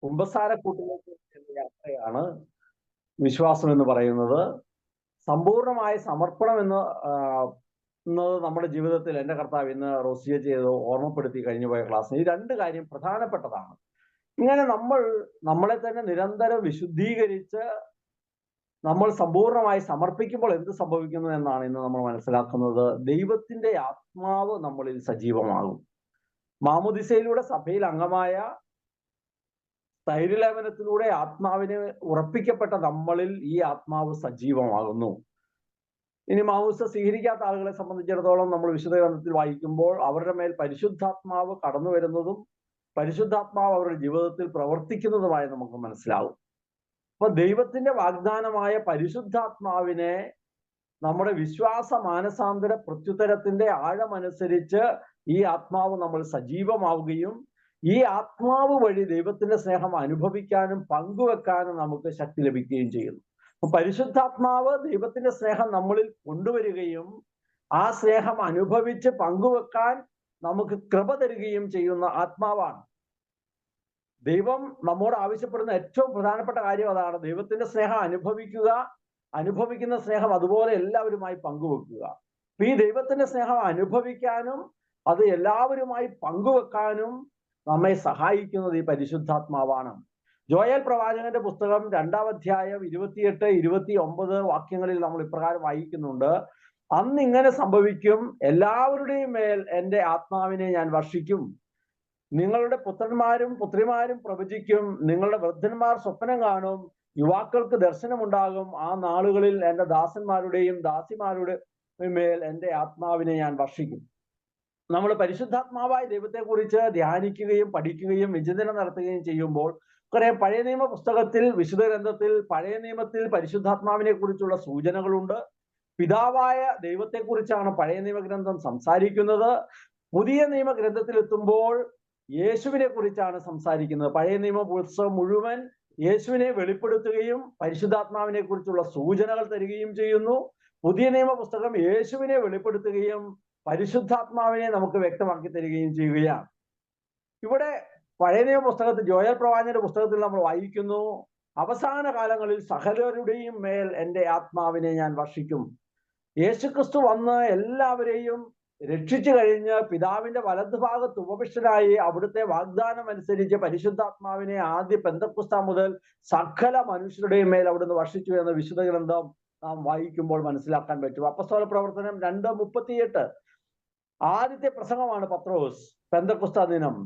കുമ്പസാരക്കൂട്ടിലേക്ക് യാത്രയാണ് വിശ്വാസം എന്ന് പറയുന്നത്. സമ്പൂർണമായ സമർപ്പണം എന്നത് നമ്മുടെ ജീവിതത്തിൽ എൻ്റെ കർത്താവ് ഇന്ന് റോസിയ ചെയ്ത് ഓർമ്മപ്പെടുത്തി കഴിഞ്ഞു പോയ ക്ലാസ്സിൽ ഈ രണ്ട് കാര്യം പ്രധാനപ്പെട്ടതാണ്. ഇങ്ങനെ നമ്മളെ തന്നെ നിരന്തരം വിശുദ്ധീകരിച്ച് നമ്മൾ സമ്പൂർണമായി സമർപ്പിക്കുമ്പോൾ എന്ത് സംഭവിക്കുന്നു എന്നാണ് ഇന്ന് നമ്മൾ മനസ്സിലാക്കുന്നത്. ദൈവത്തിന്റെ ആത്മാവ് നമ്മളിൽ സജീവമാകും. മാമോദിസയിലൂടെ സഭയിൽ അംഗമായ സ്ഥൈര്യലേപനത്തിലൂടെ ആത്മാവിനെ ഉറപ്പിക്കപ്പെട്ട നമ്മളിൽ ഈ ആത്മാവ് സജീവമാകുന്നു. ഇനി മാമോദിസ സ്വീകരിക്കാത്ത ആളുകളെ സംബന്ധിച്ചിടത്തോളം നമ്മൾ വിശുദ്ധ ഗ്രന്ഥത്തിൽ വായിക്കുമ്പോൾ അവരുടെ മേൽ പരിശുദ്ധാത്മാവ് കടന്നു വരുന്നതും പരിശുദ്ധാത്മാവ് അവരുടെ ജീവിതത്തിൽ പ്രവർത്തിക്കുന്നതുമായി നമുക്ക് മനസ്സിലാവും. അപ്പൊ ദൈവത്തിന്റെ വാഗ്ദാനമായ പരിശുദ്ധാത്മാവിനെ നമ്മുടെ വിശ്വാസ മാനസാന്തര പ്രത്യുത്തരത്തിന്റെ ആഴമനുസരിച്ച് ഈ ആത്മാവ് നമ്മൾ സജീവമാവുകയും ഈ ആത്മാവ് വഴി ദൈവത്തിന്റെ സ്നേഹം അനുഭവിക്കാനും പങ്കുവെക്കാനും നമുക്ക് ശക്തി ലഭിക്കുകയും ചെയ്യുന്നു. അപ്പൊ പരിശുദ്ധാത്മാവ് ദൈവത്തിന്റെ സ്നേഹം നമ്മളിൽ കൊണ്ടുവരികയും ആ സ്നേഹം അനുഭവിച്ച് പങ്കുവെക്കാൻ നമുക്ക് കൃപ തരികയും ചെയ്യുന്ന ആത്മാവാണ്. ദൈവം നമ്മോട് ആവശ്യപ്പെടുന്ന ഏറ്റവും പ്രധാനപ്പെട്ട കാര്യം അതാണ്. ദൈവത്തിന്റെ സ്നേഹം അനുഭവിക്കുന്ന സ്നേഹം അതുപോലെ എല്ലാവരുമായി പങ്കുവെക്കുക. അപ്പൊ ഈ ദൈവത്തിന്റെ സ്നേഹം അനുഭവിക്കാനും അത് എല്ലാവരുമായി പങ്കുവെക്കാനും നമ്മെ സഹായിക്കുന്നത് ഈ പരിശുദ്ധാത്മാവാണ്. ജോയൽ പ്രവാചകന്റെ പുസ്തകം 2-ാം അധ്യായം 28-29 വാക്യങ്ങളിൽ നമ്മൾ ഇപ്രകാരം വായിക്കുന്നുണ്ട്. അന്ന് ഇങ്ങനെ സംഭവിക്കും, എല്ലാവരുടെയും മേൽ എൻ്റെ ആത്മാവിനെ ഞാൻ വർഷിക്കും. നിങ്ങളുടെ പുത്രന്മാരും പുത്രിമാരും പ്രവചിക്കും, നിങ്ങളുടെ വൃദ്ധന്മാർ സ്വപ്നം കാണും, യുവാക്കൾക്ക് ദർശനമുണ്ടാകും. ആ നാളുകളിൽ എൻ്റെ ദാസന്മാരുടെയും ദാസിമാരുടെ മേൽ എൻ്റെ ആത്മാവിനെ ഞാൻ വർഷിക്കും. നമ്മൾ പരിശുദ്ധാത്മാവായ ദൈവത്തെക്കുറിച്ച് ധ്യാനിക്കുകയും പഠിക്കുകയും വിചിന്തനം നടത്തുകയും ചെയ്യുമ്പോൾ കുറെ പഴയ നിയമ പുസ്തകത്തിൽ വിശുദ്ധ ഗ്രന്ഥത്തിൽ പഴയ നിയമത്തിൽ പരിശുദ്ധാത്മാവിനെ കുറിച്ചുള്ള സൂചനകളുണ്ട്. പിതാവായ ദൈവത്തെക്കുറിച്ചാണ് പഴയ നിയമഗ്രന്ഥം സംസാരിക്കുന്നത്. പുതിയ നിയമഗ്രന്ഥത്തിൽ എത്തുമ്പോൾ യേശുവിനെ കുറിച്ചാണ് സംസാരിക്കുന്നത്. പഴയ നിയമ പുസ്തകം മുഴുവൻ യേശുവിനെ വെളിപ്പെടുത്തുകയും പരിശുദ്ധാത്മാവിനെ കുറിച്ചുള്ള സൂചനകൾ തരികയും ചെയ്യുന്നു. പുതിയ നിയമ പുസ്തകം യേശുവിനെ വെളിപ്പെടുത്തുകയും പരിശുദ്ധാത്മാവിനെ നമുക്ക് വ്യക്തമാക്കി തരികയും ചെയ്യുകയാണ്. ഇവിടെ പഴയ നിയമ പുസ്തകത്തിൽ ജോയൽ പ്രവാചകന്റെ പുസ്തകത്തിൽ നമ്മൾ വായിക്കുന്നു, അവസാന കാലങ്ങളിൽ സകലരുടെയും മേൽ എൻ്റെ ആത്മാവിനെ ഞാൻ വർഷിക്കും. യേശുക്രിസ്തു വന്ന് എല്ലാവരെയും രക്ഷിച്ചു കഴിഞ്ഞ് പിതാവിന്റെ വലതുഭാഗത്ത് ഉപവിഷ്ടനായി അവിടുത്തെ വാഗ്ദാനം അനുസരിച്ച് പരിശുദ്ധാത്മാവിനെ ആദ്യ പെന്തക്കോസ്താ മുതൽ സകല മനുഷ്യരുടെയും മേൽ അവിടുന്ന് വർഷിച്ചു എന്ന വിശുദ്ധ ഗ്രന്ഥം നാം വായിക്കുമ്പോൾ മനസ്സിലാക്കാൻ പറ്റും. അപ്പസ്തോല പ്രവർത്തനം 2:38 ആദ്യത്തെ പ്രസംഗമാണ് പത്രോസ്. പെന്തക്കോസ്താ ദിനം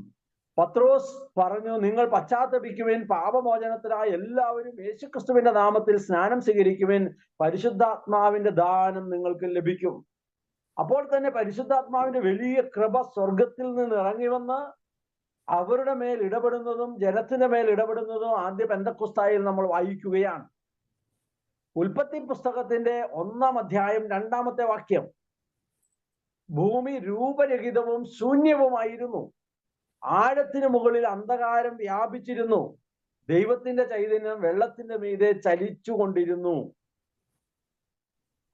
പത്രോസ് പറഞ്ഞു, നിങ്ങൾ പശ്ചാത്തപിക്കുവിൻ, പാപമോചനത്തിനായി എല്ലാവരും യേശുക്രിസ്തുവിന്റെ നാമത്തിൽ സ്നാനം സ്വീകരിക്കുവിൻ, പരിശുദ്ധാത്മാവിന്റെ ദാനം നിങ്ങൾക്ക് ലഭിക്കും. അപ്പോൾ തന്നെ പരിശുദ്ധാത്മാവിന്റെ വലിയ കൃപ സ്വർഗത്തിൽ നിന്ന് ഇറങ്ങി വന്ന് അവരുടെ മേൽ ഇടപെടുന്നതും ജനത്തിന്റെ മേൽ ഇടപെടുന്നതും ആദ്യ പെന്തക്കോസ്തായിൽ നമ്മൾ വായിക്കുകയാണ്. ഉൽപ്പത്തി പുസ്തകത്തിന്റെ 1-ാം അധ്യായം 2-ാമത്തെ വാക്യം, ഭൂമി രൂപരഹിതവും ശൂന്യവുമായിരുന്നു, ആഴത്തിന് മുകളിൽ അന്ധകാരം വ്യാപിച്ചിരുന്നു, ദൈവത്തിന്റെ ചൈതന്യം വെള്ളത്തിന്റെ മീതെ ചലിച്ചുകൊണ്ടിരുന്നു.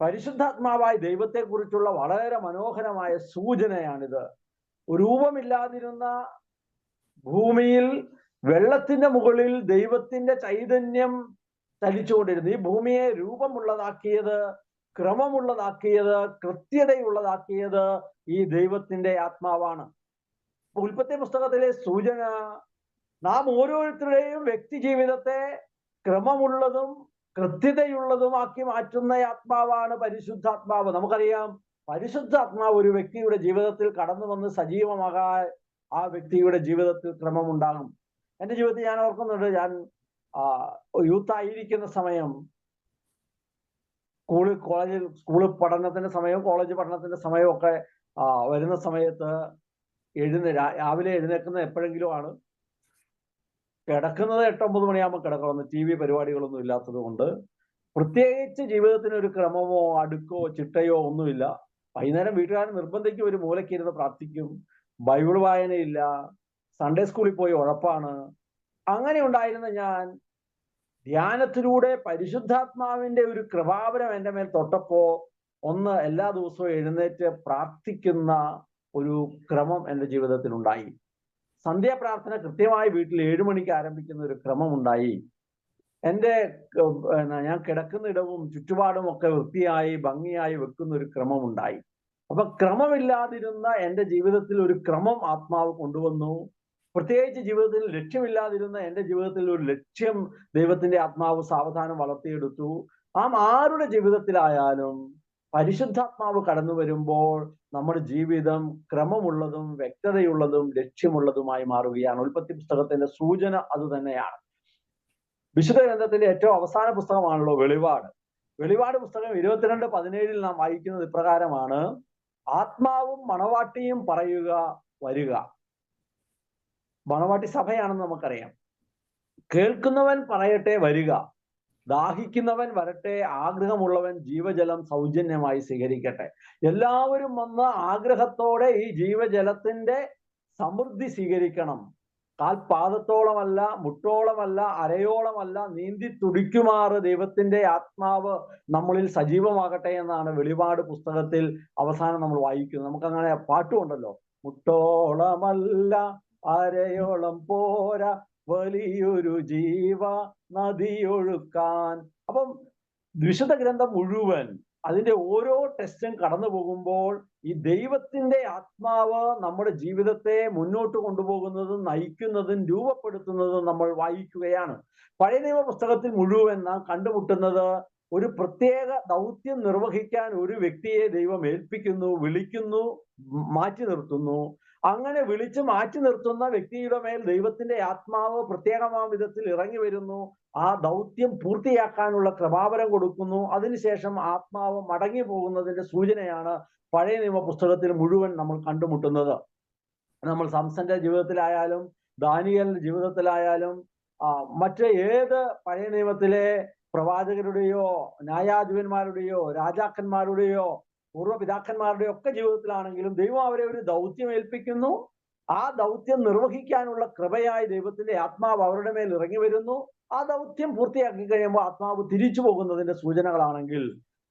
പരിശുദ്ധാത്മാവായ ദൈവത്തെക്കുറിച്ചുള്ള വളരെ മനോഹരമായ സൂചനയാണിത്. രൂപമില്ലാതിരുന്ന ഭൂമിയിൽ വെള്ളത്തിന്റെ മുകളിൽ ദൈവത്തിന്റെ ചൈതന്യം ചലിച്ചുകൊണ്ടിരുന്നു. ഈ ഭൂമിയെ രൂപമുള്ളതാക്കിയത്, ക്രമമുള്ളതാക്കിയത്, കൃത്യതയുള്ളതാക്കിയത് ഈ ദൈവത്തിന്റെ ആത്മാവാണ്. ഉൽപ്പത്തി പുസ്തകത്തിലെ സൂചന നാം ഓരോരുത്തരുടെയും വ്യക്തി ജീവിതത്തെ ക്രമമുള്ളതും കൃത്യതയുള്ളതുമാക്കി മാറ്റുന്ന ആത്മാവാണ് പരിശുദ്ധാത്മാവ്. നമുക്കറിയാം, പരിശുദ്ധാത്മാവ് ഒരു വ്യക്തിയുടെ ജീവിതത്തിൽ കടന്നു വന്ന് സജീവമാകാൻ ആ വ്യക്തിയുടെ ജീവിതത്തിൽ ക്രമമുണ്ടാകും. എൻ്റെ ജീവിതത്തിൽ ഞാൻ ഓർക്കുന്നുണ്ട്, ഞാൻ യൂത്ത് ആയിരിക്കുന്ന സമയം സ്കൂൾ പഠനത്തിന്റെ സമയവും കോളേജ് പഠനത്തിന്റെ സമയവും ഒക്കെ വരുന്ന സമയത്ത് രാവിലെ എഴുന്നേക്കുന്നത് എപ്പോഴെങ്കിലും ആണ്. കിടക്കുന്നത് 8-9 മണിയാകുമ്പോൾ കിടക്കണം. TV പരിപാടികളൊന്നും ഇല്ലാത്തത് കൊണ്ട് പ്രത്യേകിച്ച് ജീവിതത്തിന് ഒരു ക്രമമോ അടുക്കോ ചിട്ടയോ ഒന്നുമില്ല. വൈകുന്നേരം വീട്ടുകാരൻ നിർബന്ധിക്കും, ഒരു മൂലയ്ക്ക് ഇരുന്ന് പ്രാർത്ഥിക്കും, ബൈബിൾ വായനയില്ല, സൺഡേ സ്കൂളിൽ പോയി ഉഴപ്പാണ്. അങ്ങനെ ഉണ്ടായിരുന്ന ഞാൻ ധ്യാനത്തിലൂടെ പരിശുദ്ധാത്മാവിന്റെ ഒരു കൃപാവരം എൻ്റെ മേൽ തൊട്ടപ്പോ എല്ലാ ദിവസവും എഴുന്നേറ്റ് പ്രാർത്ഥിക്കുന്ന ഒരു ക്രമം എൻ്റെ ജീവിതത്തിൽ ഉണ്ടായി. സന്ധ്യാപ്രാർത്ഥന കൃത്യമായി വീട്ടിൽ 7 മണിക്ക് ആരംഭിക്കുന്ന ഒരു ക്രമമുണ്ടായി. ഞാൻ കിടക്കുന്ന ഇടവും ചുറ്റുപാടും ഒക്കെ വൃത്തിയായി ഭംഗിയായി വെക്കുന്ന ഒരു ക്രമമുണ്ടായി. അപ്പൊ ക്രമമില്ലാതിരുന്ന എൻ്റെ ജീവിതത്തിൽ ഒരു ക്രമം ആത്മാവ് കൊണ്ടുവന്നു. പ്രത്യേകിച്ച് ജീവിതത്തിൽ ലക്ഷ്യമില്ലാതിരുന്ന എൻ്റെ ജീവിതത്തിൽ ഒരു ലക്ഷ്യം ദൈവത്തിന്റെ ആത്മാവ് സാവധാനം വളർത്തിയെടുത്തു. ആരുടെ ജീവിതത്തിലായാലും പരിശുദ്ധാത്മാവ് കടന്നു വരുമ്പോൾ നമ്മുടെ ജീവിതം ക്രമമുള്ളതും വ്യക്തതയുള്ളതും ലക്ഷ്യമുള്ളതുമായി മാറുകയാണ്. ഉൽപ്പത്തി പുസ്തകത്തിന്റെ സൂചന അത് തന്നെയാണ്. വിശുദ്ധ ഗ്രന്ഥത്തിന്റെ ഏറ്റവും അവസാന പുസ്തകമാണല്ലോ വെളിപാട്. വെളിപാട് പുസ്തകം 22:17 നാം വായിക്കുന്നത് ഇപ്രകാരമാണ്: ആത്മാവും മണവാട്ടിയും പറയുക, വരുക. മണവാട്ടി സഭയാണെന്ന് നമുക്കറിയാം. കേൾക്കുന്നവൻ പറയട്ടെ, വരുക. ദാഹിക്കുന്നവൻ വരട്ടെ, ആഗ്രഹമുള്ളവൻ ജീവജലം സൗജന്യമായി സ്വീകരിക്കട്ടെ. എല്ലാവരും വന്ന് ആഗ്രഹത്തോടെ ഈ ജീവജലത്തിന്റെ സമൃദ്ധി സ്വീകരിക്കണം. കാൽപാദത്തോളമല്ല, മുട്ടോളമല്ല, അരയോളമല്ല, നീന്തി തുടിക്കുമാറ് ദൈവത്തിന്റെ ആത്മാവ് നമ്മളിൽ സജീവമാകട്ടെ എന്നാണ് വെളിപാട് പുസ്തകത്തിൽ അവസാനം നമ്മൾ വായിക്കുന്നത്. നമുക്കങ്ങനെ പാട്ടുമുണ്ടല്ലോ: മുട്ടോളമല്ല അരയോളം പോരാ, വലിയൊരു ജീവ നദിയൊഴുക്കാൻ. അപ്പം വിശുദ്ധ ഗ്രന്ഥം മുഴുവൻ അതിന്റെ ഓരോ ടെസ്റ്റും കടന്നു പോകുമ്പോൾ ഈ ദൈവത്തിന്റെ ആത്മാവ് നമ്മുടെ ജീവിതത്തെ മുന്നോട്ട് കൊണ്ടുപോകുന്നതും നയിക്കുന്നതും രൂപപ്പെടുത്തുന്നതും നമ്മൾ വായിക്കുകയാണ്. പഴയ നിയമ പുസ്തകത്തിൽ മുഴുവൻ നാം കണ്ടുമുട്ടുന്നത് ഒരു പ്രത്യേക ദൗത്യം നിർവഹിക്കാൻ ഒരു വ്യക്തിയെ ദൈവം ഏൽപ്പിക്കുന്നു, വിളിക്കുന്നു, മാറ്റി നിർത്തുന്നു. അങ്ങനെ വിളിച്ച് മാറ്റി നിർത്തുന്ന വ്യക്തിയുടെ മേൽ ദൈവത്തിന്റെ ആത്മാവ് പ്രത്യേകമായ വിധത്തിൽ ഇറങ്ങി വരുന്നു. ആ ദൗത്യം പൂർത്തിയാക്കാനുള്ള കൃപാവരം കൊടുക്കുന്നു. അതിനുശേഷം ആത്മാവ് മടങ്ങി പോകുന്നതിന്റെ സൂചനയാണ് പഴയ നിയമ പുസ്തകത്തിൽ മുഴുവൻ നമ്മൾ കണ്ടുമുട്ടുന്നത്. നമ്മൾ സംസന്റെ ജീവിതത്തിലായാലും ദാനിയേലിന്റെ ജീവിതത്തിലായാലും മറ്റ് ഏത് പഴയ നിയമത്തിലെ പ്രവാചകരുടെയോ ന്യായാധിപന്മാരുടെയോ രാജാക്കന്മാരുടെയോ പൂർവ്വപിതാക്കന്മാരുടെ ഒക്കെ ജീവിതത്തിലാണെങ്കിലും ദൈവം അവരെ ഒരു ദൗത്യം ഏൽപ്പിക്കുന്നു. ആ ദൗത്യം നിർവഹിക്കാനുള്ള കൃപയായി ദൈവത്തിന്റെ ആത്മാവ് അവരുടെ മേൽ ഇറങ്ങി വരുന്നു. ആ ദൗത്യം പൂർത്തിയാക്കി കഴിയുമ്പോൾ ആത്മാവ് തിരിച്ചു പോകുന്നതിന്റെ സൂചനകളാണെങ്കിൽ,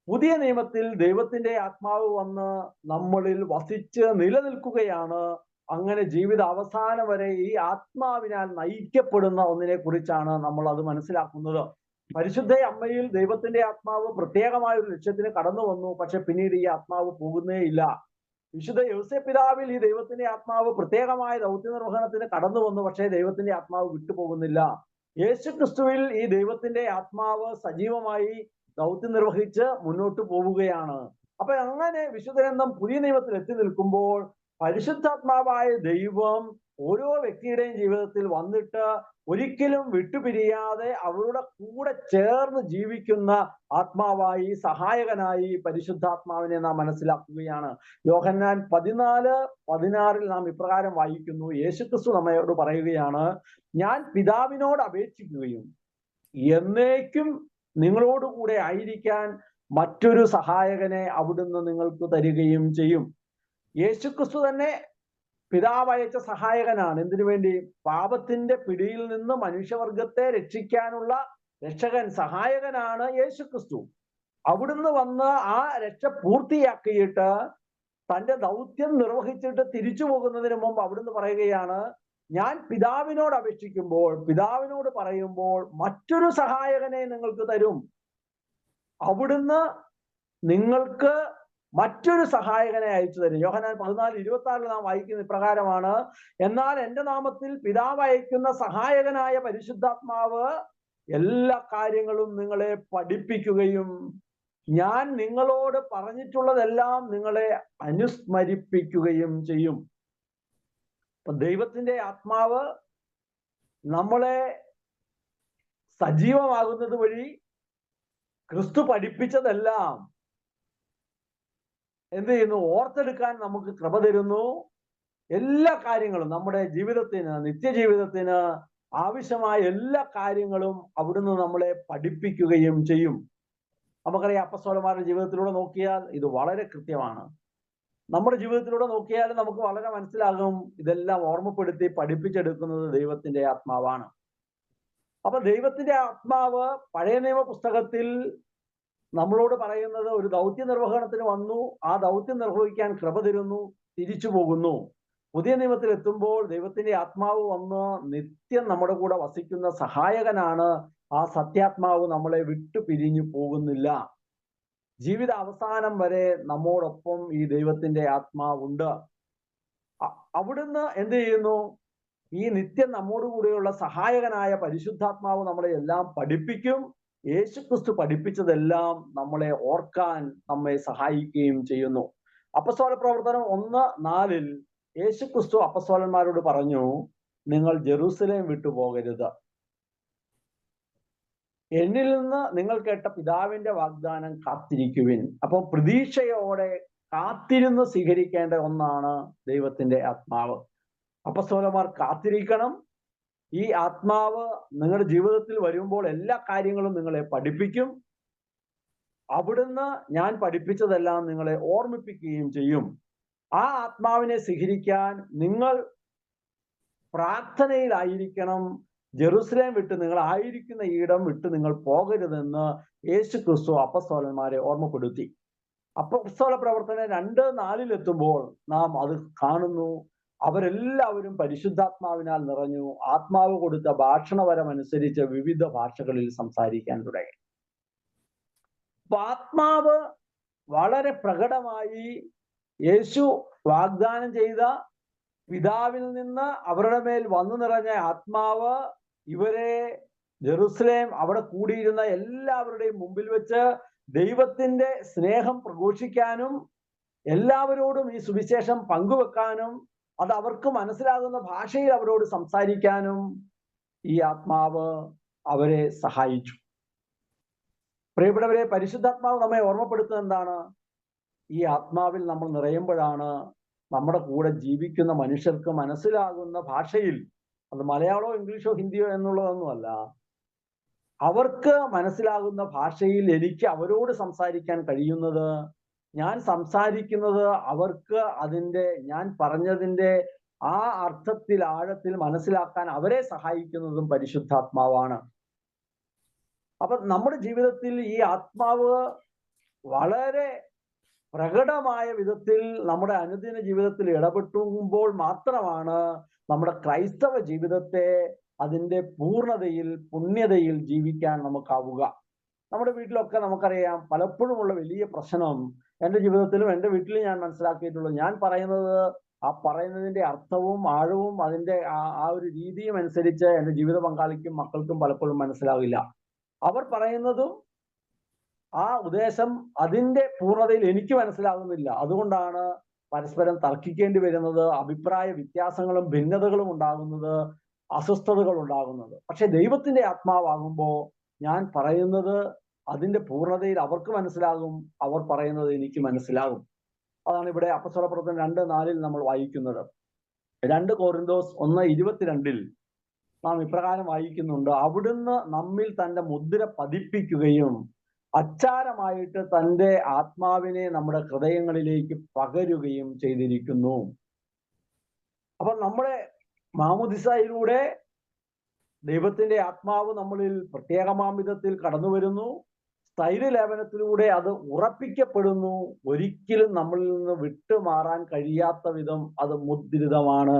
പുതിയ നിയമത്തിൽ ദൈവത്തിന്റെ ആത്മാവ് വന്ന് നമ്മളിൽ വസിച്ച് നിലനിൽക്കുകയാണ്. അങ്ങനെ ജീവിത അവസാനം വരെ ഈ ആത്മാവിനാൽ നയിക്കപ്പെടുന്ന ഒന്നിനെ കുറിച്ചാണ് നമ്മൾ അത് മനസ്സിലാക്കുന്നത്. പരിശുദ്ധ അമ്മയിൽ ദൈവത്തിന്റെ ആത്മാവ് പ്രത്യേകമായ ഒരു ലക്ഷ്യത്തിന് കടന്നു വന്നു. പക്ഷെ പിന്നീട് ഈ ആത്മാവ് പോകുന്നേ ഇല്ല. വിശുദ്ധ യോസേപ്പ് പിതാവിൽ ഈ ദൈവത്തിന്റെ ആത്മാവ് പ്രത്യേകമായ ദൗത്യ നിർവഹണത്തിന് കടന്നു വന്നു. പക്ഷേ ദൈവത്തിന്റെ ആത്മാവ് വിട്ടുപോകുന്നില്ല. യേശു ക്രിസ്തുവിൽ ഈ ദൈവത്തിന്റെ ആത്മാവ് സജീവമായി ദൗത്യം നിർവഹിച്ച് മുന്നോട്ട് പോവുകയാണ്. അപ്പൊ അങ്ങനെ വിശുദ്ധ ഗ്രന്ഥം പുതിയ നിയമത്തിൽ എത്തി നിൽക്കുമ്പോൾ പരിശുദ്ധാത്മാവായ ദൈവം ഓരോ വ്യക്തിയുടെയും ജീവിതത്തിൽ വന്നിട്ട് ഒരിക്കലും വിട്ടുപിരിയാതെ അവരുടെ കൂടെ ചേർന്ന് ജീവിക്കുന്ന ആത്മാവായി, സഹായകനായി പരിശുദ്ധാത്മാവിനെ നാം മനസ്സിലാക്കുകയാണ്. യോഹന്നാൻ 14:16 നാം ഇപ്രകാരം വായിക്കുന്നു. യേശുക്രിസ്തു നമ്മയോട് പറയുകയാണ്: ഞാൻ പിതാവിനോട് അപേക്ഷിക്കുകയും എന്നേക്കും നിങ്ങളോട് കൂടെ ആയിരിക്കാൻ മറ്റൊരു സഹായകനെ അവിടുന്ന് നിങ്ങൾക്ക് തരികയും ചെയ്യും. യേശുക്രിസ്തു തന്നെ പിതാവ് അയച്ച സഹായകനാണ്. എന്തിനു വേണ്ടി? പാപത്തിന്റെ പിടിയിൽ നിന്ന് മനുഷ്യവർഗത്തെ രക്ഷിക്കാനുള്ള രക്ഷകൻ, സഹായകനാണ് യേശുക്രിസ്തു. അവിടുന്ന് വന്ന് ആ രക്ഷ പൂർത്തിയാക്കിയിട്ട് തന്റെ ദൗത്യം നിർവഹിച്ചിട്ട് തിരിച്ചു പോകുന്നതിന് മുമ്പ് അവിടുന്ന് പറയുകയാണ്: ഞാൻ പിതാവിനോട് അപേക്ഷിക്കുമ്പോൾ, പിതാവിനോട് പറയുമ്പോൾ മറ്റൊരു സഹായകനെ നിങ്ങൾക്ക് തരും. അവിടുന്ന് നിങ്ങൾക്ക് മറ്റൊരു സഹായകനെ അയച്ചു തരും. യോഹന്നാൻ 14:26 നാം വായിക്കുന്ന ഇപ്രകാരമാണ്: എന്നാൽ എൻ്റെ നാമത്തിൽ പിതാവ് അയക്കുന്ന സഹായകനായ പരിശുദ്ധാത്മാവ് എല്ലാ കാര്യങ്ങളും നിങ്ങളെ പഠിപ്പിക്കുകയും ഞാൻ നിങ്ങളോട് പറഞ്ഞിട്ടുള്ളതെല്ലാം നിങ്ങളെ അനുസ്മരിപ്പിക്കുകയും ചെയ്യും. അപ്പൊ ദൈവത്തിന്റെ ആത്മാവ് നമ്മളെ സജീവമാകുന്നത് വഴി ക്രിസ്തു പഠിപ്പിച്ചതെല്ലാം എന്ത് ചെയ്യുന്നു? ഓർത്തെടുക്കാൻ നമുക്ക് കൃപ തരുന്നു. എല്ലാ കാര്യങ്ങളും നമ്മുടെ ജീവിതത്തിന്, നിത്യജീവിതത്തിന് ആവശ്യമായ എല്ലാ കാര്യങ്ങളും അവിടുന്ന് നമ്മളെ പഠിപ്പിക്കുകയും ചെയ്യും. നമുക്കറിയാം, അപ്പസ്തോലന്മാരുടെ ജീവിതത്തിലൂടെ നോക്കിയാൽ ഇത് വളരെ കൃത്യമാണ്. നമ്മുടെ ജീവിതത്തിലൂടെ നോക്കിയാൽ നമുക്ക് വളരെ മനസ്സിലാകും. ഇതെല്ലാം ഓർമ്മപ്പെടുത്തി പഠിപ്പിച്ചെടുക്കുന്നത് ദൈവത്തിന്റെ ആത്മാവാണ്. അപ്പൊ ദൈവത്തിന്റെ ആത്മാവ് പഴയ നിയമ പുസ്തകത്തിൽ നമ്മളോട് പറയുന്നത് ഒരു ദൗത്യ നിർവഹണത്തിന് വന്നു, ആ ദൗത്യം നിർവഹിക്കാൻ കൃപ തരുന്നു, തിരിച്ചു പോകുന്നു. പുതിയ നിയമത്തിൽ എത്തുമ്പോൾ ദൈവത്തിന്റെ ആത്മാവ് വന്ന് നിത്യം നമ്മുടെ കൂടെ വസിക്കുന്ന സഹായകനാണ്. ആ സത്യാത്മാവ് നമ്മളെ വിട്ടു പിരിഞ്ഞു പോകുന്നില്ല. ജീവിത അവസാനം വരെ നമ്മോടൊപ്പം ഈ ദൈവത്തിന്റെ ആത്മാവുണ്ട്. അവിടുന്ന് എന്ത് ചെയ്യുന്നു? ഈ നിത്യം നമ്മോട് കൂടെയുള്ള സഹായകനായ പരിശുദ്ധാത്മാവ് നമ്മളെ എല്ലാം പഠിപ്പിക്കും. യേശുക്രിസ്തു പഠിപ്പിച്ചതെല്ലാം നമ്മളെ ഓർക്കാൻ നമ്മെ സഹായിക്കുകയും ചെയ്യുന്നു. അപ്പസ്തോല പ്രവർത്തനം 1:4 യേശുക്രിസ്തു അപ്പസ്തോലന്മാരോട് പറഞ്ഞു, നിങ്ങൾ ജെറൂസലേം വിട്ടു പോകരുത്. എന്നിൽ നിന്ന് നിങ്ങൾ കേട്ട പിതാവിന്റെ വാഗ്ദാനം കാത്തിരിക്കുവിൻ. അപ്പോൾ പ്രതീക്ഷയോടെ കാത്തിരുന്ന് സ്വീകരിക്കേണ്ട ഒന്നാണ് ദൈവത്തിന്റെ ആത്മാവ്. അപ്പസ്തോലന്മാർ കാത്തിരിക്കണം. ഈ ആത്മാവ് നിങ്ങളുടെ ജീവിതത്തിൽ വരുമ്പോൾ എല്ലാ കാര്യങ്ങളും നിങ്ങളെ പഠിപ്പിക്കും. അവിടുന്ന് ഞാൻ പഠിപ്പിച്ചതെല്ലാം നിങ്ങളെ ഓർമ്മിപ്പിക്കുകയും ചെയ്യും. ആ ആത്മാവിനെ സ്വീകരിക്കാൻ നിങ്ങൾ പ്രാർത്ഥനയിലായിരിക്കണം. ജെറുസലേം വിട്ട്, നിങ്ങൾ ആയിരിക്കുന്ന ഇടം വിട്ട് നിങ്ങൾ പോകരുതെന്ന് യേശുക്രിസ്തു അപ്പസ്തോലന്മാരെ ഓർമ്മപ്പെടുത്തി. അപ്പസ്തോല പ്രവർത്തനം 2:4 എത്തുമ്പോൾ നാം അത് കാണുന്നു. അവരെല്ലാവരും പരിശുദ്ധാത്മാവിനാൽ നിറഞ്ഞു, ആത്മാവ് കൊടുത്ത ഭാഷണവരം അനുസരിച്ച് വിവിധ ഭാഷകളിൽ സംസാരിക്കാൻ തുടങ്ങി. അപ്പൊ ആത്മാവ് വളരെ പ്രകടമായി യേശു വാഗ്ദാനം ചെയ്ത പിതാവിൽ നിന്ന് അവരുടെ മേൽ വന്നു നിറഞ്ഞ ആത്മാവ് ഇവരെ ജെറുസലേം അവിടെ കൂടിയിരുന്ന എല്ലാവരുടെയും മുമ്പിൽ വെച്ച് ദൈവത്തിന്റെ സ്നേഹം പ്രഘോഷിക്കാനും എല്ലാവരോടും ഈ സുവിശേഷം പങ്കുവെക്കാനും അത് അവർക്ക് മനസ്സിലാകുന്ന ഭാഷയിൽ അവരോട് സംസാരിക്കാനും ഈ ആത്മാവ് അവരെ സഹായിച്ചു. പ്രിയപ്പെട്ടവരെ, പരിശുദ്ധാത്മാവ് നമ്മെ ഓർമ്മപ്പെടുത്തുന്നത് എന്താണ്? ഈ ആത്മാവിൽ നമ്മൾ നിറയുമ്പോഴാണ് നമ്മുടെ കൂടെ ജീവിക്കുന്ന മനുഷ്യർക്ക് മനസ്സിലാകുന്ന ഭാഷയിൽ, അത് മലയാളമോ ഇംഗ്ലീഷോ ഹിന്ദിയോ എന്നുള്ളതൊന്നുമല്ല, അവർക്ക് മനസ്സിലാകുന്ന ഭാഷയിൽ എനിക്ക് അവരോട് സംസാരിക്കാൻ കഴിയുന്നത്, ഞാൻ സംസാരിക്കുന്നത് അവർക്ക് ഞാൻ പറഞ്ഞതിൻ്റെ ആ അർത്ഥത്തിൽ ആഴത്തിൽ മനസ്സിലാക്കാൻ അവരെ സഹായിക്കുന്നതും പരിശുദ്ധാത്മാവാണ്. അപ്പൊ നമ്മുടെ ജീവിതത്തിൽ ഈ ആത്മാവ് വളരെ പ്രകടമായ വിധത്തിൽ നമ്മുടെ അനുദിന ജീവിതത്തിൽ ഇടപെട്ടുമ്പോൾ മാത്രമാണ് നമ്മുടെ ക്രൈസ്തവ ജീവിതത്തെ അതിൻ്റെ പൂർണ്ണതയിൽ, പുണ്യതയിൽ ജീവിക്കാൻ നമുക്കാവുക. നമ്മുടെ വീട്ടിലൊക്കെ നമുക്കറിയാം, പലപ്പോഴുമുള്ള വലിയ പ്രശ്നം എൻ്റെ ജീവിതത്തിലും എൻ്റെ വീട്ടിലും ഞാൻ മനസ്സിലാക്കിയിട്ടുള്ളത്, ഞാൻ പറയുന്നത് ആ പറയുന്നതിൻ്റെ അർത്ഥവും ആഴവും അതിൻ്റെ ആ ഒരു രീതിയും അനുസരിച്ച് എൻ്റെ ജീവിത പങ്കാളിക്കും മക്കൾക്കും പലപ്പോഴും മനസ്സിലാവില്ല. അവർ പറയുന്നതും ആ ഉദ്ദേശം അതിൻ്റെ പൂർണ്ണതയിൽ എനിക്ക് മനസ്സിലാകുന്നില്ല. അതുകൊണ്ടാണ് പരസ്പരം തർക്കിക്കേണ്ടി വരുന്നത്, അഭിപ്രായ വ്യത്യാസങ്ങളും ഭിന്നതകളും ഉണ്ടാകുന്നത്, അസ്വസ്ഥതകൾ ഉണ്ടാകുന്നത്. പക്ഷെ ദൈവത്തിന്റെ ആത്മാവാകുമ്പോൾ ഞാൻ പറയുന്നത് അതിന്റെ പൂർണ്ണതയിൽ അവർക്ക് മനസ്സിലാകും, അവർ പറയുന്നത് എനിക്ക് മനസ്സിലാകും. അതാണ് ഇവിടെ അപ്പസ്തോല പ്രവർത്തനം 2:4 നമ്മൾ വായിക്കുന്നത്. 2 കൊരിന്തോസ് 1:22 നാം ഇപ്രകാരം വായിക്കുന്നുണ്ട്, അവിടുന്ന് നമ്മിൽ തന്റെ മുദ്ര പതിപ്പിക്കുകയും അച്ചാരമായിട്ട് തൻ്റെ ആത്മാവിനെ നമ്മുടെ ഹൃദയങ്ങളിലേക്ക് പകരുകയും ചെയ്തിരിക്കുന്നു. അപ്പൊ നമ്മുടെ മാമോദിസയിലൂടെ ദൈവത്തിന്റെ ആത്മാവ് നമ്മളിൽ പ്രത്യേകമാം വിധത്തിൽ കടന്നു വരുന്നു. സ്ഥൈര്യലേപനത്തിലൂടെ അത് ഉറപ്പിക്കപ്പെടുന്നു. ഒരിക്കലും നമ്മളിൽ നിന്ന് വിട്ടുമാറാൻ കഴിയാത്ത വിധം അത് മുദ്രിതമാണ്.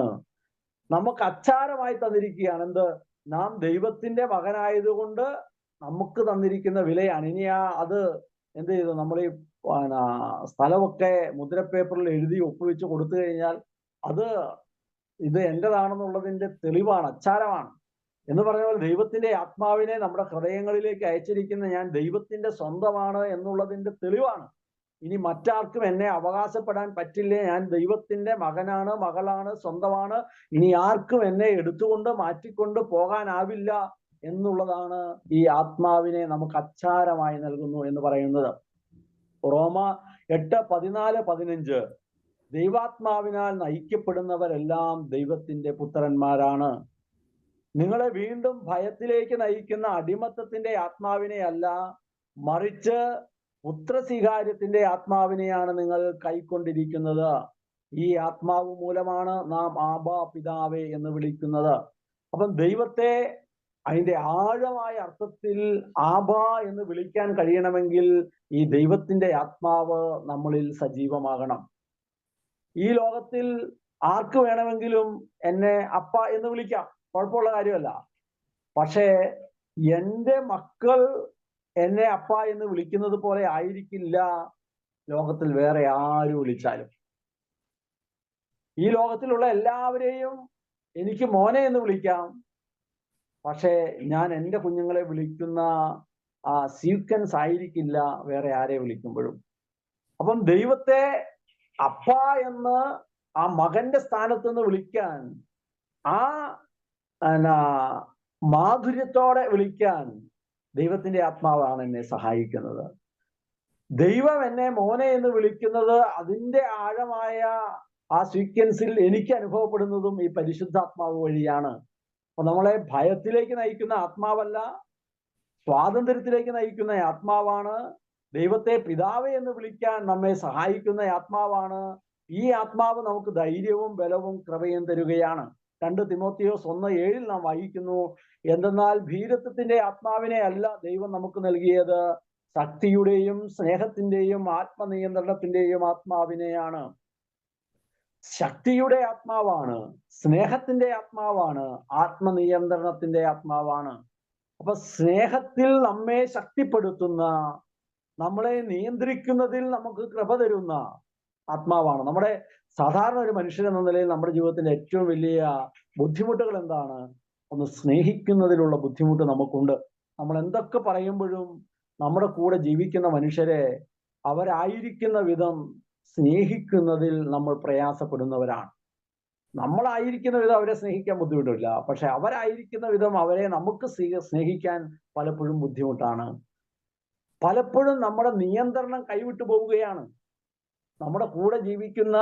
നമുക്ക് അച്ചാരമായി തന്നിരിക്കുകയാണ്. എന്ത്? നാം ദൈവത്തിന്റെ മകനായതുകൊണ്ട് നമുക്ക് തന്നിരിക്കുന്ന വിലയാണ്. ഇനി അത് എന്ത് ചെയ്തു? നമ്മൾ ഈ സ്ഥലമൊക്കെ മുദ്രപ്പേപ്പറിൽ എഴുതി ഒപ്പുവെച്ച് കൊടുത്തു കഴിഞ്ഞാൽ അത് ഇത് എന്റേതാണെന്നുള്ളതിന്റെ തെളിവാണ്, അച്ചാരമാണ്. എന്ന് പറഞ്ഞ പോലെ ദൈവത്തിന്റെ ആത്മാവിനെ നമ്മുടെ ഹൃദയങ്ങളിലേക്ക് അയച്ചിരിക്കുന്ന ഞാൻ ദൈവത്തിന്റെ സ്വന്തമാണ് എന്നുള്ളതിന്റെ തെളിവാണ്. ഇനി മറ്റാർക്കും എന്നെ അവകാശപ്പെടാൻ പറ്റില്ല. ഞാൻ ദൈവത്തിന്റെ മകനാണ്, മകളാണ്, സ്വന്തമാണ്. ഇനി ആർക്കും എന്നെ എടുത്തുകൊണ്ട് മാറ്റിക്കൊണ്ട് പോകാനാവില്ല എന്നുള്ളതാണ് ഈ ആത്മാവിനെ നമുക്ക് അച്ചാരമായി നൽകുന്നു എന്ന് പറയുന്നത്. റോമ 8:14-15 ദൈവാത്മാവിനാൽ നയിക്കപ്പെടുന്നവരെല്ലാം ദൈവത്തിന്റെ പുത്രന്മാരാണ്. നിങ്ങളെ വീണ്ടും ഭയത്തിലേക്ക് നയിക്കുന്ന അടിമത്തത്തിന്റെ ആത്മാവിനെ അല്ല, മറിച്ച് പുത്രസ്വീകാര്യത്തിന്റെ ആത്മാവിനെയാണ് നിങ്ങൾ കൈക്കൊണ്ടിരിക്കുന്നത്. ഈ ആത്മാവ് മൂലമാണ് നാം ആബാ പിതാവേ എന്ന് വിളിക്കുന്നത്. അപ്പം ദൈവത്തെ അതിന്റെ ആഴമായ അർത്ഥത്തിൽ ആബാ എന്ന് വിളിക്കാൻ കഴിയണമെങ്കിൽ ഈ ദൈവത്തിന്റെ ആത്മാവ് നമ്മളിൽ സജീവമാകണം. ഈ ലോകത്തിൽ ആർക്ക് വേണമെങ്കിലും എന്നെ അപ്പ എന്ന് വിളിക്കാം, കുഴപ്പമുള്ള കാര്യമല്ല. പക്ഷേ എൻ്റെ മക്കൾ എന്നെ അപ്പ എന്ന് വിളിക്കുന്നത് പോലെ ആയിരിക്കില്ല ലോകത്തിൽ വേറെ ആര് വിളിച്ചാലും. ഈ ലോകത്തിലുള്ള എല്ലാവരെയും എനിക്ക് മോനെ എന്ന് വിളിക്കാം, പക്ഷേ ഞാൻ എൻ്റെ കുഞ്ഞുങ്ങളെ വിളിക്കുന്ന ആ സീക്വൻസ് ആയിരിക്കില്ല വേറെ ആരെ വിളിക്കുമ്പോഴും. അപ്പം ദൈവത്തെ അപ്പ എന്ന് ആ മകന്റെ സ്ഥാനത്ത് നിന്ന് വിളിക്കാൻ, ആ മാധുര്യത്തോടെ വിളിക്കാൻ ദൈവത്തിന്റെ ആത്മാവാണ് എന്നെ സഹായിക്കുന്നത്. ദൈവം എന്നെ മോനെ എന്ന് വിളിക്കുന്നത് അതിന്റെ ആഴമായ ആ സീക്വൻസിൽ എനിക്ക് അനുഭവപ്പെടുന്നതും ഈ പരിശുദ്ധാത്മാവ് വഴിയാണ്. അപ്പൊ നമ്മളെ ഭയത്തിലേക്ക് നയിക്കുന്ന ആത്മാവല്ല, സ്വാതന്ത്ര്യത്തിലേക്ക് നയിക്കുന്ന ആത്മാവാണ്. ദൈവത്തെ പിതാവേ എന്ന് വിളിക്കാൻ നമ്മെ സഹായിക്കുന്ന ആത്മാവാണ്. ഈ ആത്മാവ് നമുക്ക് ധൈര്യവും ബലവും കൃപയും തരുകയാണ്. 2 തിമോത്തിയോസ് 1:7 നാം വായിക്കുന്നു, എന്തെന്നാൽ ഭീരുത്വത്തിന്റെ ആത്മാവിനെ അല്ല ദൈവം നമുക്ക് നൽകിയത്, ശക്തിയുടെയും സ്നേഹത്തിന്റെയും ആത്മനിയന്ത്രണത്തിന്റെയും ആത്മാവിനെയാണ്. ശക്തിയുടെ ആത്മാവാണ്, സ്നേഹത്തിന്റെ ആത്മാവാണ്, ആത്മനിയന്ത്രണത്തിന്റെ ആത്മാവാണ്. അപ്പൊ സ്നേഹത്തിൽ നമ്മെ ശക്തിപ്പെടുത്തുന്ന, നമ്മളെ നിയന്ത്രിക്കുന്നതിൽ നമുക്ക് കൃപ തരുന്ന ആത്മാവാണ്. നമ്മുടെ സാധാരണ ഒരു മനുഷ്യൻ എന്ന നിലയിൽ നമ്മുടെ ജീവിതത്തിന്റെ ഏറ്റവും വലിയ ബുദ്ധിമുട്ടുകൾ എന്താണ്? ഒന്ന് സ്നേഹിക്കുന്നതിലുള്ള ബുദ്ധിമുട്ട് നമുക്കുണ്ട്. നമ്മൾ എന്തൊക്കെ പറയുമ്പോഴും നമ്മുടെ കൂടെ ജീവിക്കുന്ന മനുഷ്യരെ അവരായിരിക്കുന്ന വിധം സ്നേഹിക്കുന്നതിൽ നമ്മൾ പ്രയാസപ്പെടുന്നവരാണ്. നമ്മളായിരിക്കുന്ന വിധം അവരെ സ്നേഹിക്കാൻ ബുദ്ധിമുട്ടില്ല, പക്ഷെ അവരായിരിക്കുന്ന വിധം അവരെ നമുക്ക് സ്നേഹിക്കാൻ പലപ്പോഴും ബുദ്ധിമുട്ടാണ്. പലപ്പോഴും നമ്മുടെ നിയന്ത്രണം കൈവിട്ടു പോവുകയാണ്. നമ്മുടെ കൂടെ ജീവിക്കുന്ന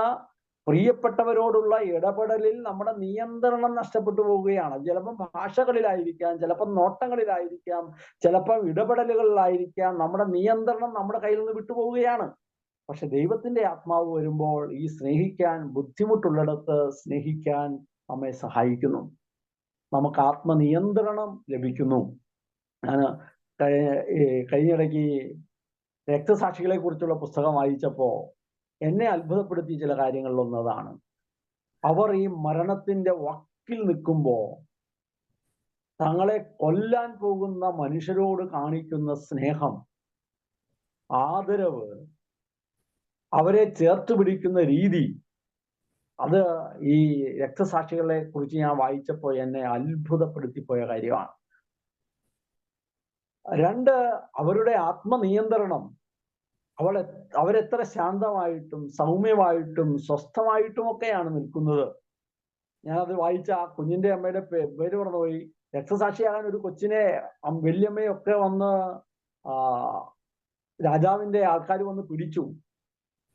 പ്രിയപ്പെട്ടവരോടുള്ള ഇടപെടലിൽ നമ്മുടെ നിയന്ത്രണം നഷ്ടപ്പെട്ടു പോവുകയാണ്. ചിലപ്പം ഭാഷകളിലായിരിക്കാം, ചിലപ്പം നോട്ടങ്ങളിലായിരിക്കാം, ചിലപ്പോൾ ഇടപെടലുകളിലായിരിക്കാം. നമ്മുടെ നിയന്ത്രണം നമ്മുടെ കയ്യിൽ നിന്ന് വിട്ടുപോവുകയാണ്. പക്ഷെ ദൈവത്തിന്റെ ആത്മാവ് വരുമ്പോൾ ഈ സ്നേഹിക്കാൻ ബുദ്ധിമുട്ടുള്ളിടത്ത് സ്നേഹിക്കാൻ നമ്മെ സഹായിക്കുന്നു. നമുക്ക് ആത്മനിയന്ത്രണം ലഭിക്കുന്നു. ഞാൻ കഴിഞ്ഞിടയ്ക്ക് രക്തസാക്ഷികളെ കുറിച്ചുള്ള പുസ്തകം വായിച്ചപ്പോ എന്നെ അത്ഭുതപ്പെടുത്തിയ ചില കാര്യങ്ങളിലൊന്നതാണ്, അവർ ഈ മരണത്തിന്റെ വക്കിൽ നിൽക്കുമ്പോ തങ്ങളെ കൊല്ലാൻ പോകുന്ന മനുഷ്യരോട് കാണിക്കുന്ന സ്നേഹം, ആദരവ്, അവരെ ചേർത്ത് പിടിക്കുന്ന രീതി, അത് ഈ രക്തസാക്ഷികളെ കുറിച്ച് ഞാൻ വായിച്ചപ്പോൾ എന്നെ അത്ഭുതപ്പെടുത്തിപ്പോയ കാര്യമാണ്. 2, അവരുടെ ആത്മനിയന്ത്രണം. അവരെത്ര ശാന്തമായിട്ടും സൗമ്യമായിട്ടും സ്വസ്ഥമായിട്ടും ഒക്കെയാണ് നിൽക്കുന്നത്. ഞാനത് വായിച്ച ആ കുഞ്ഞിന്റെ അമ്മയുടെ പേര് മറന്നുപോയി. രക്തസാക്ഷിയാകാൻ ഒരു കൊച്ചിനെ വല്യമ്മയൊക്കെ വന്ന് രാജാവിന്റെ ആൾക്കാർ വന്ന് പിടിച്ചു.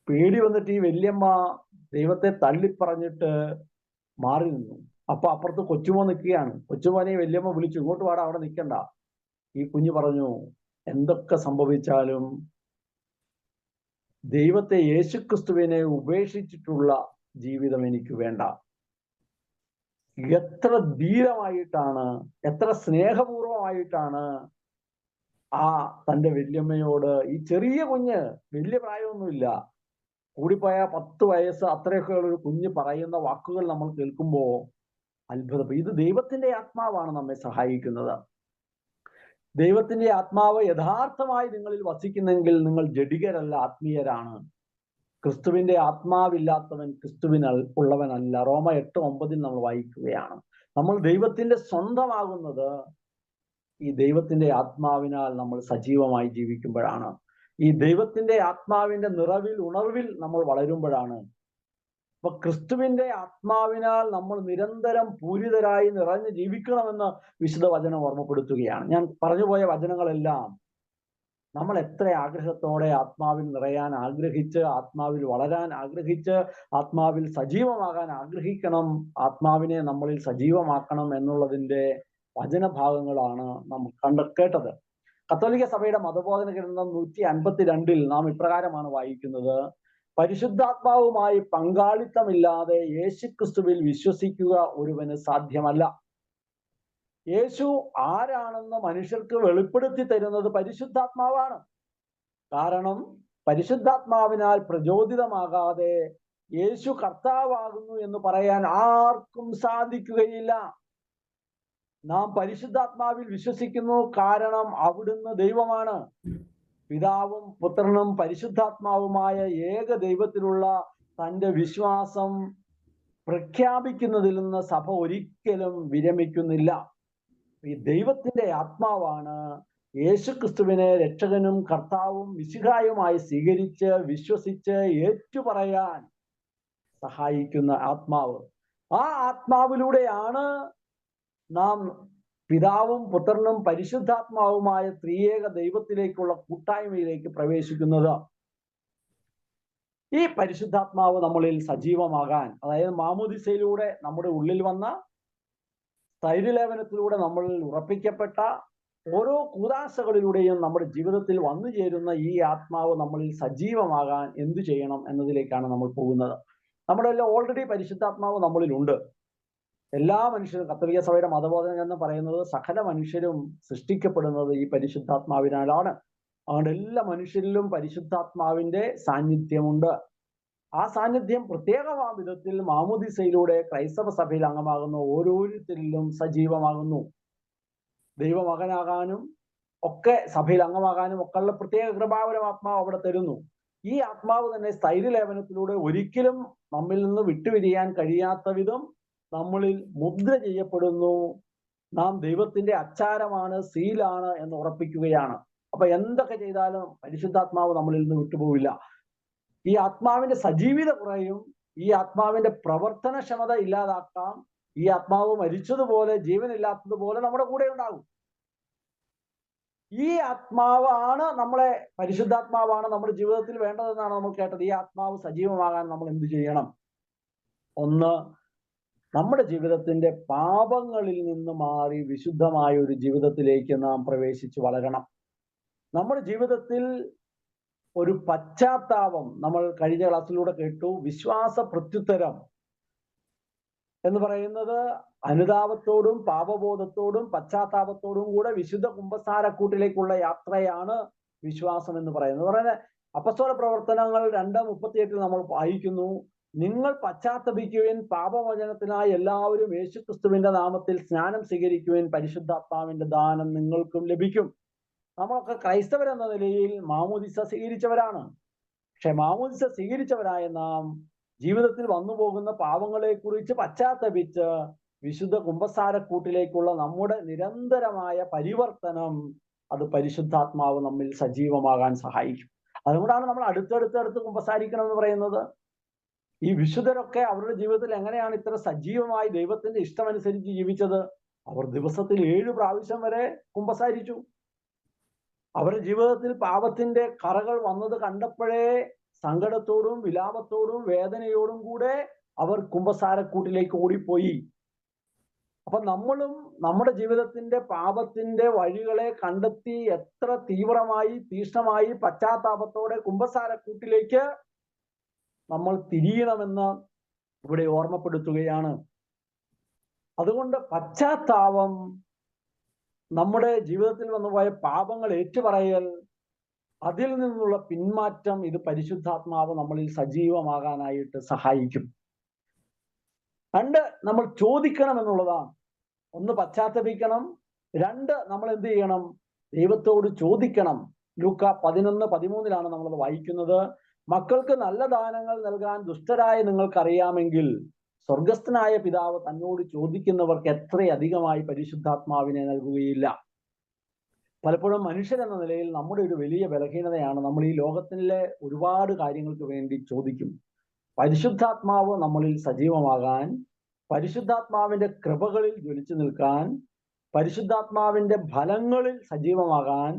പേടി വന്നിട്ട് ഈ വല്യമ്മ ദൈവത്തെ തള്ളിപ്പറഞ്ഞിട്ട് മാറി നിന്നു. അപ്പൊ അപ്പുറത്ത് കൊച്ചുമോൻ നിൽക്കുകയാണ്. കൊച്ചുമോനെ വല്യമ്മ വിളിച്ചു, ഇങ്ങോട്ട് വാടാ, അവിടെ നിൽക്കണ്ട. ഈ കുഞ്ഞ് പറഞ്ഞു, എന്തൊക്കെ സംഭവിച്ചാലും ദൈവത്തെ, യേശുക്രിസ്തുവിനെ ഉപേക്ഷിച്ചിട്ടുള്ള ജീവിതം എനിക്ക് വേണ്ട. എത്ര ധീരമായിട്ടാണ്, എത്ര സ്നേഹപൂർവമായിട്ടാണ് ആ തൻ്റെ വല്യമ്മയോട്, ഈ ചെറിയ കുഞ്ഞ്, വലിയ പ്രായമൊന്നുമില്ല, കൂടിപ്പോയ 10 വയസ്സ് അത്രയൊക്കെയുള്ള ഒരു കുഞ്ഞ് പറയുന്ന വാക്കുകൾ നമ്മൾ കേൾക്കുമ്പോൾ അത്ഭുതം. ഇത് ദൈവത്തിന്റെ ആത്മാവാണ് നമ്മെ സഹായിക്കുന്നത്. ദൈവത്തിന്റെ ആത്മാവ് യഥാർത്ഥമായി നിങ്ങളിൽ വസിക്കുന്നെങ്കിൽ നിങ്ങൾ ജഡികരല്ല, ആത്മീയരാണ്. ക്രിസ്തുവിന്റെ ആത്മാവില്ലാത്തവൻ ക്രിസ്തുവിനാൽ ഉള്ളവനല്ല. റോമ 8:9 നമ്മൾ വായിക്കുകയാണ്. നമ്മൾ ദൈവത്തിന്റെ സ്വന്തമാകുന്നത് ഈ ദൈവത്തിന്റെ ആത്മാവിനാൽ നമ്മൾ സജീവമായി ജീവിക്കുമ്പോഴാണ്. ഈ ദൈവത്തിന്റെ ആത്മാവിന്റെ നിറവിൽ, ഉണർവിൽ നമ്മൾ വളരുമ്പോഴാണ്. അപ്പൊ ക്രിസ്തുവിന്റെ ആത്മാവിനാൽ നമ്മൾ നിരന്തരം പൂരിതരായി നിറഞ്ഞു ജീവിക്കണമെന്ന് വിശുദ്ധ വചനം ഓർമ്മപ്പെടുത്തുകയാണ്. ഞാൻ പറഞ്ഞുപോയ വചനങ്ങളെല്ലാം നമ്മൾ എത്ര ആഗ്രഹത്തോടെ ആത്മാവിൽ നിറയാൻ ആഗ്രഹിച്ച്, ആത്മാവിൽ വളരാൻ ആഗ്രഹിച്ച്, ആത്മാവിൽ സജീവമാകാൻ ആഗ്രഹിക്കണം, ആത്മാവിനെ നമ്മളിൽ സജീവമാക്കണം എന്നുള്ളതിന്റെ വചനഭാഗങ്ങളാണ് നാം കേട്ടത്. കത്തോലിക്ക സഭയുടെ മതബോധന ഗ്രന്ഥം 152 നാം ഇപ്രകാരമാണ് വായിക്കുന്നത്: പരിശുദ്ധാത്മാവുമായി പങ്കാളിത്തമില്ലാതെ യേശുക്രിസ്തുവിൽ വിശ്വസിക്കുക ഒരുവന് സാധ്യമല്ല. യേശു ആരാണെന്ന് മനുഷ്യർക്ക് വെളിപ്പെടുത്തി തരുന്നത് പരിശുദ്ധാത്മാവാണ്. കാരണം പരിശുദ്ധാത്മാവിനാൽ പ്രചോദിതമാകാതെ യേശു കർത്താവാകുന്നു എന്ന് പറയാൻ ആർക്കും സാധിക്കുകയില്ല. നാം പരിശുദ്ധാത്മാവിൽ വിശ്വസിക്കുന്നു, കാരണം അവിടുന്ന് ദൈവമാണ്. പിതാവും പുത്രനും പരിശുദ്ധാത്മാവുമായ ഏക ദൈവത്തിലുള്ള തന്റെ വിശ്വാസം പ്രഖ്യാപിക്കുന്നതിൽ നിന്ന് സഭ ഒരിക്കലും വിരമിക്കുന്നില്ല. ഈ ദൈവത്തിന്റെ ആത്മാവാണ് യേശുക്രിസ്തുവിനെ രക്ഷകനും കർത്താവും മിശിഹായുമായി സ്വീകരിച്ച് വിശ്വസിച്ച് ഏറ്റുപറയാൻ സഹായിക്കുന്ന ആത്മാവ്. ആ ആത്മാവിലൂടെയാണ് നാം പിതാവും പുത്രനും പരിശുദ്ധാത്മാവുമായ ത്രിയേക ദൈവത്തിലേക്കുള്ള കൂട്ടായ്മയിലേക്ക് പ്രവേശിക്കുന്നത്. ഈ പരിശുദ്ധാത്മാവ് നമ്മളിൽ സജീവമാകാൻ, അതായത് മാമോദിസയിലൂടെ നമ്മുടെ ഉള്ളിൽ വന്ന സ്ഥൈര്യലേപനത്തിലൂടെ നമ്മളിൽ ഉറപ്പിക്കപ്പെട്ട ഓരോ കൂദാശകളിലൂടെയും നമ്മുടെ ജീവിതത്തിൽ വന്നു ചേരുന്ന ഈ ആത്മാവ് നമ്മളിൽ സജീവമാകാൻ എന്തു ചെയ്യണം എന്നതിലേക്കാണ് നമ്മൾ പോകുന്നത്. നമ്മുടെ എല്ലാം ഓൾറെഡി പരിശുദ്ധാത്മാവ് നമ്മളിലുണ്ട്. എല്ലാ മനുഷ്യരും, കത്തോലിക്ക സഭയുടെ മതബോധനം എന്ന് പറയുന്നത് സകല മനുഷ്യരും സൃഷ്ടിക്കപ്പെടുന്നത് ഈ പരിശുദ്ധാത്മാവിനാലാണ്. അതുകൊണ്ട് എല്ലാ മനുഷ്യരിലും പരിശുദ്ധാത്മാവിന്റെ സാന്നിധ്യമുണ്ട്. ആ സാന്നിധ്യം പ്രത്യേകമായ വിധത്തിൽ മാമോദിസയിലൂടെ ക്രൈസ്തവ സഭയിൽ അംഗമാകുന്ന ഓരോരുത്തരിലും സജീവമാകുന്നു. ദൈവമകനാകാനും ഒക്കെ സഭയിൽ അംഗമാകാനും ഒക്കെയുള്ള പ്രത്യേക കൃപാവരം ആത്മാവ് അവിടെ തരുന്നു. ഈ ആത്മാവ് തന്നെ സ്ഥൈര്യലേപനത്തിലൂടെ ഒരിക്കലും നമ്മിൽ നിന്ന് വിട്ടുപിരിയാൻ കഴിയാത്ത വിധം നമ്മളിൽ മുദ്ര ചെയ്യപ്പെടുന്നു. നാം ദൈവത്തിന്റെ അച്ചാരമാണ്, സീലാണ് എന്ന് ഉറപ്പിക്കുകയാണ്. അപ്പൊ എന്തൊക്കെ ചെയ്താലും പരിശുദ്ധാത്മാവ് നമ്മളിൽ നിന്ന് വിട്ടുപോവില്ല. ഈ ആത്മാവിന്റെ സജീവിത കുറയും, ഈ ആത്മാവിന്റെ പ്രവർത്തനക്ഷമത ഇല്ലാതാക്കാം. ഈ ആത്മാവ് മരിച്ചതുപോലെ, ജീവനില്ലാത്തതുപോലെ നമ്മുടെ കൂടെ ഉണ്ടാകും. ഈ ആത്മാവാണ് നമ്മളെ, പരിശുദ്ധാത്മാവാണ് നമ്മുടെ ജീവിതത്തിൽ വേണ്ടതെന്നാണ് നമ്മൾ കേട്ടത്. ഈ ആത്മാവ് സജീവമാകാൻ നമ്മൾ എന്ത് ചെയ്യണം? ഒന്ന്, നമ്മുടെ ജീവിതത്തിന്റെ പാപങ്ങളിൽ നിന്ന് മാറി വിശുദ്ധമായ ഒരു ജീവിതത്തിലേക്ക് നാം പ്രവേശിച്ച് വളരണം. നമ്മുടെ ജീവിതത്തിൽ ഒരു പശ്ചാത്താപം, നമ്മൾ കഴിഞ്ഞ ക്ലാസ്സിലൂടെ കേട്ടു, വിശ്വാസ പ്രത്യുത്തരം എന്ന് പറയുന്നത് അനുതാപത്തോടും പാപബോധത്തോടും പശ്ചാത്താപത്തോടും കൂടെ വിശുദ്ധ കുമ്പസാരക്കൂട്ടിലേക്കുള്ള യാത്രയാണ് വിശ്വാസം എന്ന് പറയുന്നത്. പറയുന്നത് അപ്പസ്തോല പ്രവർത്തനങ്ങൾ 2:38 നമ്മൾ വായിക്കുന്നു, നിങ്ങൾ പശ്ചാത്തപിക്കുവിൻ, പാപമോചനത്തിനായി എല്ലാവരും യേശുക്രിസ്തുവിന്റെ നാമത്തിൽ സ്നാനം സ്വീകരിക്കുവിൻ, പരിശുദ്ധാത്മാവിന്റെ ദാനം നിങ്ങൾക്കും ലഭിക്കും. നമ്മളൊക്കെ ക്രൈസ്തവരെന്ന നിലയിൽ മാമോദിസ സ്വീകരിച്ചവരാണ്. പക്ഷെ മാമോദിസ സ്വീകരിച്ചവരായ നാം ജീവിതത്തിൽ വന്നു പോകുന്ന പാപങ്ങളെ കുറിച്ച് പശ്ചാത്തപിച്ച് വിശുദ്ധ കുമ്പസാരക്കൂട്ടിലേക്കുള്ള നമ്മുടെ നിരന്തരമായ പരിവർത്തനം, അത് പരിശുദ്ധാത്മാവ് നമ്മിൽ സജീവമാകാൻ സഹായിക്കും. അതുകൊണ്ടാണ് നമ്മൾ അടുത്തടുത്ത് കുമ്പസാരിക്കണം എന്ന് പറയുന്നത്. ഈ വിശുദ്ധരൊക്കെ അവരുടെ ജീവിതത്തിൽ എങ്ങനെയാണ് ഇത്ര സജീവമായി ദൈവത്തിന്റെ ഇഷ്ടമനുസരിച്ച് ജീവിച്ചത്? അവർ ദിവസത്തിൽ 7 പ്രാവശ്യം വരെ കുമ്പസാരിച്ചു. അവരുടെ ജീവിതത്തിൽ പാപത്തിന്റെ കറകൾ വന്നത് കണ്ടപ്പോഴേ സങ്കടത്തോടും വിലാപത്തോടും വേദനയോടും കൂടെ അവർ കുമ്പസാരക്കൂട്ടിലേക്ക് ഓടിപ്പോയി. അപ്പൊ നമ്മളും നമ്മുടെ ജീവിതത്തിന്റെ പാപത്തിന്റെ വഴികളെ കണ്ടെത്തി എത്ര തീവ്രമായി തീഷ്ണമായി പശ്ചാത്താപത്തോടെ കുമ്പസാരക്കൂട്ടിലേക്ക് നമ്മൾ തിരിയണമെന്ന് ഇവിടെ ഓർമ്മപ്പെടുത്തുകയാണ്. അതുകൊണ്ട് പശ്ചാത്താപം, നമ്മുടെ ജീവിതത്തിൽ വന്നുപോയ പാപങ്ങൾ ഏറ്റുപറയൽ, അതിൽ നിന്നുള്ള പിന്മാറ്റം, ഇത് പരിശുദ്ധാത്മാവ് നമ്മളിൽ സജീവമാകാനായിട്ട് സഹായിക്കും. 2, നമ്മൾ ചോദിക്കണം എന്നുള്ളതാണ്. 1, പശ്ചാത്തപിക്കണം. 2, നമ്മൾ എന്ത് ചെയ്യണം? ദൈവത്തോട് ചോദിക്കണം. ലൂക്ക 11:13 നമ്മളത് വായിക്കുന്നത്. മക്കൾക്ക് നല്ല ദാനങ്ങൾ നൽകാൻ ദുഷ്ടരായ നിങ്ങൾക്കറിയാമെങ്കിൽ സ്വർഗസ്ഥനായ പിതാവ് തന്നോട് ചോദിക്കുന്നവർക്ക് എത്രയധികമായി പരിശുദ്ധാത്മാവിനെ നൽകുകയില്ല. പലപ്പോഴും മനുഷ്യരെന്ന നിലയിൽ നമ്മുടെ ഒരു വലിയ ബലഹീനതയാണ്, നമ്മൾ ഈ ലോകത്തിലെ ഒരുപാട് കാര്യങ്ങൾക്ക് വേണ്ടി ചോദിക്കും. പരിശുദ്ധാത്മാവ് നമ്മളിൽ സജീവമാകാൻ, പരിശുദ്ധാത്മാവിന്റെ കൃപകളിൽ ജ്വലിച്ചു നിൽക്കാൻ, പരിശുദ്ധാത്മാവിന്റെ ഫലങ്ങളിൽ സജീവമാകാൻ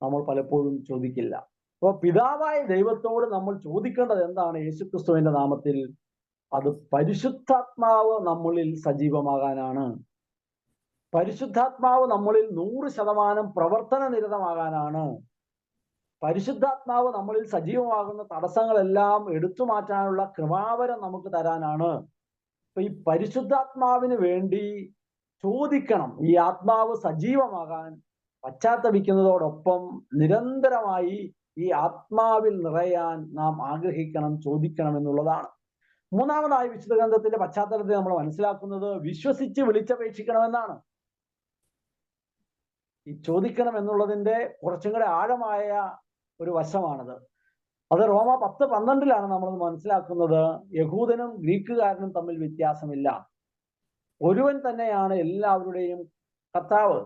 നമ്മൾ പലപ്പോഴും ചോദിക്കില്ല. അപ്പോൾ പിതാവായ ദൈവത്തോട് നമ്മൾ ചോദിക്കേണ്ടത് എന്താണ്? യേശുക്രിസ്തുവിന്റെ നാമത്തിൽ അത് പരിശുദ്ധാത്മാവ് നമ്മളിൽ സജീവമാകാനാണ്. പരിശുദ്ധാത്മാവ് നമ്മളിൽ 100% പ്രവർത്തന നിരതമാകാനാണ്. പരിശുദ്ധാത്മാവ് നമ്മളിൽ സജീവമാകുന്ന തടസ്സങ്ങളെല്ലാം എടുത്തു മാറ്റാനുള്ള കൃപാവരം നമുക്ക് തരാനാണ്. അപ്പൊ ഈ പരിശുദ്ധാത്മാവിന് വേണ്ടി ചോദിക്കണം. ഈ ആത്മാവ് സജീവമാകാൻ പശ്ചാത്തപിക്കുന്നതോടൊപ്പം നിരന്തരമായി ഈ ആത്മാവിൽ നിറയാൻ നാം ആഗ്രഹിക്കണം, ചോദിക്കണം എന്നുള്ളതാണ്. മൂന്നാമതായി വിശുദ്ധ ഗ്രന്ഥത്തിന്റെ പശ്ചാത്തലത്തിൽ നമ്മൾ മനസ്സിലാക്കുന്നത് വിശ്വസിച്ച് വിളിച്ചപേക്ഷിക്കണമെന്നാണ്. ഈ ചോദിക്കണം എന്നുള്ളതിന്റെ കുറച്ചും കൂടെ ആഴമായ ഒരു വശമാണത്. അത് റോമ 10:12 നമ്മൾ മനസ്സിലാക്കുന്നത്. യഹൂദനും ഗ്രീക്കുകാരനും തമ്മിൽ വ്യത്യാസമില്ല, ഒരുവൻ തന്നെയാണ് എല്ലാവരുടെയും കർത്താവ്.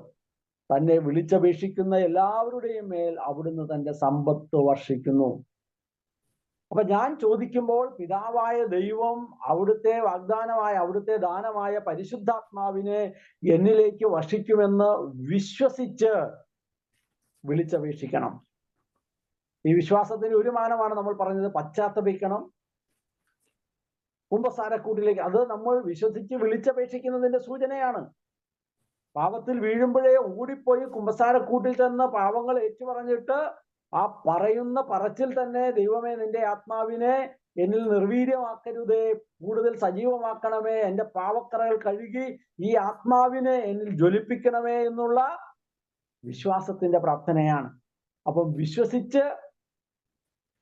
തന്നെ വിളിച്ചപേക്ഷിക്കുന്ന എല്ലാവരുടെയും മേൽ അവിടുന്ന് തന്റെ സമ്പത്ത് വർഷിക്കുന്നു. അപ്പൊ ഞാൻ ചോദിക്കുമ്പോൾ പിതാവായ ദൈവം അവിടുത്തെ വാഗ്ദാനമായ, അവിടുത്തെ ദാനമായ പരിശുദ്ധാത്മാവിനെ എന്നിലേക്ക് വർഷിക്കുമെന്ന് വിശ്വസിച്ച് വിളിച്ചപേക്ഷിക്കണം. ഈ വിശ്വാസത്തിന് ഒരു മാനമാണ് നമ്മൾ പറഞ്ഞത്, പശ്ചാത്തപിക്കണം, കുമ്പസാരക്കൂട്ടിലേക്ക്. അത് നമ്മൾ വിശ്വസിച്ച് വിളിച്ചപേക്ഷിക്കുന്നതിന്റെ സൂചനയാണ്. പാപത്തിൽ വീഴുമ്പോഴേ ഓടിപ്പോയി കുമ്പസാരക്കൂട്ടിൽ ചെന്ന് പാപങ്ങൾ ഏറ്റുപറഞ്ഞിട്ട് ആ പറയുന്ന പറച്ചിൽ തന്നെ, ദൈവമേ നിന്റെ ആത്മാവിനെ എന്നിൽ നിർവീര്യമാക്കരുതേ, കൂടുതൽ സജീവമാക്കണമേ, എൻ്റെ പാവക്കറകൾ കഴുകി ഈ ആത്മാവിനെ എന്നിൽ ജ്വലിപ്പിക്കണമേ എന്നുള്ള വിശ്വാസത്തിന്റെ പ്രാർത്ഥനയാണ്. അപ്പം വിശ്വസിച്ച്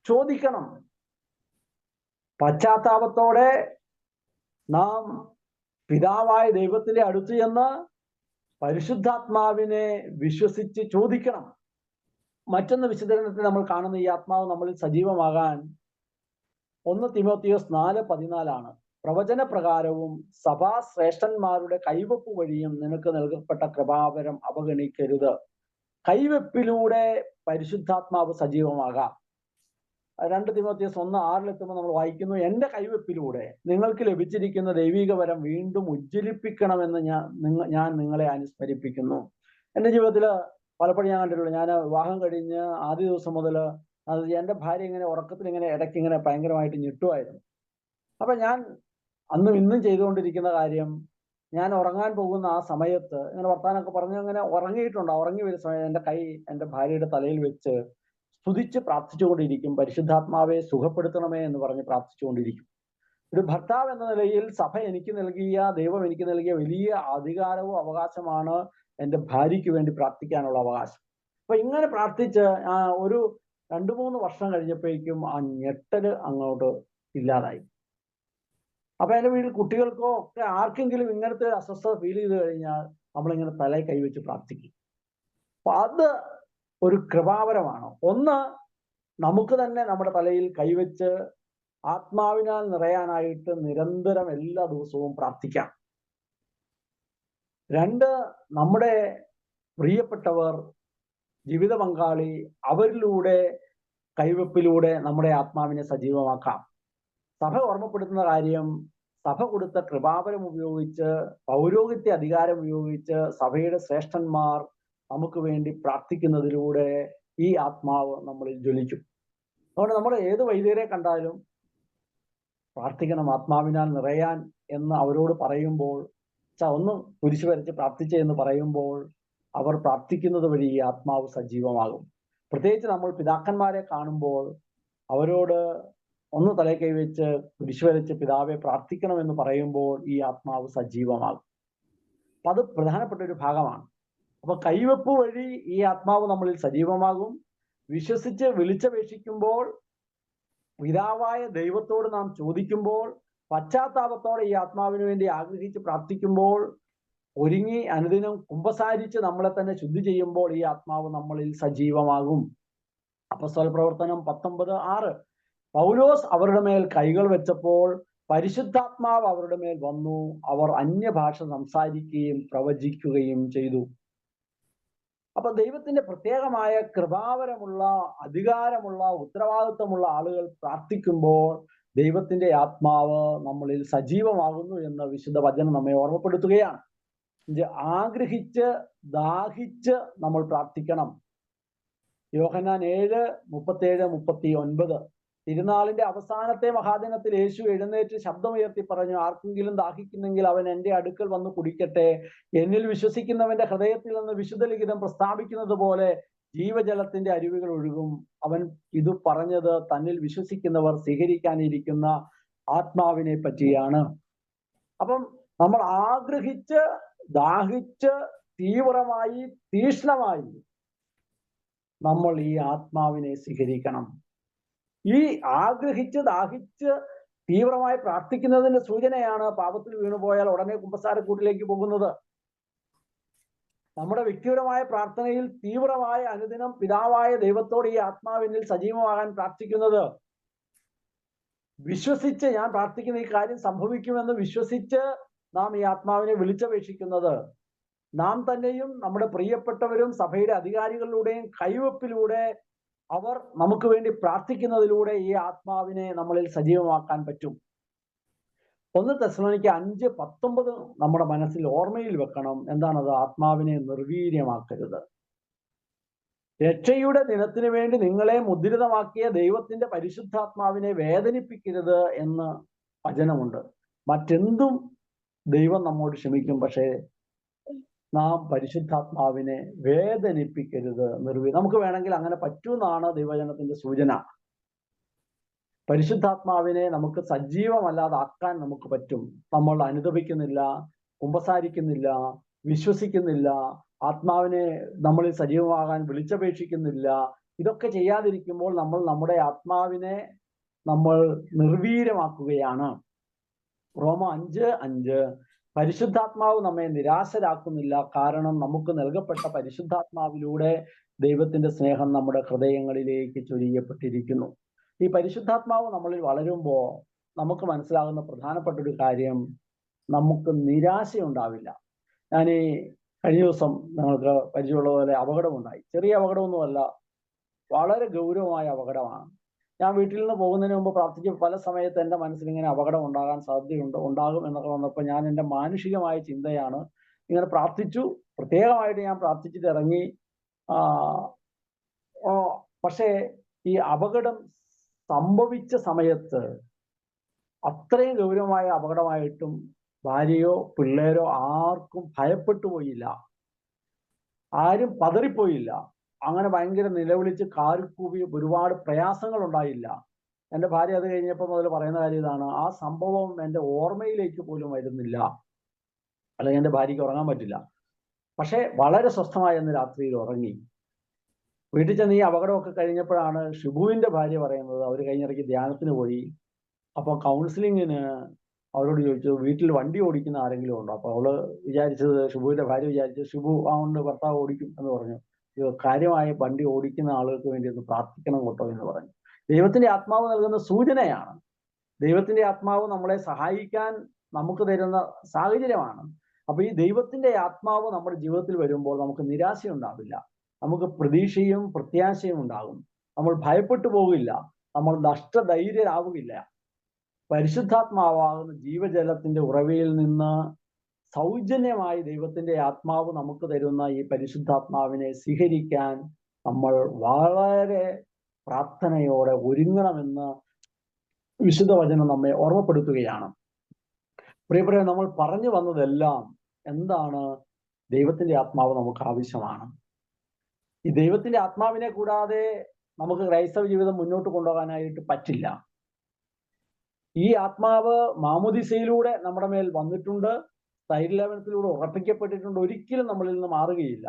ചോദിക്കണം. പശ്ചാത്താപത്തോടെ നാം പിതാവായ ദൈവത്തിന്റെ അടുത്ത് ചെന്ന് പരിശുദ്ധാത്മാവിനെ വിശ്വസിച്ച് ചോദിക്കണം. മറ്റൊന്ന് വിശുദ്ധ ഗ്രന്ഥത്തിൽ നമ്മൾ കാണുന്ന ഈ ആത്മാവ് നമ്മളിൽ സജീവമാകാൻ 1 തിമോത്തിയോസ് 4:14 പ്രവചന പ്രകാരവും സഭാശ്രേഷ്ഠന്മാരുടെ കൈവപ്പ് വഴിയും നിനക്ക് നൽകപ്പെട്ട കൃപാവരം അവഗണിക്കരുത്. കൈവെപ്പിലൂടെ പരിശുദ്ധാത്മാവ് സജീവമാകാം. 2 തിമോത്തിയോസ് 1:6 നമ്മൾ വായിക്കുന്നു, എൻ്റെ കൈവെപ്പിലൂടെ നിങ്ങൾക്ക് ലഭിച്ചിരിക്കുന്ന ദൈവിക വരം വീണ്ടും ഉജ്ജ്വലിപ്പിക്കണമെന്ന് ഞാൻ നിങ്ങളെ അനുസ്മരിപ്പിക്കുന്നു. എൻ്റെ ജീവിതത്തിൽ പലപ്പോഴും ഞാൻ കണ്ടിട്ടുള്ളൂ. ഞാൻ വിവാഹം കഴിഞ്ഞ് ആദ്യ ദിവസം മുതൽ എൻ്റെ ഭാര്യ ഇങ്ങനെ ഉറക്കത്തിൽ ഇങ്ങനെ ഇടയ്ക്ക് ഇങ്ങനെ ഭയങ്കരമായിട്ട് ഞെട്ടുമായിരുന്നു. അപ്പൊ ഞാൻ അന്നും ഇന്നും ചെയ്തുകൊണ്ടിരിക്കുന്ന കാര്യം, ഞാൻ ഉറങ്ങാൻ പോകുന്ന ആ സമയത്ത് ഇങ്ങനെ വർത്താനൊക്കെ പറഞ്ഞ് അങ്ങനെ ഉറങ്ങിയിട്ടുണ്ട്. ഉറങ്ങി വരുന്ന സമയം എൻ്റെ കൈ എൻ്റെ ഭാര്യയുടെ തലയിൽ വെച്ച് സ്തുതിച്ച് പ്രാർത്ഥിച്ചുകൊണ്ടിരിക്കും. പരിശുദ്ധാത്മാവെ സുഖപ്പെടുത്തണമേ എന്ന് പറഞ്ഞ് പ്രാർത്ഥിച്ചുകൊണ്ടിരിക്കും. ഒരു ഭർത്താവ് എന്ന നിലയിൽ സഭ എനിക്ക് നൽകിയ, ദൈവം എനിക്ക് നൽകിയ വലിയ അധികാരവും അവകാശമാണ് എൻ്റെ ഭാര്യയ്ക്ക് വേണ്ടി പ്രാർത്ഥിക്കാനുള്ള അവകാശം. അപ്പൊ ഇങ്ങനെ പ്രാർത്ഥിച്ച് ഒരു 2-3 വർഷം കഴിഞ്ഞപ്പോഴേക്കും ആ ഞെട്ടല് അങ്ങോട്ട് ഇല്ലാതായി. അപ്പൊ എൻ്റെ വീട്ടിൽ കുട്ടികൾക്കോ ഒക്കെ ആർക്കെങ്കിലും ഇങ്ങനത്തെ അസ്വസ്ഥത ഫീൽ ചെയ്ത് കഴിഞ്ഞാൽ നമ്മളിങ്ങനെ തലയിൽ കൈവച്ച് പ്രാർത്ഥിക്കും. അപ്പൊ അത് ഒരു കൃപാവരമാണ്. ഒന്ന്, നമുക്ക് തന്നെ നമ്മുടെ തലയിൽ കൈവച്ച് ആത്മാവിനാൽ നിറയാനായിട്ട് നിരന്തരം എല്ലാ ദിവസവും പ്രാർത്ഥിക്കാം. 2, നമ്മുടെ പ്രിയപ്പെട്ടവർ, ജീവിത പങ്കാളി, അവരിലൂടെ കൈവെപ്പിലൂടെ നമ്മുടെ ആത്മാവിനെ സജീവമാക്കാം. സഭ ഓർമ്മപ്പെടുത്തുന്ന കാര്യം, സഭ കൊടുത്ത കൃപാവരം ഉപയോഗിച്ച്, പൗരോഹിത്യ അധികാരം ഉപയോഗിച്ച് സഭയുടെ ശ്രേഷ്ഠന്മാർ നമുക്ക് വേണ്ടി പ്രാർത്ഥിക്കുന്നതിലൂടെ ഈ ആത്മാവ് നമ്മളിൽ ജ്വലിക്കും. അതുകൊണ്ട് നമ്മൾ ഏത് വൈദികരെ കണ്ടാലും പ്രാർത്ഥിക്കണം, ആത്മാവിനാൽ നിറയാൻ എന്ന് അവരോട് പറയുമ്പോൾ, ഒന്ന് കുരിശ് വരച്ച് പ്രാർത്ഥിച്ചേ എന്ന് പറയുമ്പോൾ അവർ പ്രാർത്ഥിക്കുന്നത് വഴി ഈ ആത്മാവ് സജീവമാകും. പ്രത്യേകിച്ച് നമ്മൾ പിതാക്കന്മാരെ കാണുമ്പോൾ അവരോട് ഒന്ന് തലയിൽ കൈവച്ച് കുരിശ് വരച്ച് പിതാവെ പ്രാർത്ഥിക്കണമെന്ന് പറയുമ്പോൾ ഈ ആത്മാവ് സജീവമാകും. അപ്പൊ അത് പ്രധാനപ്പെട്ട ഒരു ഭാഗമാണ്. അപ്പൊ കൈവെപ്പ് വഴി ഈ ആത്മാവ് നമ്മളിൽ സജീവമാകും. വിശ്വസിച്ച് വിളിച്ചപേക്ഷിക്കുമ്പോൾ, പിതാവായ ദൈവത്തോട് നാം ചോദിക്കുമ്പോൾ, പശ്ചാത്താപത്തോടെ ഈ ആത്മാവിന് വേണ്ടി ആഗ്രഹിച്ച് പ്രാർത്ഥിക്കുമ്പോൾ, ഒരുങ്ങി അനുദിനം കുമ്പസാരിച്ച് നമ്മളെ തന്നെ ശുദ്ധി ചെയ്യുമ്പോൾ ഈ ആത്മാവ് നമ്മളിൽ സജീവമാകും. അപ്പോസ്തല പ്രവർത്തനം 19:6 പൗലോസ് അവരുടെ മേൽ കൈകൾ വെച്ചപ്പോൾ പരിശുദ്ധാത്മാവ് അവരുടെ മേൽ വന്നു, അവർ അന്യഭാഷ സംസാരിക്കുകയും പ്രവചിക്കുകയും ചെയ്തു. അപ്പൊ ദൈവത്തിന്റെ പ്രത്യേകമായ കൃപാവരമുള്ള, അധികാരമുള്ള, ഉത്തരവാദിത്വമുള്ള ആളുകൾ പ്രാർത്ഥിക്കുമ്പോൾ ദൈവത്തിന്റെ ആത്മാവ് നമ്മളിൽ സജീവമാകുന്നു എന്ന് വിശുദ്ധ വചനം നമ്മെ ഓർമ്മപ്പെടുത്തുകയാണ്. ആഗ്രഹിച്ച് ദാഹിച്ച് നമ്മൾ പ്രാർത്ഥിക്കണം. യോഹന്നാൻ 7:37-39 തിരുനാളിന്റെ അവസാനത്തെ മഹാദിനത്തിൽ യേശു എഴുന്നേറ്റ് ശബ്ദമുയർത്തി പറഞ്ഞു, ആർക്കെങ്കിലും ദാഹിക്കുന്നെങ്കിൽ അവൻ എൻ്റെ അടുക്കൽ വന്ന് കുടിക്കട്ടെ. എന്നിൽ വിശ്വസിക്കുന്നവന്റെ ഹൃദയത്തിൽ നിന്ന് വിശുദ്ധ ലിഖിതം പ്രസ്താവിക്കുന്നത് പോലെ ജീവജലത്തിന്റെ അരുവികൾ ഒഴുകും. അവൻ ഇത് പറഞ്ഞത് തന്നിൽ വിശ്വസിക്കുന്നവർ സ്വീകരിക്കാനിരിക്കുന്ന ആത്മാവിനെ പറ്റിയാണ്. അപ്പം നമ്മൾ ആഗ്രഹിച്ച് ദാഹിച്ച് തീവ്രമായി തീക്ഷ്ണമായി നമ്മൾ ഈ ആത്മാവിനെ സ്വീകരിക്കണം. ഈ ആഗ്രഹിച്ച് ദാഹിച്ച് തീവ്രമായി പ്രാർത്ഥിക്കുന്നതിന്റെ സൂചനയാണ് പാപത്തിൽ വീണുപോയാൽ ഉടനെ കുമ്പസാരക്കൂട്ടിലേക്ക് പോകുന്നത്. നമ്മുടെ വ്യക്തിപരമായ പ്രാർത്ഥനയിൽ തീവ്രമായ അനുദിനം പിതാവായ ദൈവത്തോട് ഈ ആത്മാവിനിൽ സജീവമാകാൻ പ്രാർത്ഥിക്കുന്നത്, വിശ്വസിച്ച് ഞാൻ പ്രാർത്ഥിക്കുന്ന ഈ കാര്യം സംഭവിക്കുമെന്ന് വിശ്വസിച്ച് നാം ഈ ആത്മാവിനെ വിളിച്ചപേക്ഷിക്കുന്നത്, നാം തന്നെയും നമ്മുടെ പ്രിയപ്പെട്ടവരും സഭയുടെ അധികാരികളിലൂടെയും കൈവപ്പിലൂടെ അവർ നമുക്ക് വേണ്ടി പ്രാർത്ഥിക്കുന്നതിലൂടെ ഈ ആത്മാവിനെ നമ്മളിൽ സജീവമാക്കാൻ പറ്റും. 1 തെസ്സലോനിക്ക 5:19 നമ്മുടെ മനസ്സിൽ ഓർമ്മയിൽ വെക്കണം. എന്താണത്? ആത്മാവിനെ നിർവീര്യമാക്കരുത്. രക്ഷയുടെ ദിനത്തിന് വേണ്ടി നിങ്ങളെ മുദ്രിതമാക്കിയ ദൈവത്തിന്റെ പരിശുദ്ധാത്മാവിനെ വേദനിപ്പിക്കരുത് എന്ന് വചനമുണ്ട്. മറ്റെന്തും ദൈവം നമ്മോട് ക്ഷമിക്കും, പക്ഷേ നാം പരിശുദ്ധാത്മാവിനെ വേദനിപ്പിക്കരുത്. നമുക്ക് വേണമെങ്കിൽ അങ്ങനെ പറ്റൂന്നാണ് ദൈവജനത്തിന്റെ സൂചന. പരിശുദ്ധാത്മാവിനെ നമുക്ക് സജീവമല്ലാതാക്കാൻ നമുക്ക് പറ്റും. നമ്മൾ അനുതപിക്കുന്നില്ല, കുമ്പസാരിക്കുന്നില്ല, വിശ്വസിക്കുന്നില്ല, ആത്മാവിനെ നമ്മളിൽ സജീവമാകാൻ വിളിച്ചപേക്ഷിക്കുന്നില്ല. ഇതൊക്കെ ചെയ്യാതിരിക്കുമ്പോൾ നമ്മൾ നമ്മുടെ ആത്മാവിനെ നമ്മൾ നിർവീര്യമാക്കുകയാണ്. റോമ 5:5 പരിശുദ്ധാത്മാവ് നമ്മെ നിരാശരാക്കുന്നില്ല, കാരണം നമുക്ക് നൽകപ്പെട്ട പരിശുദ്ധാത്മാവിലൂടെ ദൈവത്തിന്റെ സ്നേഹം നമ്മുടെ ഹൃദയങ്ങളിലേക്ക് ചൊരിയപ്പെട്ടിരിക്കുന്നു. ഈ പരിശുദ്ധാത്മാവ് നമ്മളിൽ വളരുമ്പോൾ നമുക്ക് മനസ്സിലാകുന്ന പ്രധാനപ്പെട്ട ഒരു കാര്യം, നമുക്ക് നിരാശയുണ്ടാവില്ല. ഞാൻ ഈ കഴിഞ്ഞ ദിവസം നിങ്ങൾക്ക് പരിചയമുള്ള പോലെ അപകടമുണ്ടായി. ചെറിയ അപകടമൊന്നുമല്ല, വളരെ ഗൗരവമായ അപകടമാണ്. ഞാൻ വീട്ടിൽ നിന്ന് പോകുന്നതിന് മുമ്പ് പ്രാർത്ഥിച്ച് പല സമയത്ത് എൻ്റെ മനസ്സിൽ ഇങ്ങനെ അപകടം ഉണ്ടാകാൻ ഉണ്ടാകും എന്നൊക്കെ വന്നപ്പോൾ ഞാൻ എൻ്റെ മാനുഷികമായ ചിന്തയാണ് ഇങ്ങനെ പ്രാർത്ഥിച്ചു. പ്രത്യേകമായിട്ട് ഞാൻ പ്രാർത്ഥിച്ചിട്ട് ഇറങ്ങി. പക്ഷേ ഈ അപകടം സംഭവിച്ച സമയത്ത് അത്രയും ഗൗരവമായ അപകടമായിട്ടും ഭാര്യയോ പിള്ളേരോ ആർക്കും ഭയപ്പെട്ടു പോയില്ല, ആരും പതറിപ്പോയില്ല. അങ്ങനെ ഭയങ്കര നിലവിളിച്ച് കാറിക്കൂവി ഒരുപാട് പ്രയാസങ്ങൾ ഉണ്ടായില്ല. എൻ്റെ ഭാര്യ അത് കഴിഞ്ഞപ്പോൾ മുതൽ പറയുന്ന കാര്യം ഇതാണ്, ആ സംഭവം എൻ്റെ ഓർമ്മയിലേക്ക് പോലും വരുന്നില്ല, അല്ലെങ്കിൽ എൻ്റെ ഭാര്യയ്ക്ക് ഉറങ്ങാൻ പറ്റില്ല. പക്ഷെ വളരെ സ്വസ്ഥമായി അന്ന് രാത്രിയിൽ ഉറങ്ങി. വീട്ടിൽ ചെന്ന് ഈ അപകടമൊക്കെ കഴിഞ്ഞപ്പോഴാണ് ഷിബുവിൻ്റെ ഭാര്യ പറയുന്നത്, അവർ കഴിഞ്ഞിടയ്ക്ക് ധ്യാനത്തിന് പോയി. അപ്പോൾ കൗൺസിലിങ്ങിന് അവരോട് ചോദിച്ചു, വീട്ടിൽ വണ്ടി ഓടിക്കുന്ന ആരെങ്കിലും ഉണ്ടോ? അപ്പോൾ അവള് വിചാരിച്ചത്, ഷിബുവിൻ്റെ ഭാര്യ വിചാരിച്ചത് ഷിബു അതുകൊണ്ട് ഭർത്താവ് ഓടിക്കും എന്ന് പറഞ്ഞു. കാര്യമായി വണ്ടി ഓടിക്കുന്ന ആളുകൾക്ക് വേണ്ടി ഒന്ന് പ്രാർത്ഥിക്കണം കേട്ടോ എന്ന് പറഞ്ഞു. ദൈവത്തിന്റെ ആത്മാവ് നൽകുന്ന സൂചനയാണ്. ദൈവത്തിന്റെ ആത്മാവ് നമ്മളെ സഹായിക്കാൻ നമുക്ക് തരുന്ന സാഹചര്യമാണ്. അപ്പൊ ഈ ദൈവത്തിന്റെ ആത്മാവ് നമ്മുടെ ജീവിതത്തിൽ വരുമ്പോൾ നമുക്ക് നിരാശയുണ്ടാവില്ല, നമുക്ക് പ്രതീക്ഷയും പ്രത്യാശയും ഉണ്ടാകും. നമ്മൾ ഭയപ്പെട്ടു പോകില്ല, നമ്മൾ നഷ്ടധൈര്യരാവുകയില്ല. പരിശുദ്ധാത്മാവാകുന്ന ജീവജലത്തിന്റെ ഉറവയിൽ നിന്ന് സൗജന്യമായി ദൈവത്തിന്റെ ആത്മാവ് നമുക്ക് തരുന്ന ഈ പരിശുദ്ധാത്മാവിനെ സ്വീകരിക്കാൻ നമ്മൾ വളരെ പ്രാർത്ഥനയോടെ ഒരുങ്ങണമെന്ന് വിശുദ്ധ വചനം നമ്മെ ഓർമ്മപ്പെടുത്തുകയാണ്. പ്രിയപ്പെട്ടവരെ, നമ്മൾ പറഞ്ഞു വന്നതെല്ലാം എന്താണ്? ദൈവത്തിന്റെ ആത്മാവ് നമുക്ക് ആവശ്യമാണ്. ഈ ദൈവത്തിന്റെ ആത്മാവിനെ കൂടാതെ നമുക്ക് ക്രൈസ്തവ ജീവിതം മുന്നോട്ട് കൊണ്ടുപോകാനായിട്ട് പറ്റില്ല. ഈ ആത്മാവ് മാമുദിസയിലൂടെ നമ്മുടെ മേൽ വന്നിട്ടുണ്ട്, സ്ഥൈര്യലേപനത്തിലൂടെ ഉറപ്പിക്കപ്പെട്ടിട്ടുണ്ട്, ഒരിക്കലും നമ്മളിൽ നിന്ന് മാറുകയില്ല.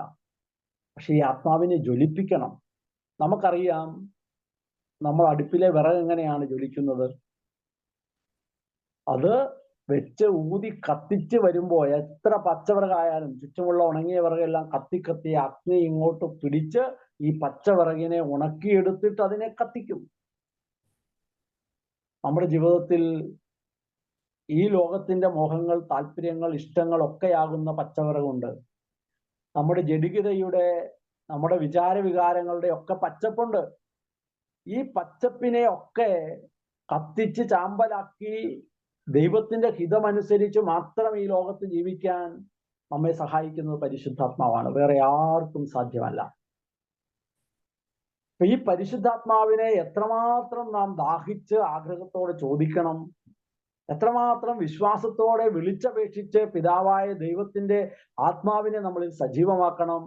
പക്ഷെ ഈ ആത്മാവിനെ ജ്വലിപ്പിക്കണം. നമുക്കറിയാം നമ്മൾ അടുപ്പിലെ വിറക് എങ്ങനെയാണ് ജ്വലിക്കുന്നത്. അത് വെച്ച് ഊതി കത്തിച്ച് വരുമ്പോൾ എത്ര പച്ചവിറകായാലും ചുറ്റുമുള്ള ഉണങ്ങിയ വിറകെല്ലാം കത്തി അഗ്നി ഇങ്ങോട്ട് പിടിച്ച് ഈ പച്ചവിറകിനെ ഉണക്കിയെടുത്തിട്ട് അതിനെ കത്തിക്കും. നമ്മുടെ ജീവിതത്തിൽ ഈ ലോകത്തിന്റെ മോഹങ്ങൾ, താല്പര്യങ്ങൾ, ഇഷ്ടങ്ങൾ ഒക്കെയാകുന്ന പച്ചവിറകുണ്ട്. നമ്മുടെ ജഡികതയുടെ, നമ്മുടെ വിചാരവികാരങ്ങളുടെ ഒക്കെ പച്ചപ്പുണ്ട്. ഈ പച്ചപ്പിനെ ഒക്കെ കത്തിച്ച് ചാമ്പലാക്കി ദൈവത്തിന്റെ ഹിതമനുസരിച്ച് മാത്രം ഈ ലോകത്ത് ജീവിക്കാൻ നമ്മെ സഹായിക്കുന്നത് പരിശുദ്ധാത്മാവാണ്, വേറെ ആർക്കും സാധ്യമല്ല. ഈ പരിശുദ്ധാത്മാവിനെ എത്രമാത്രം നാം ദാഹിച്ച് ആഗ്രഹത്തോടെ ചോദിക്കണം, എത്രമാത്രം വിശ്വാസത്തോടെ വിളിച്ചപേക്ഷിച്ച് പിതാവായ ദൈവത്തിന്റെ ആത്മാവിനെ നമ്മളിൽ സജീവമാക്കണം,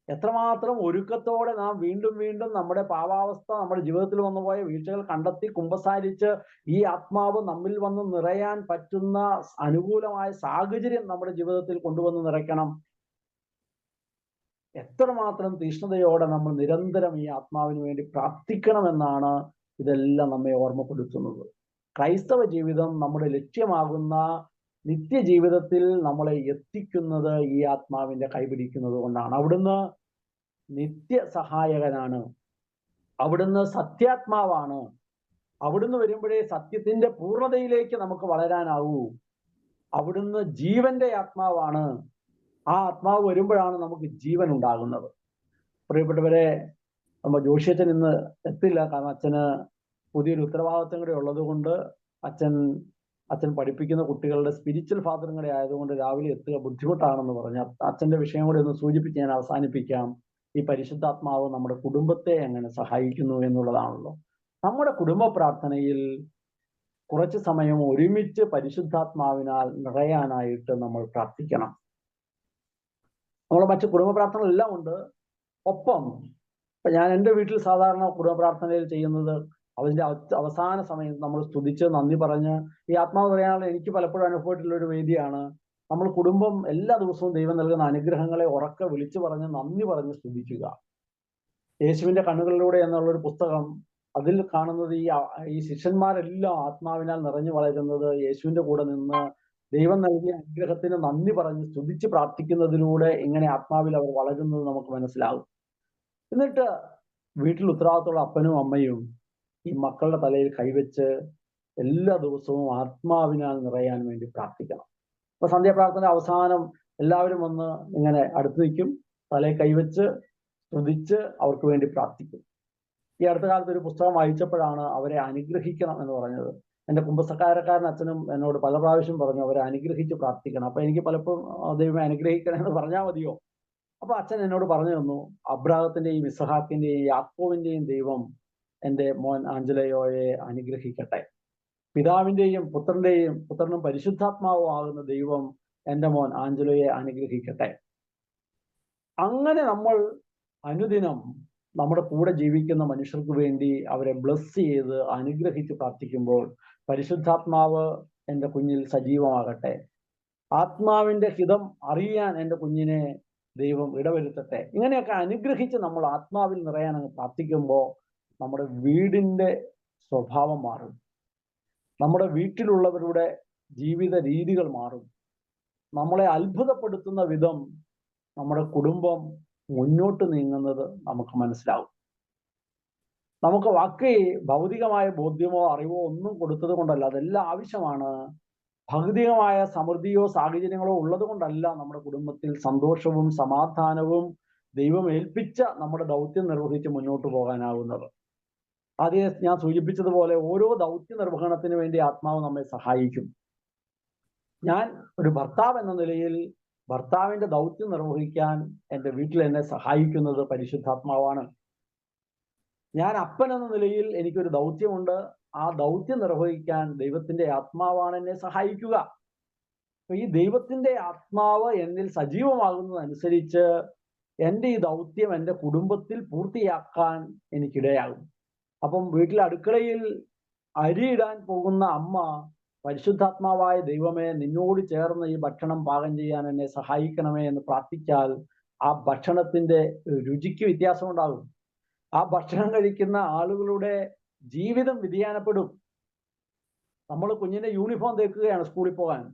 എത്രമാത്രം ഒരുക്കത്തോടെ നാം വീണ്ടും വീണ്ടും നമ്മുടെ പാപാവസ്ഥ, നമ്മുടെ ജീവിതത്തിൽ വന്നുപോയ വീഴ്ചകൾ കണ്ടെത്തി കുമ്പസാരിച്ച് ഈ ആത്മാവ് നമ്മിൽ വന്ന് നിറയാൻ പറ്റുന്ന അനുകൂലമായ സാഹചര്യം നമ്മുടെ ജീവിതത്തിൽ കൊണ്ടുവന്ന് നിറയ്ക്കണം. എത്രമാത്രം തീഷ്ണതയോടെ നമ്മൾ നിരന്തരം ഈ ആത്മാവിന് വേണ്ടി പ്രാർത്ഥിക്കണമെന്നാണ് ഇതെല്ലാം നമ്മെ ഓർമ്മപ്പെടുത്തുന്നത്. ക്രൈസ്തവ ജീവിതം നമ്മുടെ ലക്ഷ്യമാകുന്ന നിത്യജീവിതത്തിൽ നമ്മളെ എത്തിക്കുന്നത് ഈ ആത്മാവിന്റെ കൈപിടിക്കുന്നത് കൊണ്ടാണ്. അവിടുന്ന് നിത്യ സഹായകനാണ്, അവിടുന്ന് സത്യാത്മാവാണ്. അവിടുന്ന് വരുമ്പോഴേ സത്യത്തിന്റെ പൂർണ്ണതയിലേക്ക് നമുക്ക് വളരാനാവൂ. അവിടുന്ന് ജീവന്റെ ആത്മാവാണ്. ആ ആത്മാവ് വരുമ്പോഴാണ് നമുക്ക് ജീവൻ ഉണ്ടാകുന്നത്. പ്രിയപ്പെട്ടവരെ, നമ്മൾ ജോഷിയച്ചൻ ഇന്ന് എത്തില്ല, കാരണം അച്ഛന് പുതിയൊരു ഉത്തരവാദിത്വം കൂടെ ഉള്ളത് കൊണ്ട് അച്ഛൻ പഠിപ്പിക്കുന്ന കുട്ടികളുടെ സ്പിരിച്വൽ ഫാദറും കൂടെ ആയതുകൊണ്ട് രാവിലെ എത്തുക ബുദ്ധിമുട്ടാണെന്ന് പറഞ്ഞ് അച്ഛന്റെ വിഷയം കൂടെ ഒന്ന് സൂചിപ്പിച്ച് ഞാൻ അവസാനിപ്പിക്കാം. ഈ പരിശുദ്ധാത്മാവ് നമ്മുടെ കുടുംബത്തെ എങ്ങനെ സഹായിക്കുന്നു എന്നുള്ളതാണല്ലോ. നമ്മുടെ കുടുംബ പ്രാർത്ഥനയിൽ കുറച്ച് സമയം ഒരുമിച്ച് പരിശുദ്ധാത്മാവിനാൽ നിറയാനായിട്ട് നമ്മൾ പ്രാർത്ഥിക്കണം. നമ്മുടെ മറ്റു കുടുംബ പ്രാർത്ഥനകളെല്ലാം ഉണ്ട്. ഒപ്പം ഇപ്പൊ ഞാൻ എൻ്റെ വീട്ടിൽ സാധാരണ കുടുംബ പ്രാർത്ഥനയിൽ ചെയ്യുന്നത്, അതിന്റെ അവസാന സമയം നമ്മൾ സ്തുതിച്ച് നന്ദി പറഞ്ഞ്, ഈ ആത്മാവ് പറയാനുള്ള എനിക്ക് പലപ്പോഴും അനുഭവപ്പെട്ടുള്ള ഒരു വേദിയാണ്, നമ്മൾ കുടുംബം എല്ലാ ദിവസവും ദൈവം നൽകുന്ന അനുഗ്രഹങ്ങളെ ഉറക്കെ വിളിച്ചു പറഞ്ഞ് നന്ദി പറഞ്ഞ് സ്തുതിക്കുക. യേശുവിന്റെ കണ്ണുകളിലൂടെ എന്നുള്ളൊരു പുസ്തകം, അതിൽ കാണുന്നത് ഈ ശിഷ്യന്മാരെല്ലാം ആത്മാവിനാൽ നിറഞ്ഞു വളരുന്നത് യേശുവിന്റെ കൂടെ നിന്ന് ദൈവം നൽകിയ അനുഗ്രഹത്തിന് നന്ദി പറഞ്ഞ് സ്തുതിച്ച് പ്രാർത്ഥിക്കുന്നതിലൂടെ ഇങ്ങനെ ആത്മാവിൽ അവർ വളരുന്നത് നമുക്ക് മനസ്സിലാകും. എന്നിട്ട് വീട്ടിൽ ഉത്തരവാദിത്തമുള്ള അപ്പനും അമ്മയും ഈ മക്കളുടെ തലയിൽ കൈവച്ച് എല്ലാ ദിവസവും ആത്മാവിനാൽ നിറയാൻ വേണ്ടി പ്രാർത്ഥിക്കണം. അപ്പൊ സന്ധ്യാപ്രാർത്ഥന അവസാനം എല്ലാവരും വന്ന് ഇങ്ങനെ അടുത്ത് നിൽക്കും, തലയിൽ കൈവച്ച് സ്തുതിച്ച് അവർക്ക് വേണ്ടി പ്രാർത്ഥിക്കും. ഈ അടുത്ത കാലത്ത് ഒരു പുസ്തകം വായിച്ചപ്പോഴാണ് അവരെ അനുഗ്രഹിക്കണം എന്ന് പറഞ്ഞത്. എൻ്റെ കുമ്പസക്കാരക്കാരൻ അച്ഛനും എന്നോട് പല പ്രാവശ്യം പറഞ്ഞു അവരെ അനുഗ്രഹിച്ച് പ്രാർത്ഥിക്കണം. അപ്പൊ എനിക്ക് പലപ്പോഴും ദൈവമേ അനുഗ്രഹിക്കണം എന്ന് പറഞ്ഞാൽ മതിയോ? അപ്പൊ അച്ഛൻ എന്നോട് പറഞ്ഞു തന്നു, അബ്രാഹത്തിന്റെയും ഇസഹാക്കിന്റെയും യാക്കോവിന്റെയും ദൈവം എൻ്റെ മോൻ ആഞ്ചലയോയെ അനുഗ്രഹിക്കട്ടെ. പിതാവിന്റെയും പുത്രനും പരിശുദ്ധാത്മാവും ആകുന്ന ദൈവം എൻ്റെ മോൻ ആഞ്ചലോയെ അനുഗ്രഹിക്കട്ടെ. അങ്ങനെ നമ്മൾ അനുദിനം നമ്മുടെ കൂടെ ജീവിക്കുന്ന മനുഷ്യർക്ക് വേണ്ടി അവരെ ബ്ലസ് ചെയ്ത് അനുഗ്രഹിച്ച് പ്രാർത്ഥിക്കുമ്പോൾ പരിശുദ്ധാത്മാവ് എൻ്റെ കുഞ്ഞിൽ സജീവമാകട്ടെ, ആത്മാവിന്റെ ഹിതം അറിയാൻ എൻ്റെ കുഞ്ഞിനെ ദൈവം ഇടവരുത്തട്ടെ, ഇങ്ങനെയൊക്കെ അനുഗ്രഹിച്ച് നമ്മൾ ആത്മാവിൽ നിറയാൻ പ്രാർത്ഥിക്കുമ്പോൾ നമ്മുടെ വീടിന്റെ സ്വഭാവം മാറും, നമ്മുടെ വീട്ടിലുള്ളവരുടെ ജീവിത രീതികൾ മാറും. നമ്മളെ അത്ഭുതപ്പെടുത്തുന്ന വിധം നമ്മുടെ കുടുംബം മുന്നോട്ട് നീങ്ങുന്നത് നമുക്ക് മനസ്സിലാവും. നമുക്ക് വാക്ക് ഭൗതികമായ ബോധ്യമോ അറിവോ ഒന്നും കൊടുത്തത് കൊണ്ടല്ല, അതെല്ലാം ആവശ്യമാണ്. ഭൗതികമായ സമൃദ്ധിയോ സാഹചര്യങ്ങളോ ഉള്ളത് കൊണ്ടല്ല നമ്മുടെ കുടുംബത്തിൽ സന്തോഷവും സമാധാനവും ദൈവം ഏൽപ്പിച്ച നമ്മുടെ ദൗത്യം നിർവഹിച്ച് മുന്നോട്ട് പോകാനാവുന്നത്. ആദ്യം ഞാൻ സൂചിപ്പിച്ചതുപോലെ ഓരോ ദൗത്യ നിർവഹണത്തിന് വേണ്ടി ആത്മാവ് നമ്മെ സഹായിക്കും. ഞാൻ ഒരു ഭർത്താവ് എന്ന നിലയിൽ ഭർത്താവിന്റെ ദൗത്യം നിർവഹിക്കാൻ എൻ്റെ വീട്ടിൽ എന്നെ സഹായിക്കുന്നത് പരിശുദ്ധാത്മാവാണ്. ഞാൻ അപ്പൻ എന്ന നിലയിൽ എനിക്കൊരു ദൗത്യമുണ്ട്, ആ ദൗത്യം നിർവഹിക്കാൻ ദൈവത്തിന്റെ ആത്മാവാണ് എന്നെ സഹായിക്കുക. ഈ ദൈവത്തിന്റെ ആത്മാവ് എന്നിൽ സജീവമാകുന്നതനുസരിച്ച് എൻ്റെ ഈ ദൗത്യം എൻ്റെ കുടുംബത്തിൽ പൂർത്തിയാക്കാൻ എനിക്കിടയാകും. അപ്പം വീട്ടിലെ അടുക്കളയിൽ അരിയിടാൻ പോകുന്ന അമ്മ പരിശുദ്ധാത്മാവായ ദൈവമേ നിന്നോട് ചേർന്ന് ഈ ഭക്ഷണം പാകം ചെയ്യാൻ എന്നെ സഹായിക്കണമേ എന്ന് പ്രാർത്ഥിച്ചാൽ ആ ഭക്ഷണത്തിന്റെ രുചിക്ക് വ്യത്യാസം ഉണ്ടാകും. ആ ഭക്ഷണം കഴിക്കുന്ന ആളുകളുടെ ജീവിതം വ്യതിയാനപ്പെടും. നമ്മൾ കുഞ്ഞിന്റെ യൂണിഫോം തേക്കുകയാണ് സ്കൂളിൽ പോകാൻ.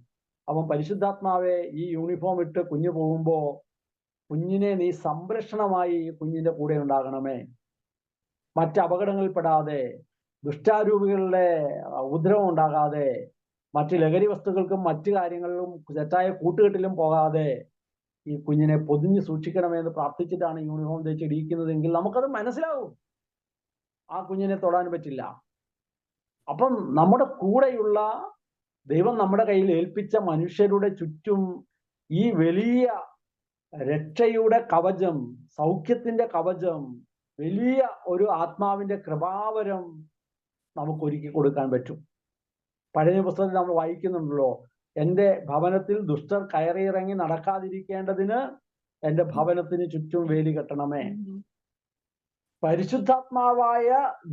അപ്പം പരിശുദ്ധാത്മാവെ ഈ യൂണിഫോം ഇട്ട് കുഞ്ഞ് പോകുമ്പോ കുഞ്ഞിനെ നീ സംരക്ഷണമായി കുഞ്ഞിന്റെ കൂടെ ഉണ്ടാകണമേ, മറ്റ് അപകടങ്ങളിൽപ്പെടാതെ, ദുഷ്ടാരൂപികളുടെ ഉപദ്രവം ഉണ്ടാകാതെ, മറ്റ് ലഹരി വസ്തുക്കൾക്കും മറ്റു കാര്യങ്ങളിലും തെറ്റായ കൂട്ടുകെട്ടിലും പോകാതെ ഈ കുഞ്ഞിനെ പൊതിഞ്ഞ് സൂക്ഷിക്കണമെന്ന് പ്രാർത്ഥിച്ചിട്ടാണ് യൂണിഫോം ധരിച്ചിടിക്കുന്നതെങ്കിൽ നമുക്കത് മനസ്സിലാവും, ആ കുഞ്ഞിനെ തൊടാൻ പറ്റില്ല. അപ്പം നമ്മുടെ കൂടെയുള്ള ദൈവം നമ്മുടെ കയ്യിൽ ഏൽപ്പിച്ച മനുഷ്യരുടെ ചുറ്റും ഈ വലിയ രക്ഷയുടെ കവചം, സൗഖ്യത്തിന്റെ കവചം, വലിയ ഒരു ആത്മാവിന്റെ കൃപാവരം നമുക്ക് ഒരുക്കി കൊടുക്കാൻ പറ്റും. പഴയ പുസ്തകത്തിൽ നമ്മൾ വായിക്കുന്നുണ്ടല്ലോ, എൻ്റെ ഭവനത്തിൽ ദുഷ്ടർ കയറിയിറങ്ങി നടക്കാതിരിക്കേണ്ടതിന് എൻ്റെ ഭവനത്തിന് ചുറ്റും വേലി കെട്ടണമേ. പരിശുദ്ധാത്മാവായ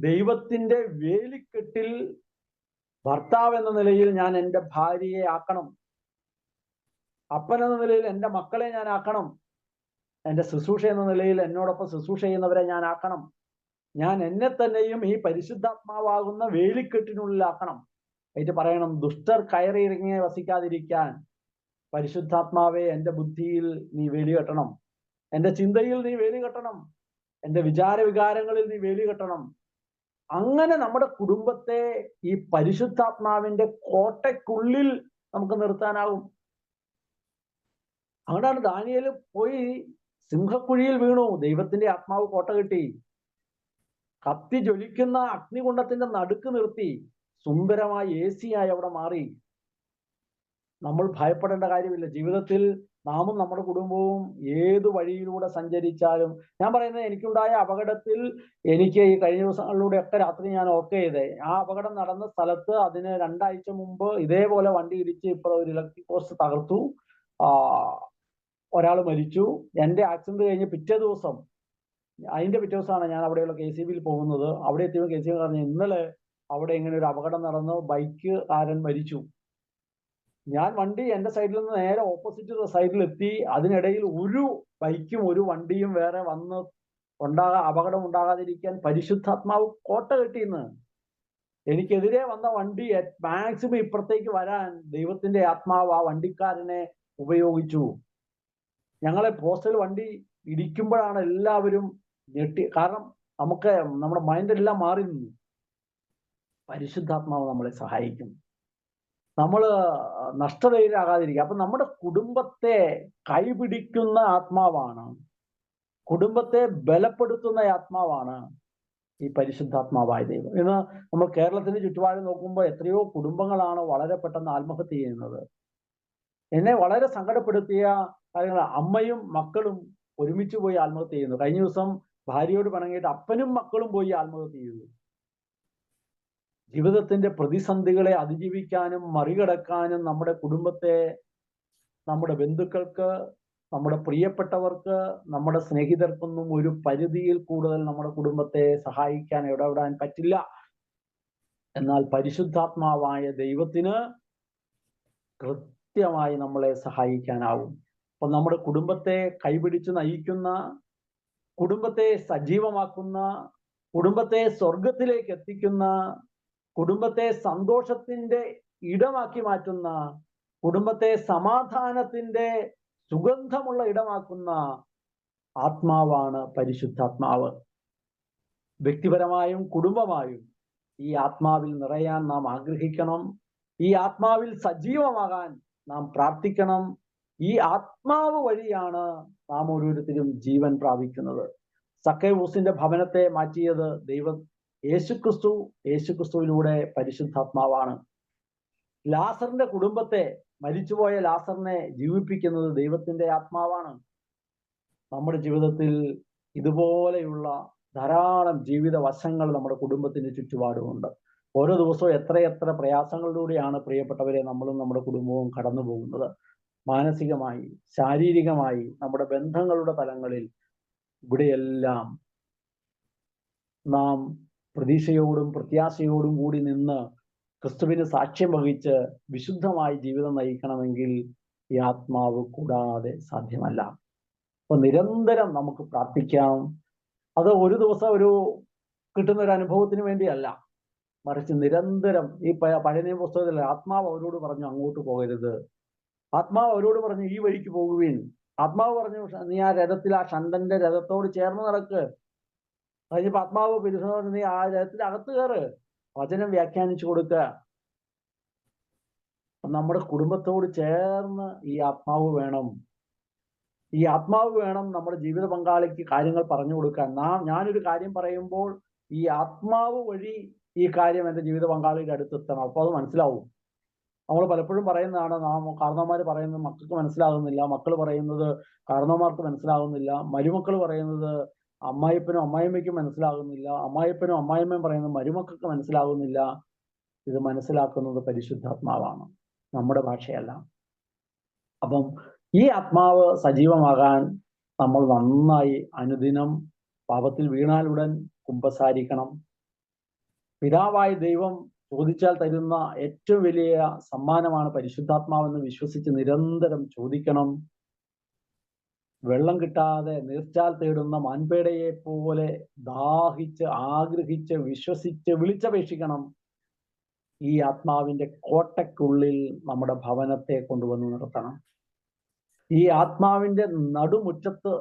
ദൈവത്തിന്റെ വേലിക്കെട്ടിൽ ഭർത്താവ് എന്ന നിലയിൽ ഞാൻ എൻ്റെ ഭാര്യയെ ആക്കണം, അപ്പൻ എന്ന നിലയിൽ എൻ്റെ മക്കളെ ഞാൻ ആക്കണം, എൻ്റെ ശുശ്രൂഷ എന്ന നിലയിൽ എന്നോടൊപ്പം ശുശ്രൂഷ ചെയ്യുന്നവരെ ഞാൻ ആക്കണം, ഞാൻ എന്നെ തന്നെയും ഈ പരിശുദ്ധാത്മാവാകുന്ന വേലിക്കെട്ടിനുള്ളിലാക്കണം. എന്നിട്ട് പറയണം, ദുഷ്ടർ കയറി ഇറങ്ങി വസിക്കാതിരിക്കാൻ പരിശുദ്ധാത്മാവെ എൻ്റെ ബുദ്ധിയിൽ നീ വേലി കെട്ടണം, എൻ്റെ ചിന്തയിൽ നീ വേലി കെട്ടണം, എൻ്റെ വിചാരവികാരങ്ങളിൽ നീ വേലി കെട്ടണം. അങ്ങനെ നമ്മുടെ കുടുംബത്തെ ഈ പരിശുദ്ധാത്മാവിന്റെ കോട്ടയ്ക്കുള്ളിൽ നമുക്ക് നിർത്താനാകും. അതുകൊണ്ടാണ് ദാനിയേൽ പോയി സിംഹക്കുഴിയിൽ വീണു, ദൈവത്തിന്റെ ആത്മാവ് കോട്ട കെട്ടി. കത്തി ജ്വലിക്കുന്ന അഗ്നികുണ്ഡത്തിന്റെ നടുക്ക് നിർത്തി, സുന്ദരമായ AC ആയി അവിടെ മാറി. നമ്മൾ ഭയപ്പെടേണ്ട കാര്യമില്ല. ജീവിതത്തിൽ നാമും നമ്മുടെ കുടുംബവും ഏത് വഴിയിലൂടെ സഞ്ചരിച്ചാലും, ഞാൻ പറയുന്നത് എനിക്കുണ്ടായ അപകടത്തിൽ എനിക്ക് ഈ കഴിഞ്ഞ ദിവസങ്ങളിലൂടെയൊക്കെ രാത്രി ഞാൻ ഓർക്ക ചെയ്തേ, ആ അപകടം നടന്ന സ്ഥലത്ത് അതിന് 2 ആഴ്ച മുമ്പ് ഇതേപോലെ വണ്ടി ഇടിച്ച് ഇപ്പോൾ ഒരു ഇലക്ട്രിക് പോസ്റ്റ് തകർത്തു, ഒരാൾ മരിച്ചു. എൻ്റെ ആക്സിഡന്റ് കഴിഞ്ഞ് പിറ്റേ ദിവസമാണ് ഞാൻ അവിടെയുള്ള KCBയിൽ പോകുന്നത്. അവിടെ എത്തിയപ്പോൾ KCB പറഞ്ഞു, ഇന്നലെ അവിടെ ഇങ്ങനെ ഒരു അപകടം നടന്നു, ബൈക്കുകാരൻ മരിച്ചു. ഞാൻ വണ്ടി എൻ്റെ സൈഡിൽ നിന്ന് നേരെ ഓപ്പോസിറ്റ് സൈഡിലെത്തി. അതിനിടയിൽ ഒരു ബൈക്കും ഒരു വണ്ടിയും വേറെ വന്ന് അപകടം ഉണ്ടാകാതിരിക്കാൻ പരിശുദ്ധാത്മാവ് കോട്ട കെട്ടിയെന്ന്. എനിക്കെതിരെ വന്ന വണ്ടി മാക്സിമം ഇപ്പുറത്തേക്ക് വരാൻ ദൈവത്തിന്റെ ആത്മാവ് ആ വണ്ടിക്കാരനെ ഉപയോഗിച്ചു. ഞങ്ങളെ പോസ്റ്റൽ വണ്ടി ഇടിക്കുമ്പോഴാണ് എല്ലാവരും ഞെട്ടി. കാരണം നമുക്ക് നമ്മുടെ മൈൻഡെല്ലാം മാറി നിന്നു. പരിശുദ്ധാത്മാവ് നമ്മളെ സഹായിക്കും, നമ്മൾ നഷ്ടതയിലാകാതിരിക്കുക. അപ്പൊ നമ്മുടെ കുടുംബത്തെ കൈപിടിക്കുന്ന ആത്മാവാണ്, കുടുംബത്തെ ബലപ്പെടുത്തുന്ന ആത്മാവാണ് ഈ പരിശുദ്ധാത്മാവായ ദൈവം. ഇന്ന് നമ്മൾ കേരളത്തിന് ചുറ്റുപാട് നോക്കുമ്പോൾ എത്രയോ കുടുംബങ്ങളാണ് വളരെ പെട്ടെന്ന് ആത്മഹത്യ ചെയ്യുന്നത്. എന്നെ വളരെ സങ്കടപ്പെടുത്തിയ കാര്യങ്ങൾ, അമ്മയും മക്കളും ഒരുമിച്ച് പോയി ആത്മഹത്യ ചെയ്യുന്നു. കഴിഞ്ഞ ദിവസം ഭാര്യയോട് പിണങ്ങിയിട്ട് അപ്പനും മക്കളും പോയി ആത്മഹത്യ ചെയ്തു. ജീവിതത്തിന്റെ പ്രതിസന്ധികളെ അതിജീവിക്കാനും മറികടക്കാനും നമ്മുടെ കുടുംബത്തെ, നമ്മുടെ ബന്ധുക്കൾക്ക്, നമ്മുടെ പ്രിയപ്പെട്ടവർക്ക്, നമ്മുടെ സ്നേഹിതർക്കൊന്നും ഒരു പരിധിയിൽ കൂടുതൽ നമ്മുടെ കുടുംബത്തെ സഹായിക്കാൻ ഇടപെടാൻ പറ്റില്ല. എന്നാൽ പരിശുദ്ധാത്മാവായ ദൈവത്തിന് കൃത്യമായി നമ്മളെ സഹായിക്കാനാവും. അപ്പൊ നമ്മുടെ കുടുംബത്തെ കൈപിടിച്ച് നയിക്കുന്ന, കുടുംബത്തെ സജീവമാക്കുന്ന, കുടുംബത്തെ സ്വർഗത്തിലേക്ക് എത്തിക്കുന്ന, കുടുംബത്തെ സന്തോഷത്തിന്റെ ഇടമാക്കി മാറ്റുന്ന, കുടുംബത്തെ സമാധാനത്തിന്റെ സുഗന്ധമുള്ള ഇടമാക്കുന്ന ആത്മാവാണ് പരിശുദ്ധാത്മാവ്. വ്യക്തിപരമായും കുടുംബമായും ഈ ആത്മാവിൽ നിറയാൻ നാം ആഗ്രഹിക്കണം. ഈ ആത്മാവിൽ സജീവമാകാൻ നാം പ്രാർത്ഥിക്കണം. ഈ ആത്മാവ് വഴിയാണ് നാം ഓരോരുത്തരും ജീവൻ പ്രാപിക്കുന്നത്. സക്കൈവൂസിന്റെ ഭവനത്തെ മാറ്റിയത് യേശുക്രിസ്തുവിലൂടെ പരിശുദ്ധാത്മാവാണ്. ലാസറിന്റെ കുടുംബത്തെ, മരിച്ചുപോയ ലാസറിനെ ജീവിപ്പിക്കുന്നത് ദൈവത്തിന്റെ ആത്മാവാണ്. നമ്മുടെ ജീവിതത്തിൽ ഇതുപോലെയുള്ള ധാരാളം ജീവിത വശങ്ങൾ നമ്മുടെ കുടുംബത്തിന്റെ ചുറ്റുപാടുമുണ്ട്. ഓരോ ദിവസവും എത്രയെത്ര പ്രയാസങ്ങളിലൂടെയാണ് പ്രിയപ്പെട്ടവരെ നമ്മളും നമ്മുടെ കുടുംബവും കടന്നു പോകുന്നത്. മാനസികമായി, ശാരീരികമായി, നമ്മുടെ ബന്ധങ്ങളുടെ തലങ്ങളിൽ, ഇവിടെയെല്ലാം നാം പ്രതീക്ഷയോടും പ്രത്യാശയോടും കൂടി നിന്ന് ക്രിസ്തുവിന് സാക്ഷ്യം വഹിച്ച് വിശുദ്ധമായി ജീവിതം നയിക്കണമെങ്കിൽ ഈ ആത്മാവ് കൂടാതെ സാധ്യമല്ല. അപ്പൊ നിരന്തരം നമുക്ക് പ്രാർത്ഥിക്കാം. അത് ഒരു ദിവസം കിട്ടുന്ന ഒരു അനുഭവത്തിന് വേണ്ടിയല്ല, മറിച്ച് നിരന്തരം. ഈ പഴയ നിയമ പുസ്തകത്തിൽ ആത്മാവ് അവരോട് പറഞ്ഞു അങ്ങോട്ട് പോകരുത്, ആത്മാവ് അവരോട് പറഞ്ഞു ഈ വഴിക്ക് പോകുവിൻ, ആത്മാവ് പറഞ്ഞു നീ ആ രഥത്തിൽ, ആ ഷണ്ടന്റെ രഥത്തോട് ചേർന്ന് നടക്ക്. കഴിഞ്ഞപ്പോ ആത്മാവ് പെരുമാറി നീ ആ രഥത്തിൽ അകത്ത് കയറ്, വചനം വ്യാഖ്യാനിച്ചു കൊടുക്കുക. നമ്മുടെ കുടുംബത്തോട് ചേർന്ന് ഈ ആത്മാവ് വേണം. ഈ ആത്മാവ് വേണം നമ്മുടെ ജീവിത പങ്കാളിക്ക് കാര്യങ്ങൾ പറഞ്ഞു കൊടുക്കാൻ. ഞാനൊരു കാര്യം പറയുമ്പോൾ ഈ ആത്മാവ് വഴി ഈ കാര്യം എൻ്റെ ജീവിത പങ്കാളിയുടെ അടുത്തെത്തണം. അപ്പോൾ അത് മനസ്സിലാവും. നമ്മൾ പലപ്പോഴും പറയുന്നതാണ്, കാരണവന്മാർ പറയുന്നത് മക്കൾക്ക് മനസ്സിലാകുന്നില്ല, മക്കൾ പറയുന്നത് കാരണവന്മാർക്ക് മനസ്സിലാകുന്നില്ല, മരുമക്കൾ പറയുന്നത് അമ്മായിപ്പനും അമ്മായിമ്മയ്ക്കും മനസ്സിലാകുന്നില്ല, അമ്മായിപ്പനും അമ്മായിമ്മയും പറയുന്നത് മരുമക്കൾക്ക് മനസ്സിലാകുന്നില്ല. ഇത് മനസ്സിലാക്കുന്നത് പരിശുദ്ധാത്മാവാണ്, നമ്മുടെ ഭാഷയല്ല. അപ്പം ഈ ആത്മാവ് സജീവമാകാൻ നമ്മൾ നന്നായി അനുദിനം പാപത്തിൽ വീണാലുടൻ കുമ്പസാരിക്കണം. പിതാവായ ദൈവം ചോദിച്ചാൽ തരുന്ന ഏറ്റവും വലിയ സമ്മാനമാണ് പരിശുദ്ധാത്മാവെന്ന് വിശ്വസിച്ച് നിരന്തരം ചോദിക്കണം. വെള്ളം കിട്ടാതെ നീർച്ചാൽ തേടുന്ന മാൻപേടയെ പോലെ ദാഹിച്ച് ആഗ്രഹിച്ച് വിശ്വസിച്ച് വിളിച്ചപേക്ഷിക്കണം. ഈ ആത്മാവിന്റെ കോട്ടയ്ക്കുള്ളിൽ നമ്മുടെ ഭവനത്തെ കൊണ്ടുവന്ന് നിർത്തണം. ഈ ആത്മാവിന്റെ നടുമുറ്റത്ത്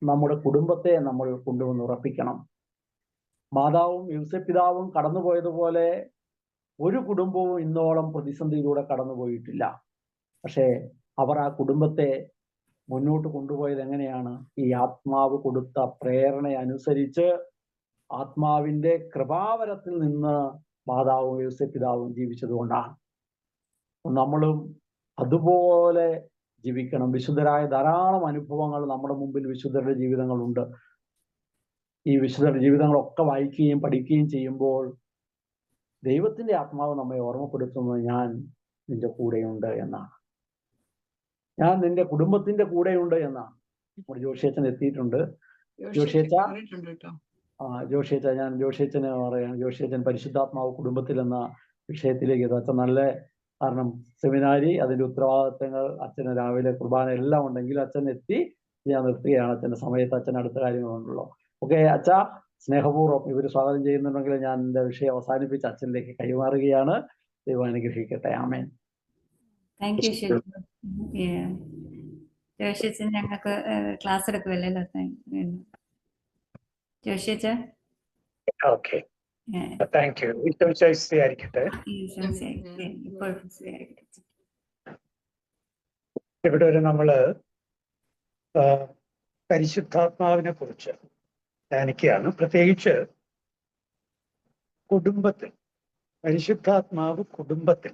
നമ്മുടെ കുടുംബത്തെ നമ്മൾ കൊണ്ടുവന്ന് ഉറപ്പിക്കണം. മാതാവും യൂസപിതാവും കടന്നുപോയതുപോലെ ഒരു കുടുംബവും ഇന്നോളം പ്രതിസന്ധിയിലൂടെ കടന്നുപോയിട്ടില്ല. പക്ഷേ അവർ ആ കുടുംബത്തെ മുന്നോട്ട് കൊണ്ടുപോയത് എങ്ങനെയാണ്? ഈ ആത്മാവ് കൊടുത്ത പ്രേരണ അനുസരിച്ച് ആത്മാവിന്റെ കൃപാവരത്തിൽ നിന്ന് മാതാവും യൂസപിതാവും ജീവിച്ചതുകൊണ്ടാണ്. നമ്മളും അതുപോലെ ജീവിക്കണം. വിശുദ്ധരായ ധാരാളം അനുഭവങ്ങൾ നമ്മുടെ മുമ്പിൽ വിശുദ്ധരുടെ ജീവിതങ്ങളുണ്ട്. ഈ വിശുദ്ധരുടെ ജീവിതങ്ങളൊക്കെ വായിക്കുകയും പഠിക്കുകയും ചെയ്യുമ്പോൾ ദൈവത്തിന്റെ ആത്മാവ് നമ്മെ ഓർമ്മപ്പെടുത്തുന്നത് ഞാൻ നിന്റെ കൂടെയുണ്ട് എന്നാണ്. ഞാൻ നിന്റെ കുടുംബത്തിന്റെ കൂടെയുണ്ട് എന്നാണ്. നമ്മുടെ ജോഷിയച്ചൻ എത്തിയിട്ടുണ്ട്. ജോഷിയച്ച ഞാൻ ജോഷിയച്ചന് പറയാം. ജോഷിയച്ചൻ പരിശുദ്ധാത്മാവ് കുടുംബത്തിൽ എന്ന വിഷയത്തിലേക്ക് അച്ഛൻ നല്ല, കാരണം സെമിനാരി അതിന്റെ ഉത്തരവാദിത്തങ്ങൾ അച്ഛന് രാവിലെ കുർബാന എല്ലാം ഉണ്ടെങ്കിൽ അച്ഛൻ എത്തി ഞാൻ നിർത്തുകയാണ്. അച്ഛന്റെ സമയത്ത് അച്ഛൻ അടുത്ത കാര്യങ്ങളുണ്ടല്ലോ. ഓക്കെ അച്ഛ, സ്നേഹപൂർവ്വം ഇവർ സ്വാഗതം ചെയ്യുന്നുണ്ടെങ്കിൽ ഞാൻ എൻ്റെ വിഷയം അവസാനിപ്പിച്ച് അച്ഛനിലേക്ക് കൈമാറുകയാണ്. ദൈവം അനുഗ്രഹിക്കട്ടെ. ആമേൻ. താങ്ക് യു ജോഷിയച്ചൻ. ഞങ്ങൾക്ക് ക്ലാസ് എടുക്കുമല്ലോ ജോഷിയച്ച. Okay, thank you. ഈശോമിശിഹായിരിക്കട്ടെ. ഇവിടെ ഒരു നമ്മള് പരിശുദ്ധാത്മാവിനെ കുറിച്ച് ധ്യാനിക്കുകയാണ്. പ്രത്യേകിച്ച് കുടുംബത്തിൽ, പരിശുദ്ധാത്മാവ് കുടുംബത്തിൽ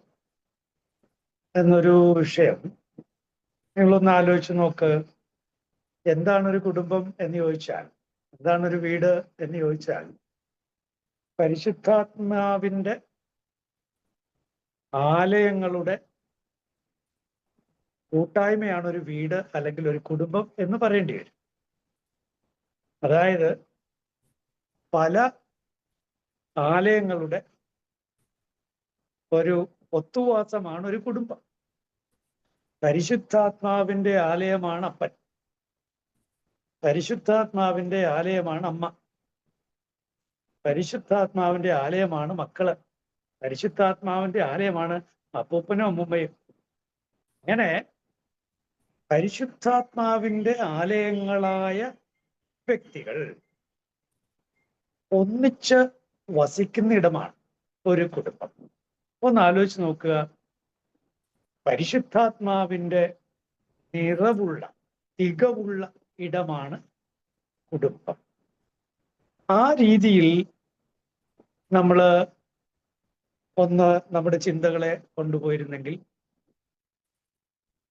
എന്നൊരു വിഷയം നിങ്ങളൊന്ന് ആലോചിച്ച് നോക്ക്. എന്താണ് ഒരു കുടുംബം എന്ന് ചോദിച്ചാൽ, എന്താണ് ഒരു വീട് എന്ന് ചോദിച്ചാൽ, പരിശുദ്ധാത്മാവിന്റെ ആലയങ്ങളുടെ കൂട്ടായ്മയാണ് ഒരു വീട് അല്ലെങ്കിൽ ഒരു കുടുംബം എന്ന് പറയേണ്ടി വരും. അതായത് പല ആലയങ്ങളുടെ ഒരു ഒത്തുവാസമാണ് ഒരു കുടുംബം. പരിശുദ്ധാത്മാവിന്റെ ആലയമാണ് അപ്പൻ, പരിശുദ്ധാത്മാവിന്റെ ആലയമാണ് അമ്മ, പരിശുദ്ധാത്മാവിന്റെ ആലയമാണ് മക്കള്, പരിശുദ്ധാത്മാവിന്റെ ആലയമാണ് അപ്പൂപ്പനും അമ്മൂമ്മയും. അങ്ങനെ പരിശുദ്ധാത്മാവിന്റെ ആലയങ്ങളായ വ്യക്തികൾ ഒന്നിച്ച് വസിക്കുന്ന ഇടമാണ് ഒരു കുടുംബം. ഒന്ന് ആലോചിച്ച് നോക്കുക. പരിശുദ്ധാത്മാവിന്റെ നിറവുള്ള, തികവുള്ള ഇടമാണ് കുടുംബം. ആ രീതിയിൽ നമ്മൾ ഒന്ന് നമ്മുടെ ചിന്തകളെ കൊണ്ടുപോയിരുന്നെങ്കിൽ,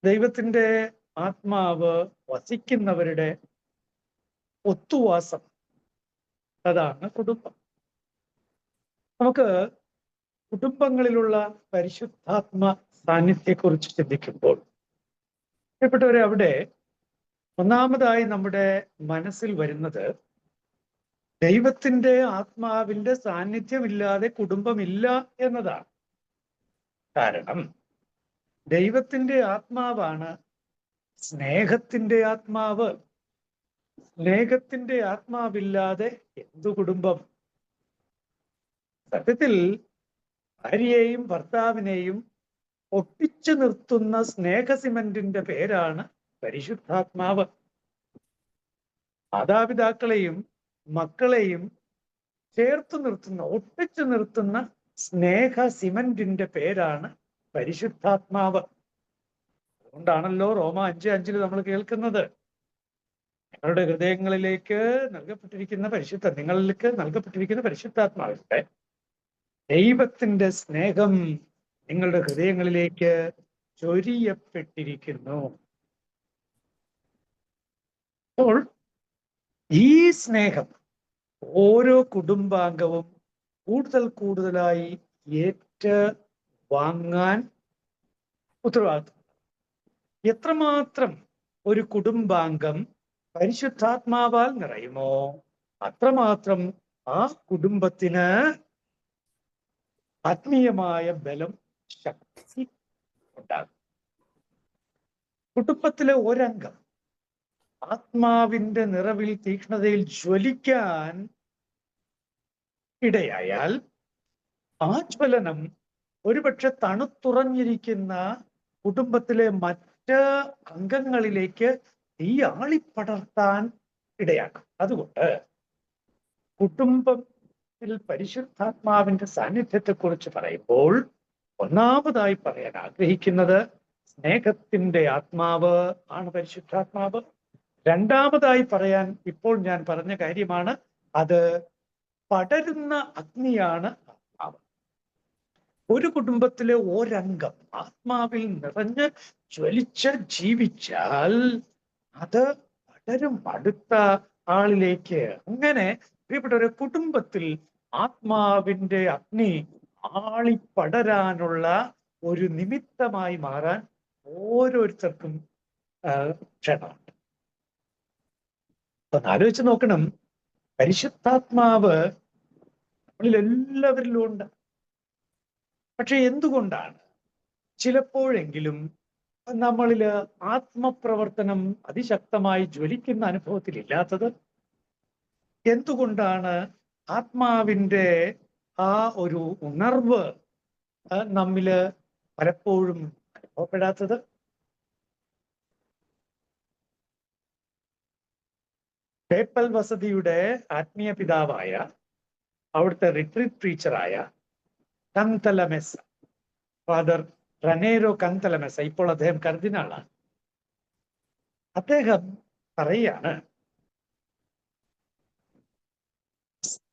ദൈവത്തിന്റെ ആത്മാവ് വസിക്കുന്നവരുടെ ഒത്തുവാസം, അതാണ് കുടുംബം. നമുക്ക് കുടുംബങ്ങളിലുള്ള പരിശുദ്ധാത്മ സാന്നിധ്യത്തെക്കുറിച്ച് ചിന്തിക്കുമ്പോൾ പ്രിയപ്പെട്ടവരെ, അവിടെ ഒന്നാമതായി നമ്മുടെ മനസ്സിൽ വരുന്നത് ദൈവത്തിന്റെ ആത്മാവിന്റെ സാന്നിധ്യമില്ലാതെ കുടുംബമില്ല എന്നതാണ്. കാരണം ദൈവത്തിന്റെ ആത്മാവാണ് സ്നേഹത്തിന്റെ ആത്മാവ്. സ്നേഹത്തിന്റെ ആത്മാവില്ലാതെ എന്തു കുടുംബം? സത്യത്തിൽ ഭാര്യയെയും ഭർത്താവിനെയും ഒട്ടിച്ചു നിർത്തുന്ന സ്നേഹ സിമന്റിന്റെ പേരാണ് പരിശുദ്ധാത്മാവ്. മാതാപിതാക്കളെയും മക്കളെയും ചേർത്ത് നിർത്തുന്ന, ഒട്ടിച്ചു നിർത്തുന്ന സ്നേഹ സിമന്റിന്റെ പേരാണ് പരിശുദ്ധാത്മാവ്. അതുകൊണ്ടാണല്ലോ റോമ 5:5 നമ്മൾ കേൾക്കുന്നത്, നിങ്ങളുടെ ഹൃദയങ്ങളിലേക്ക് നിങ്ങൾക്ക് നൽകപ്പെട്ടിരിക്കുന്ന പരിശുദ്ധാത്മാവിന്റെ ദൈവത്തിന്റെ സ്നേഹം നിങ്ങളുടെ ഹൃദയങ്ങളിലേക്ക് ചൊരിയപ്പെട്ടിരിക്കുന്നു. അപ്പോൾ ഈ സ്നേഹം ഓരോ കുടുംബാംഗവും കൂടുതലായി ഏറ്റ് വാങ്ങാൻ ഉത്തരവാദിത്വം. എത്രമാത്രം ഒരു കുടുംബാംഗം പരിശുദ്ധാത്മാവാൽ നിറയുമോ അത്രമാത്രം ആ കുടുംബത്തിന് ആത്മീയമായ ബലം, ശക്തി ഉണ്ടാകും. കുടുംബത്തിലെ ഒരംഗം ആത്മാവിന്റെ നിറവിൽ, തീക്ഷ്ണതയിൽ ജ്വലിക്കാൻ ഇടയായാൽ ആ ജ്വലനം ഒരുപക്ഷെ തണുത്തുറഞ്ഞിരിക്കുന്ന കുടുംബത്തിലെ മറ്റ് അംഗങ്ങളിലേക്ക് തീ ആളിപ്പടർത്താൻ ഇടയാക്കും. അതുകൊണ്ട് കുടുംബത്തിൽ പരിശുദ്ധാത്മാവിന്റെ സാന്നിധ്യത്തെക്കുറിച്ച് പറയുമ്പോൾ ഒന്നാമതായി പറയാൻ ആഗ്രഹിക്കുന്നത് സ്നേഹത്തിന്റെ ആത്മാവ് ആണ് പരിശുദ്ധാത്മാവ്. രണ്ടാമതായി പറയാൻ ഇപ്പോൾ ഞാൻ പറഞ്ഞ കാര്യമാണ്, അത് പടരുന്ന അഗ്നിയാണ് ആത്മാവ്. ഒരു കുടുംബത്തിലെ ഒരംഗം ആത്മാവിൽ നിറഞ്ഞ് ജ്വലിച്ച് ജീവിച്ചാൽ അത് പടരും അടുത്ത ആളിലേക്ക്. അങ്ങനെ പ്രിയപ്പെട്ടവരെ, കുടുംബത്തിൽ ആത്മാവിന്റെ അഗ്നി ആളിപ്പടരാനുള്ള ഒരു നിമിത്തമായി മാറാൻ ഓരോരുത്തർക്കും ക്ഷണമുണ്ട്. ഒന്ന് ആലോചിച്ച് നോക്കണം, പരിശുദ്ധാത്മാവ് നമ്മളിൽ എല്ലാവരിലും ഉണ്ട്. പക്ഷെ എന്തുകൊണ്ടാണ് ചിലപ്പോഴെങ്കിലും നമ്മളില് ആത്മപ്രവർത്തനം അതിശക്തമായി ജ്വലിക്കുന്ന അനുഭവത്തിലില്ലാത്തത്? എന്തുകൊണ്ടാണ് ആത്മാവിന്റെ ആ ഒരു ഉണർവ് നമ്മില് പലപ്പോഴും അനുഭവപ്പെടാത്തത്? പേപ്പൽ വസതിയുടെ ആത്മീയ പിതാവായ, അവിടുത്തെ റിട്രീറ്റ് ടീച്ചറായ കന്തലമെസ, ഫാദർ റനേരോ കന്തലമെസ, ഇപ്പോൾ അദ്ദേഹം കർദിനാളാണ്. അദ്ദേഹം പറയാണ്,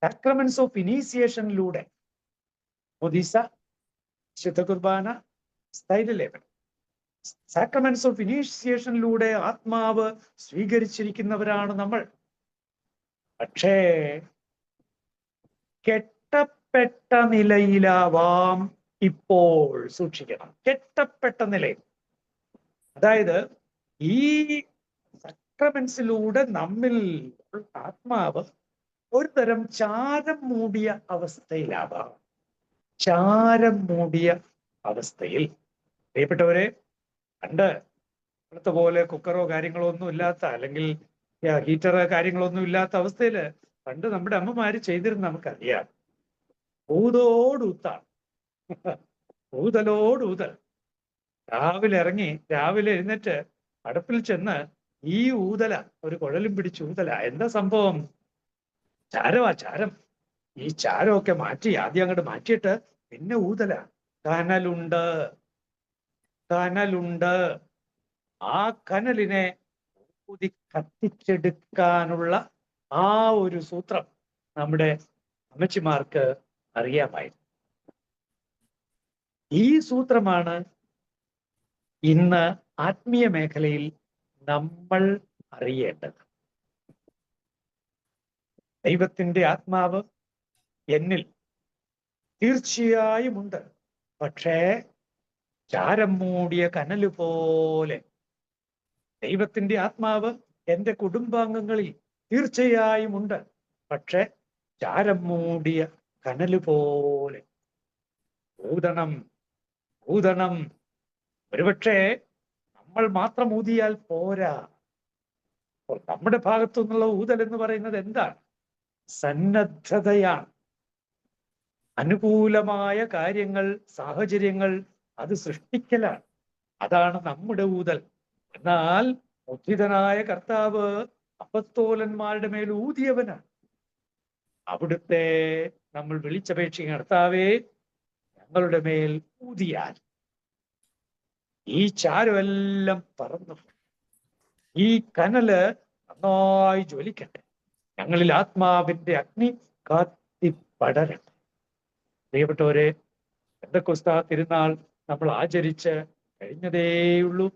സാക്രമെന്റ്സ് ഓഫ് ഇനീസിയേഷനിലൂടെ മോദീസ, ശുദ്ധ കുർബാന, സ്ഥൈര്യലേപനം, സാക്രമെന്റ്സ് ഓഫ് ഇനീസിയേഷനിലൂടെ ആത്മാവ് സ്വീകരിച്ചിരിക്കുന്നവരാണ് നമ്മൾ. പക്ഷേ കെട്ടപ്പെട്ട നിലയിലാവാം ഇപ്പോൾ. സൂക്ഷിക്കണം, കെട്ടപ്പെട്ട നിലയിൽ. അതായത് ഈ സാക്രമെന്റ്സിലൂടെ നമ്മിൽ ആത്മാവ് ഒരു തരം ചാരം മൂടിയ അവസ്ഥയിലാവാം. ചാരം മൂടിയ അവസ്ഥയിൽ. പ്രിയപ്പെട്ടവരെ, പണ്ട് ഇപ്പോഴത്തെ പോലെ കുക്കറോ കാര്യങ്ങളോ ഒന്നും ഇല്ലാത്ത, അല്ലെങ്കിൽ ഹീറ്റർ കാര്യങ്ങളൊന്നും ഇല്ലാത്ത അവസ്ഥയിൽ പണ്ട് നമ്മുടെ അമ്മമാര് ചെയ്തിരുന്ന നമുക്കറിയാം. ഊതോടൂത്താണ്, ഊതലോടൂതൽ. രാവിലെ ഇറങ്ങി, രാവിലെ എഴുന്നേറ്റ് അടുപ്പിൽ ചെന്ന് ഈ ഊതല, ഒരു കുഴലും പിടിച്ച് ഊതല. എന്താ സംഭവം? ചാരമാ, ചാരം. ഈ ചാരമൊക്കെ മാറ്റി, ആദ്യം അങ്ങോട്ട് മാറ്റിയിട്ട് പിന്നെ ഊതല. കനലുണ്ട്, കനലുണ്ട്. ആ കനലിനെ ഊതി കത്തിച്ചെടുക്കാനുള്ള ആ ഒരു സൂത്രം നമ്മുടെ അമ്മച്ചിമാർക്ക് അറിയാമായിരുന്നു. ഈ സൂത്രമാണ് ഇന്ന് ആത്മീയ മേഖലയിൽ നമ്മൾ അറിയേണ്ടത്. ദൈവത്തിന്റെ ആത്മാവ് എന്നിൽ തീർച്ചയായും ഉണ്ട്. പക്ഷേ ചാരം മൂടിയ കനല് പോലെ ദൈവത്തിന്റെ ആത്മാവ് എൻ്റെ കുടുംബാംഗങ്ങളിൽ തീർച്ചയായും ഉണ്ട്. പക്ഷെ ചാരം മൂടിയ കനല് പോലെ. ഊതണം, ഊതണം. ഒരുപക്ഷെ നമ്മൾ മാത്രം ഊതിയാൽ പോരാ. നമ്മുടെ ഭാഗത്തു നിന്നുള്ള ഊതൽ എന്ന് പറയുന്നത് എന്താണ്? സന്നദ്ധതയാണ്. അനുകൂലമായ കാര്യങ്ങൾ, സാഹചര്യങ്ങൾ അത് സൃഷ്ടിക്കലാണ്. അതാണ് നമ്മുടെ ഊതൽ. എന്നാൽ ഉദ്ധിതനായ കർത്താവ് അപ്പസ്തോലന്മാരുടെ മേൽ ഊതിയവനാണ്. അവിടുത്തെ നമ്മൾ വിളിച്ചപേക്ഷിക്കുന്ന കർത്താവേ, ഞങ്ങളുടെ മേൽ ഊതിയാൽ ഈ ചാരമെല്ലാം പറന്നു, ഈ കനല് നന്നായി ജ്വലിക്കട്ടെ, ഞങ്ങളിൽ ആത്മാവിന്റെ അഗ്നി കത്തിപ്പടരട്ടെ. പ്രിയപ്പെട്ടവരെ, പെന്തക്കോസ്താ തിരുനാൾ നമ്മൾ ആചരിച്ച് കഴിഞ്ഞതേയുള്ളൂ.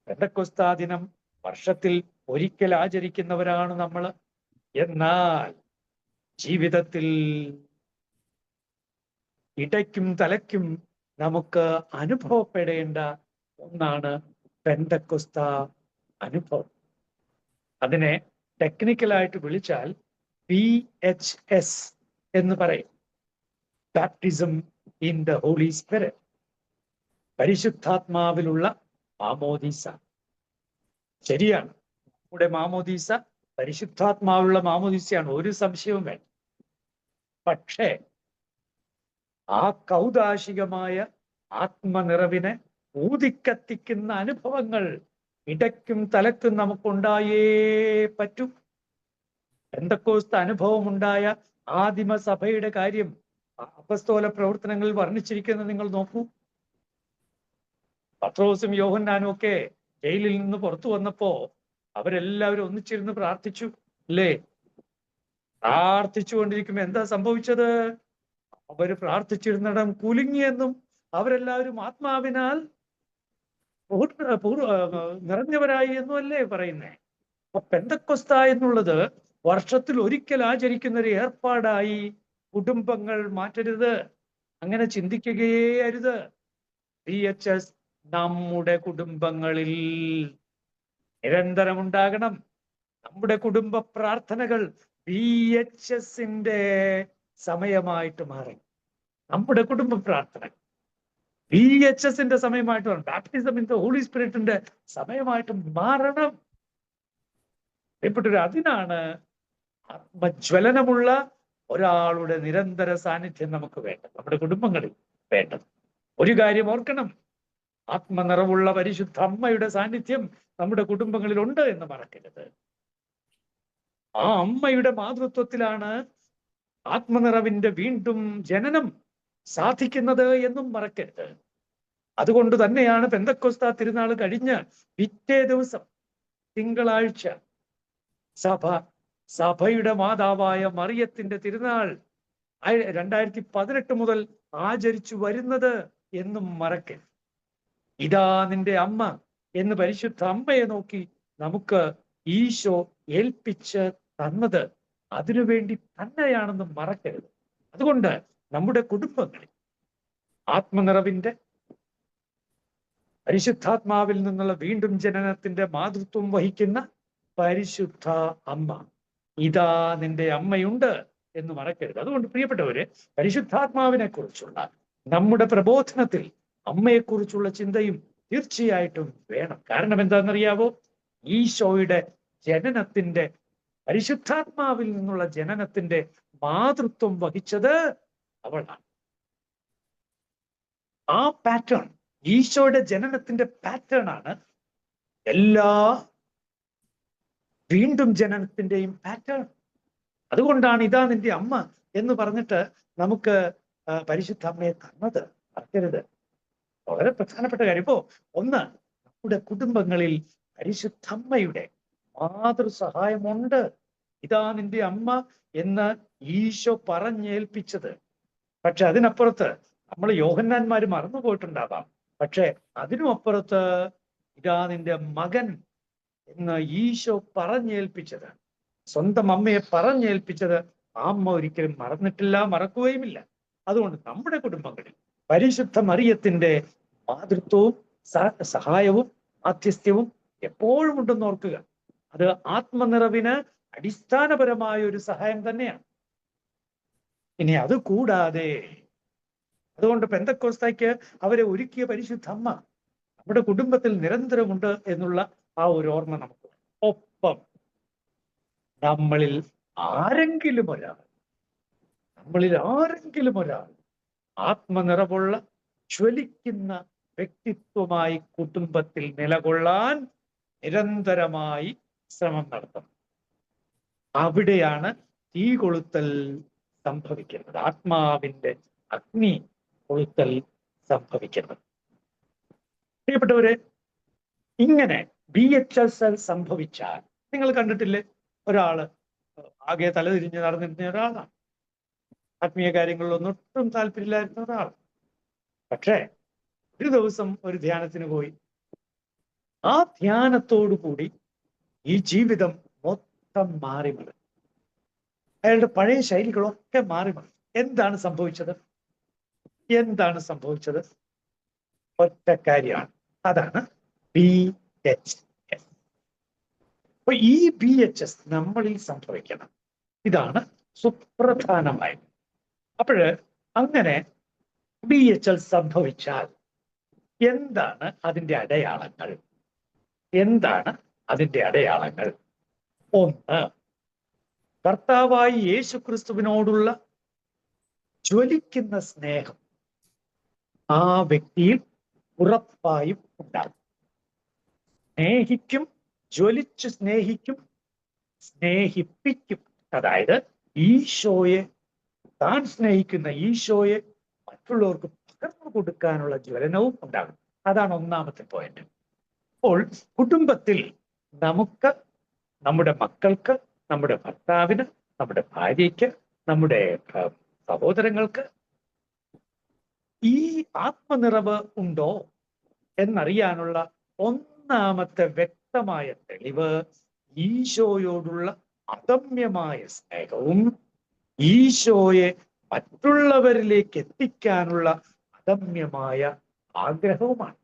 പെന്തക്കോസ്താ ദിനം വർഷത്തിൽ ഒരിക്കൽ ആചരിക്കുന്നവരാണ് നമ്മൾ. എന്നാൽ ജീവിതത്തിൽ ഇടയ്ക്കും തലയ്ക്കും നമുക്ക് അനുഭവപ്പെടേണ്ട ഒന്നാണ് പെന്തക്കോസ്താ അനുഭവം. അതിനെ ടെക്നിക്കലായിട്ട് വിളിച്ചാൽ PHS എന്ന് പറയും. Baptism in the holy spirit, പരിശുദ്ധാത്മാവിലുള്ള മാമോദീസ. ശരിയാണ്, നമ്മുടെ മാമോദീസ പരിശുദ്ധാത്മാവുള്ള മാമോദീസയാണ്, ഒരു സംശയവും വേണ്ട. പക്ഷേ ആ കൗദാശികമായ ആത്മനിറവിനെ ഊതിക്കത്തിക്കുന്ന അനുഭവങ്ങൾ ഇടയ്ക്കും തലക്കും നമുക്കുണ്ടായേ പറ്റൂ. പെന്തക്കോസ്ത് അനുഭവം ഉണ്ടായ ആദിമ സഭയുടെ കാര്യം അപ്പസ്തോല പ്രവർത്തനങ്ങളിൽ വർണ്ണിച്ചിരിക്കുന്നത് നിങ്ങൾ നോക്കൂ. പത്രോസും യോഹന്നാനും ഒക്കെ ജയിലിൽ നിന്ന് പുറത്തു വന്നപ്പോ അവരെല്ലാവരും ഒന്നിച്ചിരുന്ന് പ്രാർത്ഥിച്ചു, അല്ലേ? പ്രാർത്ഥിച്ചുകൊണ്ടിരിക്കുമ്പോ എന്താ സംഭവിച്ചത്? അവര് പ്രാർത്ഥിച്ചിരുന്നിടം കുലുങ്ങിയെന്നും അവരെല്ലാവരും ആത്മാവിനാൽ നിറഞ്ഞവരായി എന്നും അല്ലേ പറയുന്നേ? അപ്പൊ പെന്തക്കൊസ്ത എന്നുള്ളത് വർഷത്തിൽ ഒരിക്കൽ ആചരിക്കുന്ന ഒരു ഏർപ്പാടായി കുടുംബങ്ങൾ മാറ്റരുത്. അങ്ങനെ ചിന്തിക്കുകയേ അരുത്. VHS നമ്മുടെ കുടുംബങ്ങളിൽ നിരന്തരം ഉണ്ടാകണം. നമ്മുടെ കുടുംബ പ്രാർത്ഥനകൾ VHSന്റെ സമയമായിട്ട് മാറി. നമ്മുടെ കുടുംബ പ്രാർത്ഥന VHSന്റെ സമയമായിട്ട് മാറണം. ബാപ്റ്റിസം ഇൻ ദ ഹോളി സ്പിരിറ്റിന്റെ സമയമായിട്ട് മാറണം. പ്രിയപ്പെട്ടവരെ, അതിനാണ് ആത്മജ്വലനമുള്ള ഒരാളുടെ നിരന്തര സാന്നിധ്യം നമുക്ക് വേണ്ടത്, നമ്മുടെ കുടുംബങ്ങളിൽ വേണ്ടത്. ഒരു കാര്യം ഓർക്കണം, ആത്മനിറവുള്ള പരിശുദ്ധ അമ്മയുടെ സാന്നിധ്യം നമ്മുടെ കുടുംബങ്ങളിൽ ഉണ്ട് എന്ന് മറക്കരുത്. ആ അമ്മയുടെ മാതൃത്വത്തിലാണ് ആത്മനിറവിന്റെ വീണ്ടും ജനനം സാധിക്കുന്നത് എന്നും മറക്കരുത്. അതുകൊണ്ട് തന്നെയാണ് പെന്തക്കോസ്ത തിരുനാൾ കഴിഞ്ഞ് പിറ്റേ ദിവസം തിങ്കളാഴ്ച സഭയുടെ മാതാവായ മറിയത്തിന്റെ തിരുനാൾ 2018 മുതൽ ആചരിച്ചു വരുന്നത് എന്നും മറക്കരുത്. ഇതാ നിന്റെ അമ്മ എന്ന് പരിശുദ്ധ അമ്മയെ നോക്കി നമുക്ക് ഈശോ ഏൽപ്പിച്ച് തന്നത് അതിനുവേണ്ടി തന്നെയാണെന്ന് മറക്കരുത്. അതുകൊണ്ട് നമ്മുടെ കുടുംബങ്ങളിൽ ആത്മനിറവിന്റെ പരിശുദ്ധാത്മാവിൽ നിന്നുള്ള വീണ്ടും ജനനത്തിന്റെ മാതൃത്വം വഹിക്കുന്ന പരിശുദ്ധ അമ്മ, ഇതാ നിന്റെ അമ്മയുണ്ട് എന്ന് മറക്കരുത്. അതുകൊണ്ട് പ്രിയപ്പെട്ടവര്, പരിശുദ്ധാത്മാവിനെ കുറിച്ചുള്ള നമ്മുടെ പ്രബോധനത്തിൽ അമ്മയെക്കുറിച്ചുള്ള ചിന്തയും തീർച്ചയായിട്ടും വേണം. കാരണം എന്താണെന്നറിയാവോ? ഈശോയുടെ ജനനത്തിന്റെ, പരിശുദ്ധാത്മാവിൽ നിന്നുള്ള ജനനത്തിന്റെ മാതൃത്വം വഹിച്ചത് അവളാണ്. ആ പാറ്റേൺ, ഈശോയുടെ ജനനത്തിന്റെ പാറ്റേൺ ആണ് എല്ലാ വീണ്ടും ജനനത്തിന്റെയും പാറ്റേൺ. അതുകൊണ്ടാണ് ഇതാ നിന്റെ അമ്മ എന്ന് പറഞ്ഞിട്ട് നമുക്ക് പരിശുദ്ധ അമ്മയെ തന്നത്. മറക്കരുത്, വളരെ പ്രധാനപ്പെട്ട കാര്യം. ഇപ്പോ ഒന്ന്, നമ്മുടെ കുടുംബങ്ങളിൽ പരിശുദ്ധ അമ്മയുടെ മാതൃസഹായമുണ്ട്. ഇതാ നിന്റെ അമ്മ എന്ന് ഈശോ പറഞ്ഞേൽപ്പിച്ചത്. പക്ഷെ അതിനപ്പുറത്ത് നമ്മൾ യോഹന്നാന്മാര് മറന്നുപോയിട്ടുണ്ടാവാം. പക്ഷെ അതിനും അപ്പുറത്ത് ഇതാ നിന്റെ മകൻ എന്ന് ഈശോ പറഞ്ഞേൽപ്പിച്ചത്, സ്വന്തം അമ്മയെ പറഞ്ഞേൽപ്പിച്ചത് ആ അമ്മ ഒരിക്കലും മറന്നിട്ടില്ല, മറക്കുകയുമില്ല. അതുകൊണ്ട് നമ്മുടെ കുടുംബങ്ങളിൽ പരിശുദ്ധ മറിയത്തിന്റെ മാതൃത്വവും സഹായവും മാധ്യസ്ഥ്യവും എപ്പോഴും ഉണ്ടെന്ന് ഓർക്കുക. അത് ആത്മനിറവിന് അടിസ്ഥാനപരമായ ഒരു സഹായം തന്നെയാണ്. ഇനി അത് കൂടാതെ, അതുകൊണ്ട് പെന്തക്കോസ്തയ്ക്ക് അവരെ ഒരുക്കിയ പരിശുദ്ധ അമ്മ നമ്മുടെ കുടുംബത്തിൽ നിരന്തരമുണ്ട് എന്നുള്ള ആ ഒരു ഓർമ്മ നമുക്ക്. ഒപ്പം നമ്മളിൽ ആരെങ്കിലും ഒരാൾ ആത്മനിറവുള്ള ജ്വലിക്കുന്ന വ്യക്തിത്വമായി കുടുംബത്തിൽ നിലകൊള്ളാൻ നിരന്തരമായി ശ്രമം നടത്തണം. അവിടെയാണ് തീ കൊളുത്തൽ സംഭവിക്കുന്നത്, ആത്മാവിന്റെ അഗ്നി കൊളുത്തൽ സംഭവിക്കുന്നത്. പ്രിയപ്പെട്ടവരെ, ഇങ്ങനെ VHS സംഭവിച്ചാൽ നിങ്ങൾ കണ്ടിട്ടില്ലേ? ഒരാള് ആകെ തലതിരിഞ്ഞ് നടന്നിരുന്ന ഒരാളാണ്, ആത്മീയ കാര്യങ്ങളിലൊന്നും ഒട്ടും താല്പര്യമില്ലായിരുന്ന ഒരാൾ. പക്ഷേ ഒരു ദിവസം ഒരു ധ്യാനത്തിന് പോയി. ആ ധ്യാനത്തോടു കൂടി ഈ ജീവിതം മൊത്തം മാറി മറി, അയാളുടെ പഴയ ശൈലികളൊക്കെ മാറി മറി. എന്താണ് സംഭവിച്ചത്? ഒറ്റ കാര്യമാണ്, അതാണ് VHS. അപ്പൊ ഈ VHS നമ്മളിൽ സംഭവിക്കണം. ഇതാണ് സുപ്രധാനമായത്. അപ്പോഴ് അങ്ങനെ VHS സംഭവിച്ചാൽ എന്താണ് അതിന്റെ അടയാളങ്ങൾ? ഒന്ന്, കർത്താവായി യേശു ക്രിസ്തുവിനോടുള്ള ജ്വലിക്കുന്ന സ്നേഹം ആ വ്യക്തിയിൽ ഉറപ്പായും ഉണ്ടാകും. സ്നേഹിക്കും, ജ്വലിച്ച് സ്നേഹിക്കും, സ്നേഹിപ്പിക്കും. അതായത് ഈശോയെ, താൻ സ്നേഹിക്കുന്ന ഈശോയെ മറ്റുള്ളവർക്ക് പകർന്നു കൊടുക്കാനുള്ള ജ്വലനവും ഉണ്ടാകും. അതാണ് ഒന്നാമത്തെ പോയിന്റ്. അപ്പോൾ കുടുംബത്തിൽ നമുക്ക്, നമ്മുടെ മക്കൾക്ക്, നമ്മുടെ ഭർത്താവിന്, നമ്മുടെ ഭാര്യയ്ക്ക്, നമ്മുടെ സഹോദരങ്ങൾക്ക് ഈ ആത്മനിറവ് ഉണ്ടോ എന്നറിയാനുള്ള ഒന്നാമത്തെ വ്യക്തമായ തെളിവ് ഈശോയോടുള്ള അദമ്യമായ സ്നേഹവും ഈശോയെ മറ്റുള്ളവരിലേക്ക് എത്തിക്കാനുള്ള അദമ്യമായ ആഗ്രഹവുമാണ്.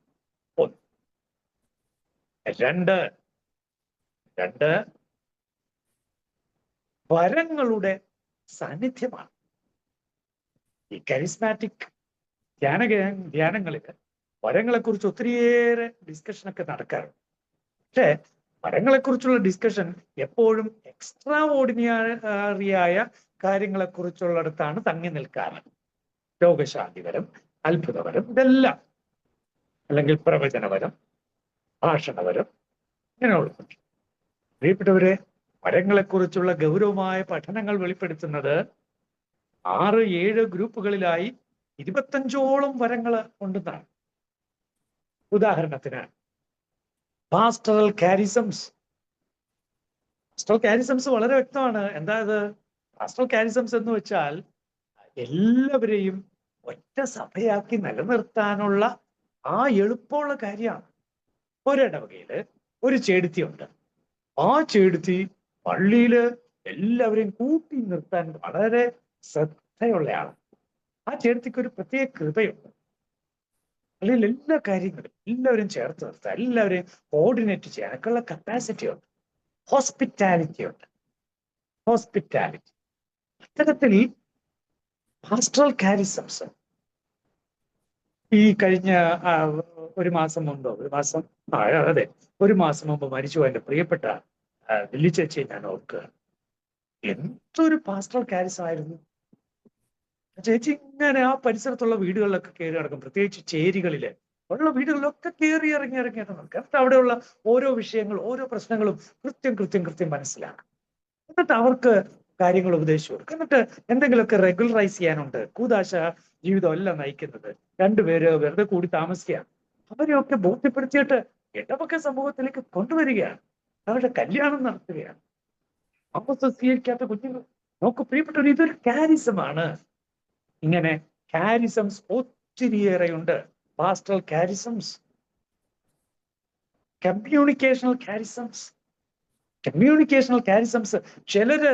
ഒന്ന്. രണ്ട് സാന്നിധ്യമാണ്. ഈ കരിസ്മാറ്റിക് ധ്യാനങ്ങളിൽ വരങ്ങളെക്കുറിച്ച് ഒത്തിരിയേറെ ഡിസ്കഷനൊക്കെ നടക്കാറുണ്ട്. പക്ഷേ വരങ്ങളെക്കുറിച്ചുള്ള ഡിസ്കഷൻ എപ്പോഴും എക്സ്ട്രാ ഓർഡിനറിയായ കാര്യങ്ങളെക്കുറിച്ചുള്ളിടത്താണ് തങ്ങി നിൽക്കാറ്. രോഗശാന്തിവരം, അത്ഭുതവരം, ഇതെല്ലാം, അല്ലെങ്കിൽ പ്രവചനവരം, ഭാഷണവരം, ഇങ്ങനെയുള്ള. പ്രിയപ്പെട്ടവരെ, വരങ്ങളെക്കുറിച്ചുള്ള ഗൗരവമായ പഠനങ്ങൾ വെളിപ്പെടുത്തുന്നത് 6-7 ഗ്രൂപ്പുകളിലായി 25ഓളം വരങ്ങൾ ഉണ്ടെന്നാണ്. ഉദാഹരണത്തിന് പാസ്റ്ററൽ കാരിസംസ്. പാസ്റ്ററൽ കാരിസംസ് വളരെ വ്യക്തമാണ്. എന്താ ഇത്? പാസ്റ്ററൽ കാരിസംസ് എന്ന് വെച്ചാൽ എല്ലാവരെയും ഒറ്റ സഭയാക്കി നിലനിർത്താനുള്ള ആ എളുപ്പമുള്ള കാര്യമാണ്. ഒരിടവകയില് ഒരു ചേടുത്തിയുണ്ട്. ആ ചേടുത്തി പള്ളിയില് എല്ലാവരെയും കൂട്ടി നിർത്താൻ വളരെ ശ്രദ്ധയുള്ളയാളാണ്. ആ ചേടുത്തിക്ക് ഒരു പ്രത്യേക കൃപയുണ്ട്. അല്ലെങ്കിൽ എല്ലാ കാര്യങ്ങളും എല്ലാവരും ചേർത്ത് നിർത്താൻ, എല്ലാവരെയും കോർഡിനേറ്റ് ചെയ്യാനൊക്കെയുള്ള കപ്പാസിറ്റി ഉണ്ട്. ഹോസ്പിറ്റാലിറ്റി ഉണ്ട്. അത്തരത്തിൽ പാസ്റ്ററൽ കാരിസംസ് ഈ കഴിഞ്ഞ ഒരു മാസം മുമ്പ് മരിച്ചു എന്റെ പ്രിയപ്പെട്ട ലില്ലി ചേച്ചിയെ ഞാൻ ഓർക്കുക. എന്തൊരു പാസ്റ്ററൽ കാരിസം ആയിരുന്നു. ചേച്ചി ഇങ്ങനെ ആ പരിസരത്തുള്ള വീടുകളിലൊക്കെ കയറി നടക്കും. പ്രത്യേകിച്ച് ചേരികളില് ഉള്ള വീടുകളിലൊക്കെ കയറി ഇറങ്ങി നടക്കും. എന്നിട്ട് അവിടെയുള്ള ഓരോ വിഷയങ്ങളും ഓരോ പ്രശ്നങ്ങളും കൃത്യം മനസ്സിലാക്കും. എന്നിട്ട് അവർക്ക് കാര്യങ്ങൾ ഉപദേശിച്ചു കൊടുക്കും. എന്നിട്ട് എന്തെങ്കിലുമൊക്കെ റെഗുലറൈസ് ചെയ്യാനുണ്ട്. കൂദാശ ജീവിതം അല്ല നയിക്കുന്നത്. രണ്ടുപേര് വെറുതെ കൂടി താമസിക്കുകയാണ്. അവരെയൊക്കെ ബോധ്യപ്പെടുത്തിയിട്ട് ഇടവക സമൂഹത്തിലേക്ക് കൊണ്ടുവരികയാണ്. അവരുടെ കല്യാണം നടത്തുകയാണ്. സ്വീകരിക്കാത്ത കുഞ്ഞുങ്ങൾ. നോക്കൂ പ്രിയപ്പെട്ടവർ, ഇതൊരു കാരിസമാണ്. ഇങ്ങനെ കാരിസംസ് ഒത്തിരിയേറെയുണ്ട്. പാസ്റ്ററൽ കാരിസംസ്, കമ്മ്യൂണിക്കേഷണൽ കാരിസംസ്. ചിലര്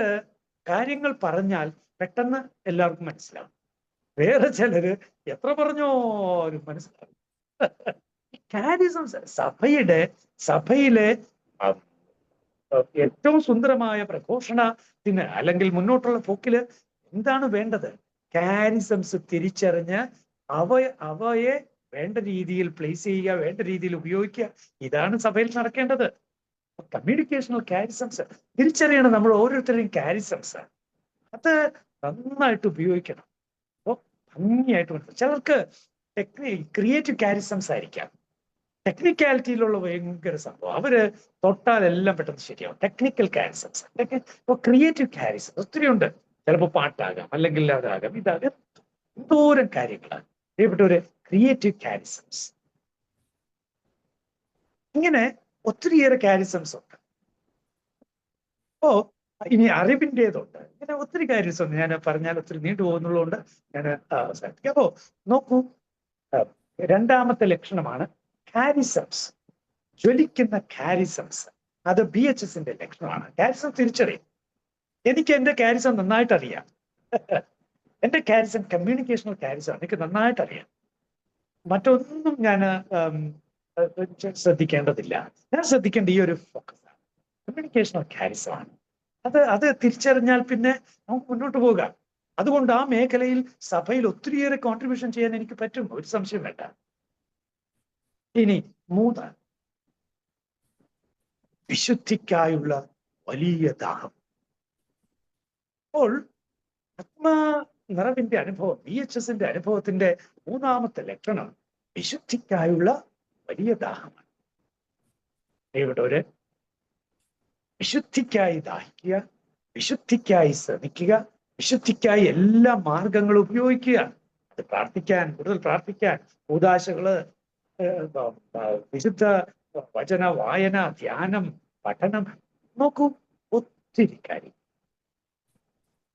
കാര്യങ്ങൾ പറഞ്ഞാൽ പെട്ടെന്ന് എല്ലാവർക്കും മനസ്സിലാവും. വേറെ ചിലര് എത്ര പറഞ്ഞോരും മനസ്സിലാവും. കാരിസംസ് സഭയിലെ ഏറ്റവും സുന്ദരമായ പ്രഘോഷണത്തിന് അല്ലെങ്കിൽ മുന്നോട്ടുള്ള പോക്കില് എന്താണ് വേണ്ടത്? കാരിസംസ് തിരിച്ചറിഞ്ഞ് അവയെ വേണ്ട രീതിയിൽ പ്ലേസ് ചെയ്യുക, വേണ്ട രീതിയിൽ ഉപയോഗിക്കുക. ഇതാണ് സഭയിൽ നടക്കേണ്ടത്. കമ്മ്യൂണിക്കേഷണൽ കാരിസംസ് തിരിച്ചറിയണം. നമ്മൾ ഓരോരുത്തരുടെയും കാരിസംസ് അത് നന്നായിട്ട് ഉപയോഗിക്കണം. അപ്പോൾ ഭംഗിയായിട്ട് മനസ്സിലാവും. ചിലർക്ക് ക്രിയേറ്റീവ് കാരിസംസ് ആയിരിക്കാം. ടെക്നിക്കാലിറ്റിയിലുള്ള ഭയങ്കര സംഭവം. അവര് തൊട്ടാൽ എല്ലാം പെട്ടെന്ന് ശരിയാവും. ടെക്നിക്കൽ കാരിസംസ്. ഇപ്പോൾ ക്രിയേറ്റീവ് കാരിസംസ് ഒത്തിരി ഉണ്ട്. ചിലപ്പോൾ പാട്ടാകാം, അല്ലെങ്കിൽ അതാകാം, ഇതാകാം, എന്തോരം കാര്യങ്ങളാണ്. പ്രിയപ്പെട്ടവര്, ക്രിയേറ്റീവ് കാരിസംസ്. ഇങ്ങനെ ഒത്തിരിയേറെ കാരിസംസ് ഉണ്ട്. അപ്പോ ഇനി അറിവിൻ്റെതുണ്ട്. ഇങ്ങനെ ഒത്തിരി കാരിസം ഞാൻ പറഞ്ഞാൽ ഒത്തിരി നീണ്ടു പോകുന്നുള്ളതുകൊണ്ട് ഞാൻ അവസാനിപ്പിക്കാം. അപ്പോ നോക്കൂ, രണ്ടാമത്തെ ലക്ഷണമാണ് കാരിസംസ്, ജ്വലിക്കുന്ന കാരിസംസ്. അത് BHSന്റെ ലക്ഷണമാണ്. കാരിസം തിരിച്ചറിയും. എനിക്ക് എന്റെ കാരിസം നന്നായിട്ട് അറിയാം. എന്റെ കാരിസം കമ്മ്യൂണിക്കേഷണൽ കാരിസം എനിക്ക് നന്നായിട്ട് അറിയാം. മറ്റൊന്നും ഞാൻ ശ്രദ്ധിക്കേണ്ടതില്ല. ഞാൻ ശ്രദ്ധിക്കേണ്ട ഈ ഒരു ഫോക്കസാണ്, കമ്മ്യൂണിക്കേഷണൽ കാരിസമാണ്. അത് തിരിച്ചറിഞ്ഞാൽ പിന്നെ നമുക്ക് മുന്നോട്ട് പോകാം. അതുകൊണ്ട് ആ മേഖലയിൽ സഭയിൽ ഒത്തിരിയേറെ കോൺട്രിബ്യൂഷൻ ചെയ്യാൻ എനിക്ക് പറ്റും, ഒരു സംശയം വേണ്ട. ഇനി 3, വിശുദ്ധിക്കായുള്ള വലിയ ദാഹം. അപ്പോൾ നിറവിന്റെ അനുഭവം, VHSന്റെ അനുഭവത്തിന്റെ മൂന്നാമത്തെ ലക്ഷണം വിശുദ്ധിക്കായുള്ള വലിയ ദാഹമാണ്. പ്രിയപ്പെട്ടവര്, വിശുദ്ധിക്കായി ദാഹിക്കുക, വിശുദ്ധിക്കായി ശ്രമിക്കുക, വിശുദ്ധിക്കായി എല്ലാ മാർഗങ്ങളും ഉപയോഗിക്കുക. അത് പ്രാർത്ഥിക്കാൻ, കൂടുതൽ പ്രാർത്ഥിക്കാൻ, കൂദാശകള്, വിശുദ്ധ വചന വായന, ധ്യാനം, പഠനം, നോക്കൂ, ഒത്തിരി കാര്യം.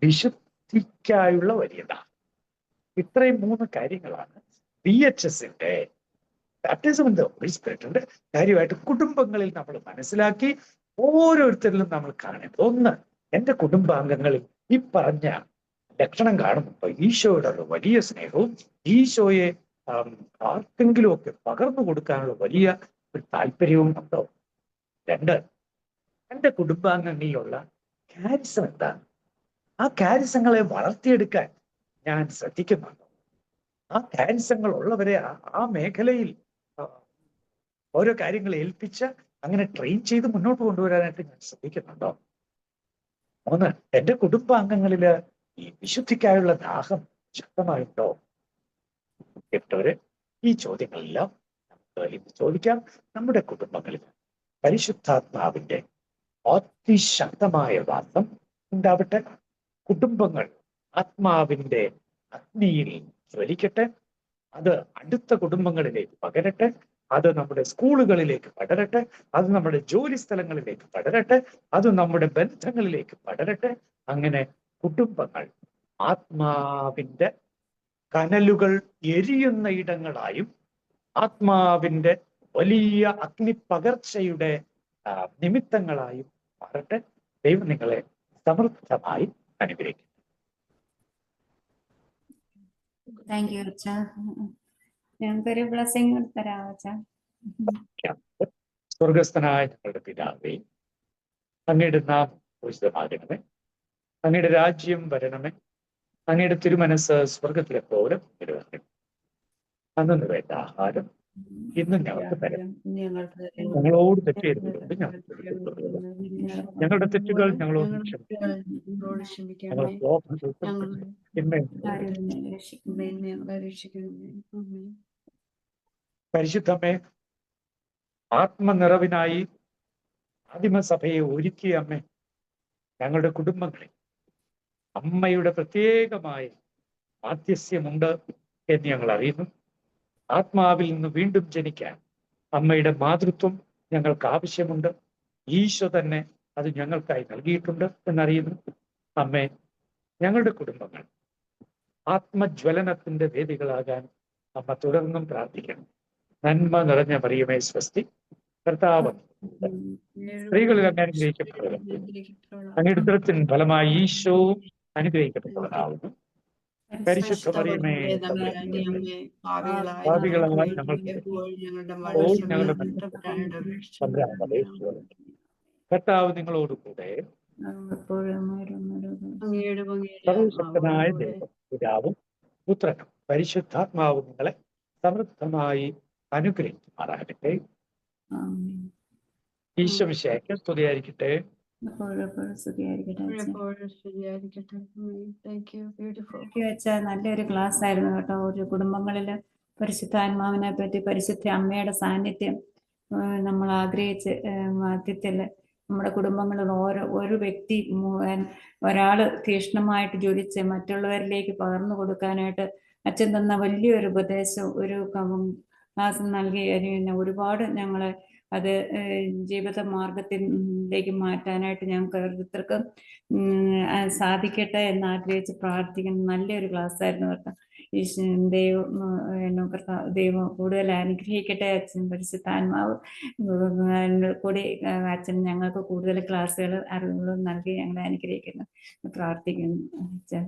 വിശുദ്ധിക്കായുള്ള വലിയതാണ്. ഇത്രയും 3 കാര്യങ്ങളാണ് VHSന്റെ ബാപ്റ്റിസം ഇൻ ദി ഹോളി സ്പിരിറ്റിന്റെ കാര്യമായിട്ട് കുടുംബങ്ങളിൽ നമ്മൾ മനസ്സിലാക്കി ഓരോരുത്തരിലും നമ്മൾ കാണേണ്ടത്. ഒന്ന്, എന്റെ കുടുംബാംഗങ്ങളിൽ ഈ പറഞ്ഞ ലക്ഷണം കാണുമ്പോൾ ഈശോയോടുള്ള വലിയ സ്നേഹവും ഈശോയെ ആർക്കെങ്കിലും ഒക്കെ പകർന്നു കൊടുക്കാനുള്ള വലിയ ഒരു താല്പര്യവും ഉണ്ടോ? 2, എന്റെ കുടുംബാംഗങ്ങളിലുള്ള കാരിസം എന്താണ്? ആ കാരിസങ്ങളെ വളർത്തിയെടുക്കാൻ ഞാൻ ശ്രദ്ധിക്കുന്നുണ്ടോ? ആ കാരിസങ്ങൾ ഉള്ളവരെ ആ മേഖലയിൽ ഓരോ കാര്യങ്ങൾ ഏൽപ്പിച്ച് അങ്ങനെ ട്രെയിൻ ചെയ്ത് മുന്നോട്ട് കൊണ്ടുവരാനായിട്ട് ഞാൻ ശ്രദ്ധിക്കുന്നുണ്ടോ? 3, എന്റെ കുടുംബാംഗങ്ങളില് ഈ വിശുദ്ധിക്കായുള്ള ദാഹം ശക്തമായിട്ടുണ്ടോ? കേട്ടവര്, ഈ ചോദ്യങ്ങളെല്ലാം നമുക്ക് ഇന്ന് ചോദിക്കാം. നമ്മുടെ കുടുംബങ്ങളിൽ പരിശുദ്ധാത്മാവിന്റെ അതിശക്തമായ വാസം ഉണ്ടാവട്ടെ. കുടുംബങ്ങൾ ആത്മാവിന്റെ അഗ്നിയിൽ ജ്വലിക്കട്ടെ. അത് അടുത്ത കുടുംബങ്ങളിലേക്ക് പകരട്ടെ. അത് നമ്മുടെ സ്കൂളുകളിലേക്ക് പടരട്ടെ. അത് നമ്മുടെ ജോലി സ്ഥലങ്ങളിലേക്ക് പടരട്ടെ. അത് നമ്മുടെ ബന്ധങ്ങളിലേക്ക് പടരട്ടെ. അങ്ങനെ കുടുംബങ്ങൾ ആത്മാവിന്റെ കനലുകൾ എരിയുന്ന ഇടങ്ങളായും ആത്മാവിന്റെ വലിയ അഗ്നിപ്പകർച്ചയുടെ നിമിത്തങ്ങളായും മാറട്ടെ. ദൈവം നിങ്ങളെ സമൃദ്ധമായി അനുഗ്രഹിക്കും. താങ്ക് യു അച്ഛാ. ഞങ്ങൾക്കൊരു ബ്ലെസ്സിംഗ് തരാമോ അച്ഛാ? സ്വർഗസ്ഥനായ ഞങ്ങളുടെ പിതാവേ, അങ്ങയുടെ നാമം പൂജിതമാകണമേ. അങ്ങയുടെ രാജ്യം വരണമേ. അങ്ങയുടെ തിരുമനസ് സ്വർഗത്തിലെ പോലെ നിറവേറണമേ. അന്നു വേണ്ട ആഹാരം ഇന്നും ഞങ്ങൾക്ക് തരണം. ഞങ്ങളോട് തെറ്റ് ചെയ്തിട്ടുണ്ട്, ഞങ്ങളുടെ തെറ്റുകൾ ഞങ്ങളോട് ക്ഷമിക്കണം. പരിശുദ്ധമേ, ആത്മനിറവിനായി ആദിമസഭയെ ഒരുക്കിയ അമ്മേ, ഞങ്ങളുടെ കുടുംബങ്ങളിൽ അമ്മയുടെ പ്രത്യേകമായ മാധ്യസ്യമുണ്ട് എന്ന് ഞങ്ങൾ അറിയുന്നു. ആത്മാവിൽ നിന്ന് വീണ്ടും ജനിക്കാൻ അമ്മയുടെ മാതൃത്വം ഞങ്ങൾക്ക് ആവശ്യമുണ്ട്. ഈശോ തന്നെ അത് ഞങ്ങൾക്കായി നൽകിയിട്ടുണ്ട് എന്നറിയുന്നു. അമ്മേ, ഞങ്ങളുടെ കുടുംബങ്ങൾ ആത്മജ്വലനത്തിന്റെ വേദികളാകാൻ അമ്മ തുടർന്നും പ്രാർത്ഥിക്കണം. നന്മ നിറഞ്ഞ മറിയമേ സ്വസ്തി, കർത്താവ് സ്ത്രീകളിൽ അങ്ങ് അനുഗ്രഹിക്കപ്പെട്ടവർ, അങ്ങയുടെ ഉദരത്തിൻ ഫലമായി ഈശോ അനുഗ്രഹിക്കപ്പെട്ടവരാകുന്നു. പരിശുദ്ധ മറിയമേ, പാപികളായ ഞങ്ങൾക്ക് കർത്താവ് നിങ്ങളോട് കൂടെ സർവശക്തനായ ദൈവം പിതാവും പുത്രനും പരിശുദ്ധാത്മാവും നിങ്ങളെ സമൃദ്ധമായി അനുഗ്രഹിക്കുമാറാകട്ടെ. ഈശോ മിശിഹായ്ക്ക് സ്തുതിയായിരിക്കട്ടെ. നല്ലൊരു ക്ലാസ് ആയിരുന്നു കേട്ടോ. ഒരു കുടുംബങ്ങളില് പരിശുദ്ധാത്മാവിനെ പറ്റി, പരിശുദ്ധ അമ്മയുടെ സാന്നിധ്യം നമ്മൾ ആഗ്രഹിച്ച് ആദ്യത്തില് നമ്മുടെ കുടുംബങ്ങളിൽ ഒരു വ്യക്തി ഒരാള് തീക്ഷ്ണമായിട്ട് ജ്വലിച്ച് മറ്റുള്ളവരിലേക്ക് പകർന്നു കൊടുക്കാനായിട്ട് അച്ഛൻ തന്ന വലിയൊരു ഉപദേശം, ഒരു ക്ലാസ് നൽകി ഒരുപാട് ഞങ്ങളെ അത് ജീവിത മാർഗത്തിലേക്ക് മാറ്റാനായിട്ട് ഞങ്ങൾക്ക് ഓരോരുത്തർക്കും സാധിക്കട്ടെ എന്ന് ആഗ്രഹിച്ച് പ്രാർത്ഥിക്കുന്ന നല്ലൊരു ക്ലാസ് ആയിരുന്നു കേട്ടോ. ദൈവം കൂടുതൽ അനുഗ്രഹിക്കട്ടെ. അച്ഛൻ പരിശുദ്ധാത്മാവ് കൂടി അച്ഛൻ ഞങ്ങൾക്ക് കൂടുതൽ ക്ലാസ്സുകൾ അറിവുകളും നൽകി ഞങ്ങളെ അനുഗ്രഹിക്കുന്നു പ്രാർത്ഥിക്കുന്നു അച്ഛൻ.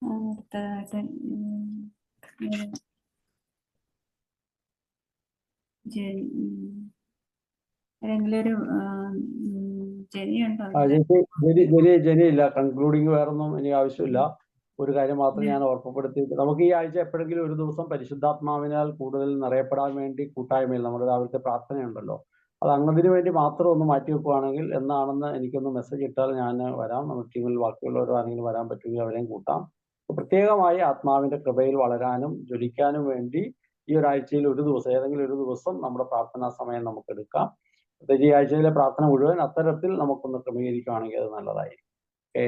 അടുത്തതായിട്ട് ഏതെങ്കിലൊരു ജനിയുണ്ടോ? ജനിയില്ല. കൺക്ലൂഡിങ് വേറൊന്നും എനിക്ക് ആവശ്യമില്ല. ഒരു കാര്യം മാത്രം ഞാൻ ഓർമ്മപ്പെടുത്തി, നമുക്ക് ഈ ആഴ്ച എപ്പോഴെങ്കിലും ഒരു ദിവസം പരിശുദ്ധാത്മാവിനാൽ കൂടുതൽ നിറയപ്പെടാൻ വേണ്ടി കൂട്ടായ്മയിൽ നമ്മുടെ രാവിലത്തെ പ്രാർത്ഥനയുണ്ടല്ലോ, അത് അങ്ങതിന് വേണ്ടി മാത്രം ഒന്ന് മാറ്റി വെക്കുകയാണെങ്കിൽ എന്നാണെന്ന് എനിക്കൊന്ന് മെസ്സേജ് ഇട്ടാൽ ഞാൻ വരാം. നമ്മുടെ ടീമിൽ ബാക്കിയുള്ളവരോ ആരെങ്കിലും വരാൻ പറ്റുമെങ്കിൽ അവരെയും കൂട്ടാം. പ്രത്യേകമായി ആത്മാവിന്റെ കൃപയിൽ വളരാനും ജ്വലിക്കാനും വേണ്ടി ഈ ഒരാഴ്ചയിൽ ഒരു ദിവസം, ഏതെങ്കിലും ഒരു ദിവസം നമ്മുടെ പ്രാർത്ഥനാ സമയം നമുക്ക് എടുക്കാം. പ്രത്യേകിച്ച് ഈ ആഴ്ചയിലെ പ്രാർത്ഥന മുഴുവൻ അത്തരത്തിൽ നമുക്കൊന്ന് ക്രമീകരിക്കുകയാണെങ്കിൽ അത് നല്ലതായിരിക്കും. ഓക്കെ,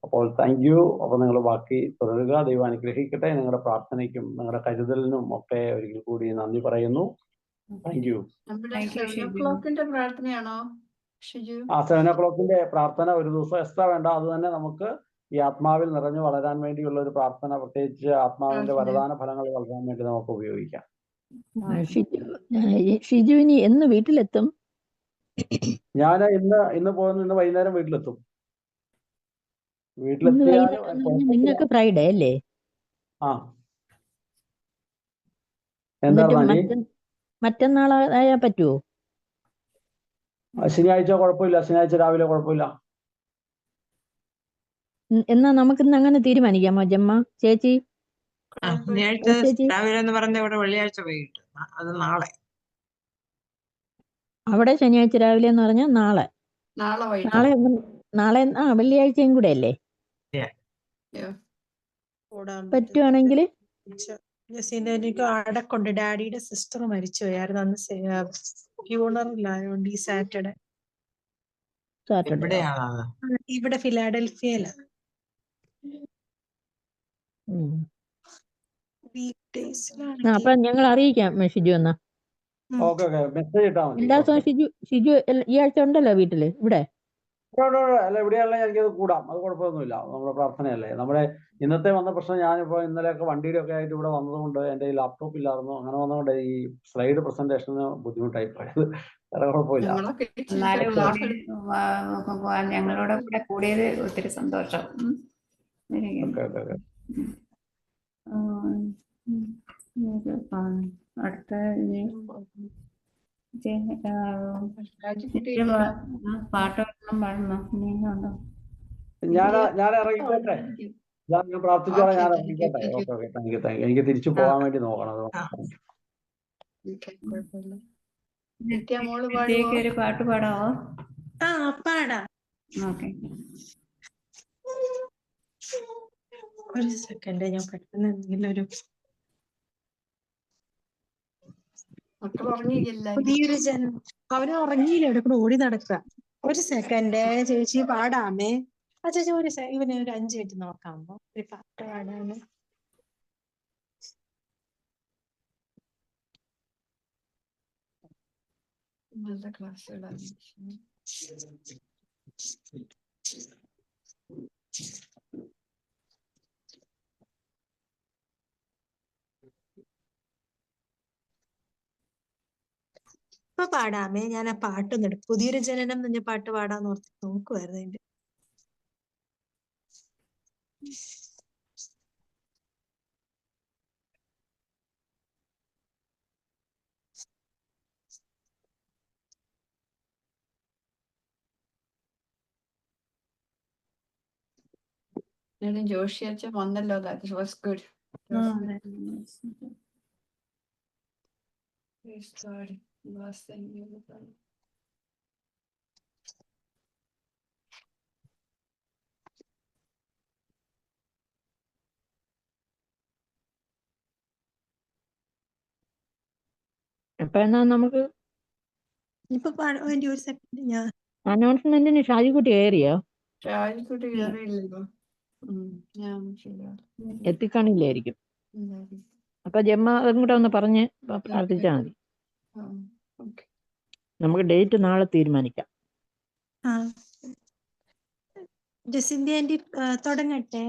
അപ്പോൾ താങ്ക് യു. അപ്പോൾ നിങ്ങൾ ബാക്കി തുടരുക. ദൈവം അനുഗ്രഹിക്കട്ടെ. നിങ്ങളുടെ പ്രാർത്ഥനയ്ക്കും നിങ്ങളുടെ കരുതലിനും ഒക്കെ ഒരിക്കൽ കൂടി നന്ദി പറയുന്നു. Thank you. Thank you, 7 Shiju. o'clockന്റെ പ്രാർത്ഥനയാണോ ഷിജു? 7 o'clockന്റെ പ്രാർത്ഥന ഒരു ദിവസം എക്സ്ട്രാ വേണ്ട, അത് തന്നെ നമുക്ക് ഈ ആത്മാവിൽ നിറഞ്ഞു വളരാൻ വേണ്ടിയുള്ള ഒരു പ്രാർത്ഥന, പ്രത്യേകിച്ച് ആത്മാവിന്റെ വരദാന ഫലങ്ങൾ വളരാൻ വേണ്ടി നമുക്ക് ഉപയോഗിക്കാം. ഷിജുവിനി എന്ന് വീട്ടിലെത്തും? ഞാൻ ഇന്ന് പോകുന്ന ഇന്ന് വൈകുന്നേരം വീട്ടിലെത്തും. ഇന്ന് വീട്ടിലെത്തിയാൽ വൈകുന്നേരം എന്ന് പറഞ്ഞാൽ നിങ്ങൾക്ക് ഫ്രൈഡേ അല്ലേ? ആ എന്താ എന്നിട്ട് മറ്റന്നാളായാ പറ്റുമോ? ശനിയാഴ്ച കുഴപ്പമില്ല, ശനിയാഴ്ച രാവിലെ കുഴപ്പമില്ല. എന്നാ നമുക്കിന്ന് അങ്ങനെ തീരുമാനിക്കാമോ ജമ്മ ചേച്ചി? ശനിയാഴ്ച ചേച്ചി രാവിലെ എന്ന് പറഞ്ഞ ഇവിടെ വെള്ളിയാഴ്ച വൈകിട്ട്, അത് നാളെ. അവിടെ ശനിയാഴ്ച രാവിലെ എന്ന് പറഞ്ഞാൽ നാളെ നാളെ വൈകിട്ട്. നാളെ വെള്ളിയാഴ്ചയും കൂടെ അല്ലേ? പറ്റുവാണെങ്കിൽ ജസീന്റെ എനിക്ക് അടക്കൊണ്ട്. ഡാഡിയുടെ സിസ്റ്റർ മരിച്ചു പോയായിരുന്നു അന്ന്. ഫ്യൂണറിലായോണ്ട് ഈ സാറ്റർഡേ. എവിടെയാണ്? ഇവിടെ ഫിലാഡൽഫിയയില. വീക്ക് ഡേയ്സിലാണ്. അപ്പൊ ഞങ്ങൾ അറിയിക്കാം ഷിജു എന്നാ. ഓക്കെ മെസ്സേജ് ഇട്ടാൽ മതി. എല്ലാ ദിവസവും ഷിജു ഈ ആഴ്ച ഉണ്ടല്ലോ വീട്ടില്? ഇവിടെ അല്ല, ഇവിടെയുള്ള എനിക്കത് കൂടാം, അത് കുഴപ്പമൊന്നുമില്ല. നമ്മുടെ പ്രാർത്ഥനയല്ലേ. നമ്മുടെ ഇന്നത്തെ വന്ന പ്രശ്നം, ഞാനിപ്പോൾ ഇന്നലെയൊക്കെ വണ്ടിയിലൊക്കെ ആയിട്ട് ഇവിടെ വന്നതുകൊണ്ട് എൻ്റെ ഈ ലാപ്ടോപ്പ് ഇല്ലായിരുന്നു. അങ്ങനെ വന്നതുകൊണ്ട് ഈ സ്ലൈഡ് പ്രസന്റേഷന് ബുദ്ധിമുട്ടായി പോയത്. വേറെ കുഴപ്പമില്ല. എന്നാലും ഞങ്ങളോട് കൂടെ കൂടിയത് ഒത്തിരി സന്തോഷം. അടുത്ത പാട്ട് പാടണോ? ഞാൻ ഇറങ്ങിക്കോട്ടെ. ഞാൻ പ്രാർത്ഥിച്ചോളാം. ഞാൻ ഇറങ്ങിക്കോട്ടെ. Okay thank U. എനിക്ക് തിരിച്ചു പോകാൻ വേണ്ടി നോക്കണം. ഒരു പാട്ട് പാടാവോ? പാടാ. ഓക്കെ, ഒരു സെക്കൻഡ്, ഞാൻ പെട്ടെന്ന് എന്തെങ്കിലും ഒരു പുതിയൊരു ജനം. അവര് ഉറങ്ങിയില്ല, ഇവിടെ കൂടെ ഓടി നടക്കുക. ഒരു സെക്കൻഡ് ചേച്ചി പാടാമേ. ചേച്ചി ഇവനെ ഒരു 5 മിനിറ്റ് നോക്കാമോ? ഒരു പാട്ട് പാടാമേ. നല്ല ക്ലാസ്സുകളാണ്. ഇപ്പൊ പാടാമേ. ഞാൻ ആ പാട്ടൊന്നും എടുക്കും. പുതിയൊരു ജനനം എന്ന് പറഞ്ഞ പാട്ട് പാടാന്ന് ഓർത്ത് നോക്കുമായിരുന്നു അതിന്റെ. ജോഷി അച്ഛൻ വന്നല്ലോ. That was good. അപ്പൊ എന്നാ നമുക്ക് ഇപ്പൊ അതിന്റെ ഒരു സെക്കൻഡ് ഞാൻ അനൗൺസ്മെന്റിന് ഷാജിക്കുട്ടി കയറിയോ? ഷാജിക്കുട്ടി കയറിയില്ലല്ലോ. എത്തിക്കാണില്ലായിരിക്കും. അപ്പൊ ജമ്മ അതും കൂടെ ഒന്ന് പറഞ്ഞ് പ്രാർത്ഥിച്ചാൽ മതി. നമുക്ക് ഡേറ്റ് നാളെ തീരുമാനിക്കാം. ജസിന്റെ ആന്റി തുടങ്ങട്ടെ.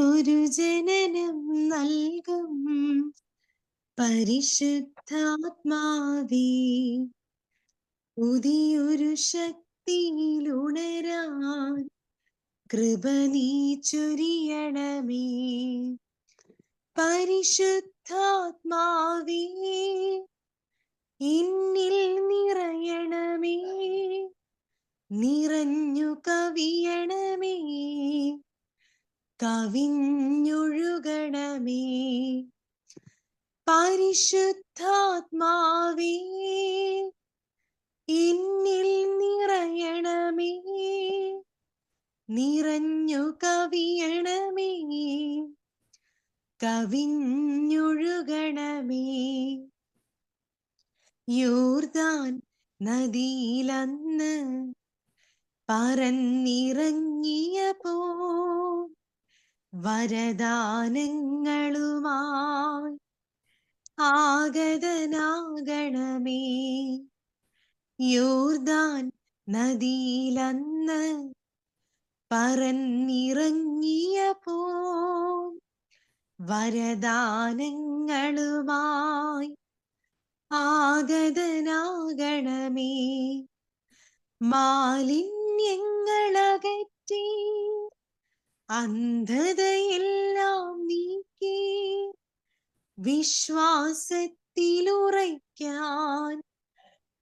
ഒരു ജനനം നൽകും പരിശുദ്ധാത്മാവേ, പുതിയൊരു ശക്തിയിലുണരാൻ കൃപ നീ ചൊരിയണമേ. പരിശുദ്ധാത്മാവേ, എന്നിൽ നിറയണമേ, നിറഞ്ഞു കവിയണമേ, കവിഞ്ഞൊഴുകണമേ. പരിശുദ്ധാത്മാവേ എന്നിൽ നിറയണമേ, നിറഞ്ഞു കവിയണമേ, കവിഞ്ഞൊഴുകണമേ. യോർദാൻ നദിയിലന്ന് പറന്നിറങ്ങിയപ്പോ വരദാനങ്ങളുമായി ആഗതനാകണമേ. യോർദാൻ നദിയിലന്ന് പറന്നിറങ്ങിയപ്പോ വരദാനങ്ങളുമായി ആഗതനാകണമേ. മാലിന്യങ്ങളകറ്റി അന്ധതയെല്ലാം നീക്കി വിശ്വാസത്തിലുറയ്ക്കാൻ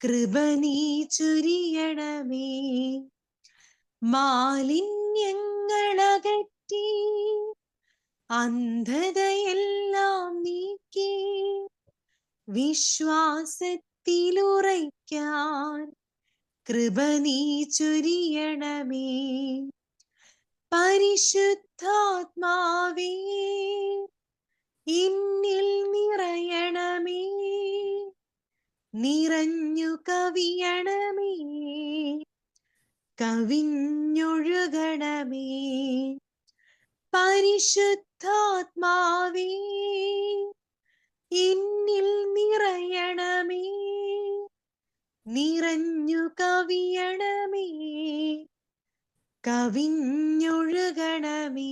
കൃപ നീ ചൊരിയണമേ. മാലിന്യങ്ങളകറ്റി അന്ധതയെല്ലാം നീക്കി വിശ്വാസത്തിലുറയ്ക്കാൻ കൃപ നീ ചൊരിയണമേ. പരിശുദ്ധാത്മാവേ എന്നിൽ നിറയണമേ, നിറഞ്ഞു കവിയണമേ, കവിഞ്ഞൊഴുകണമേ. പരിശുദ്ധാത്മാവേ എന്നിൽ നിറയണമേ, നിറഞ്ഞു കവിയണമേ, കവിഞ്ഞൊഴുകണമേ.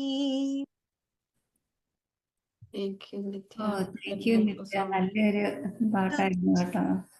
Thank you, Nitya. ഓ താങ്ക് യു നിത്യ, നല്ലൊരു പാട്ടായിരുന്നു കേട്ടോ.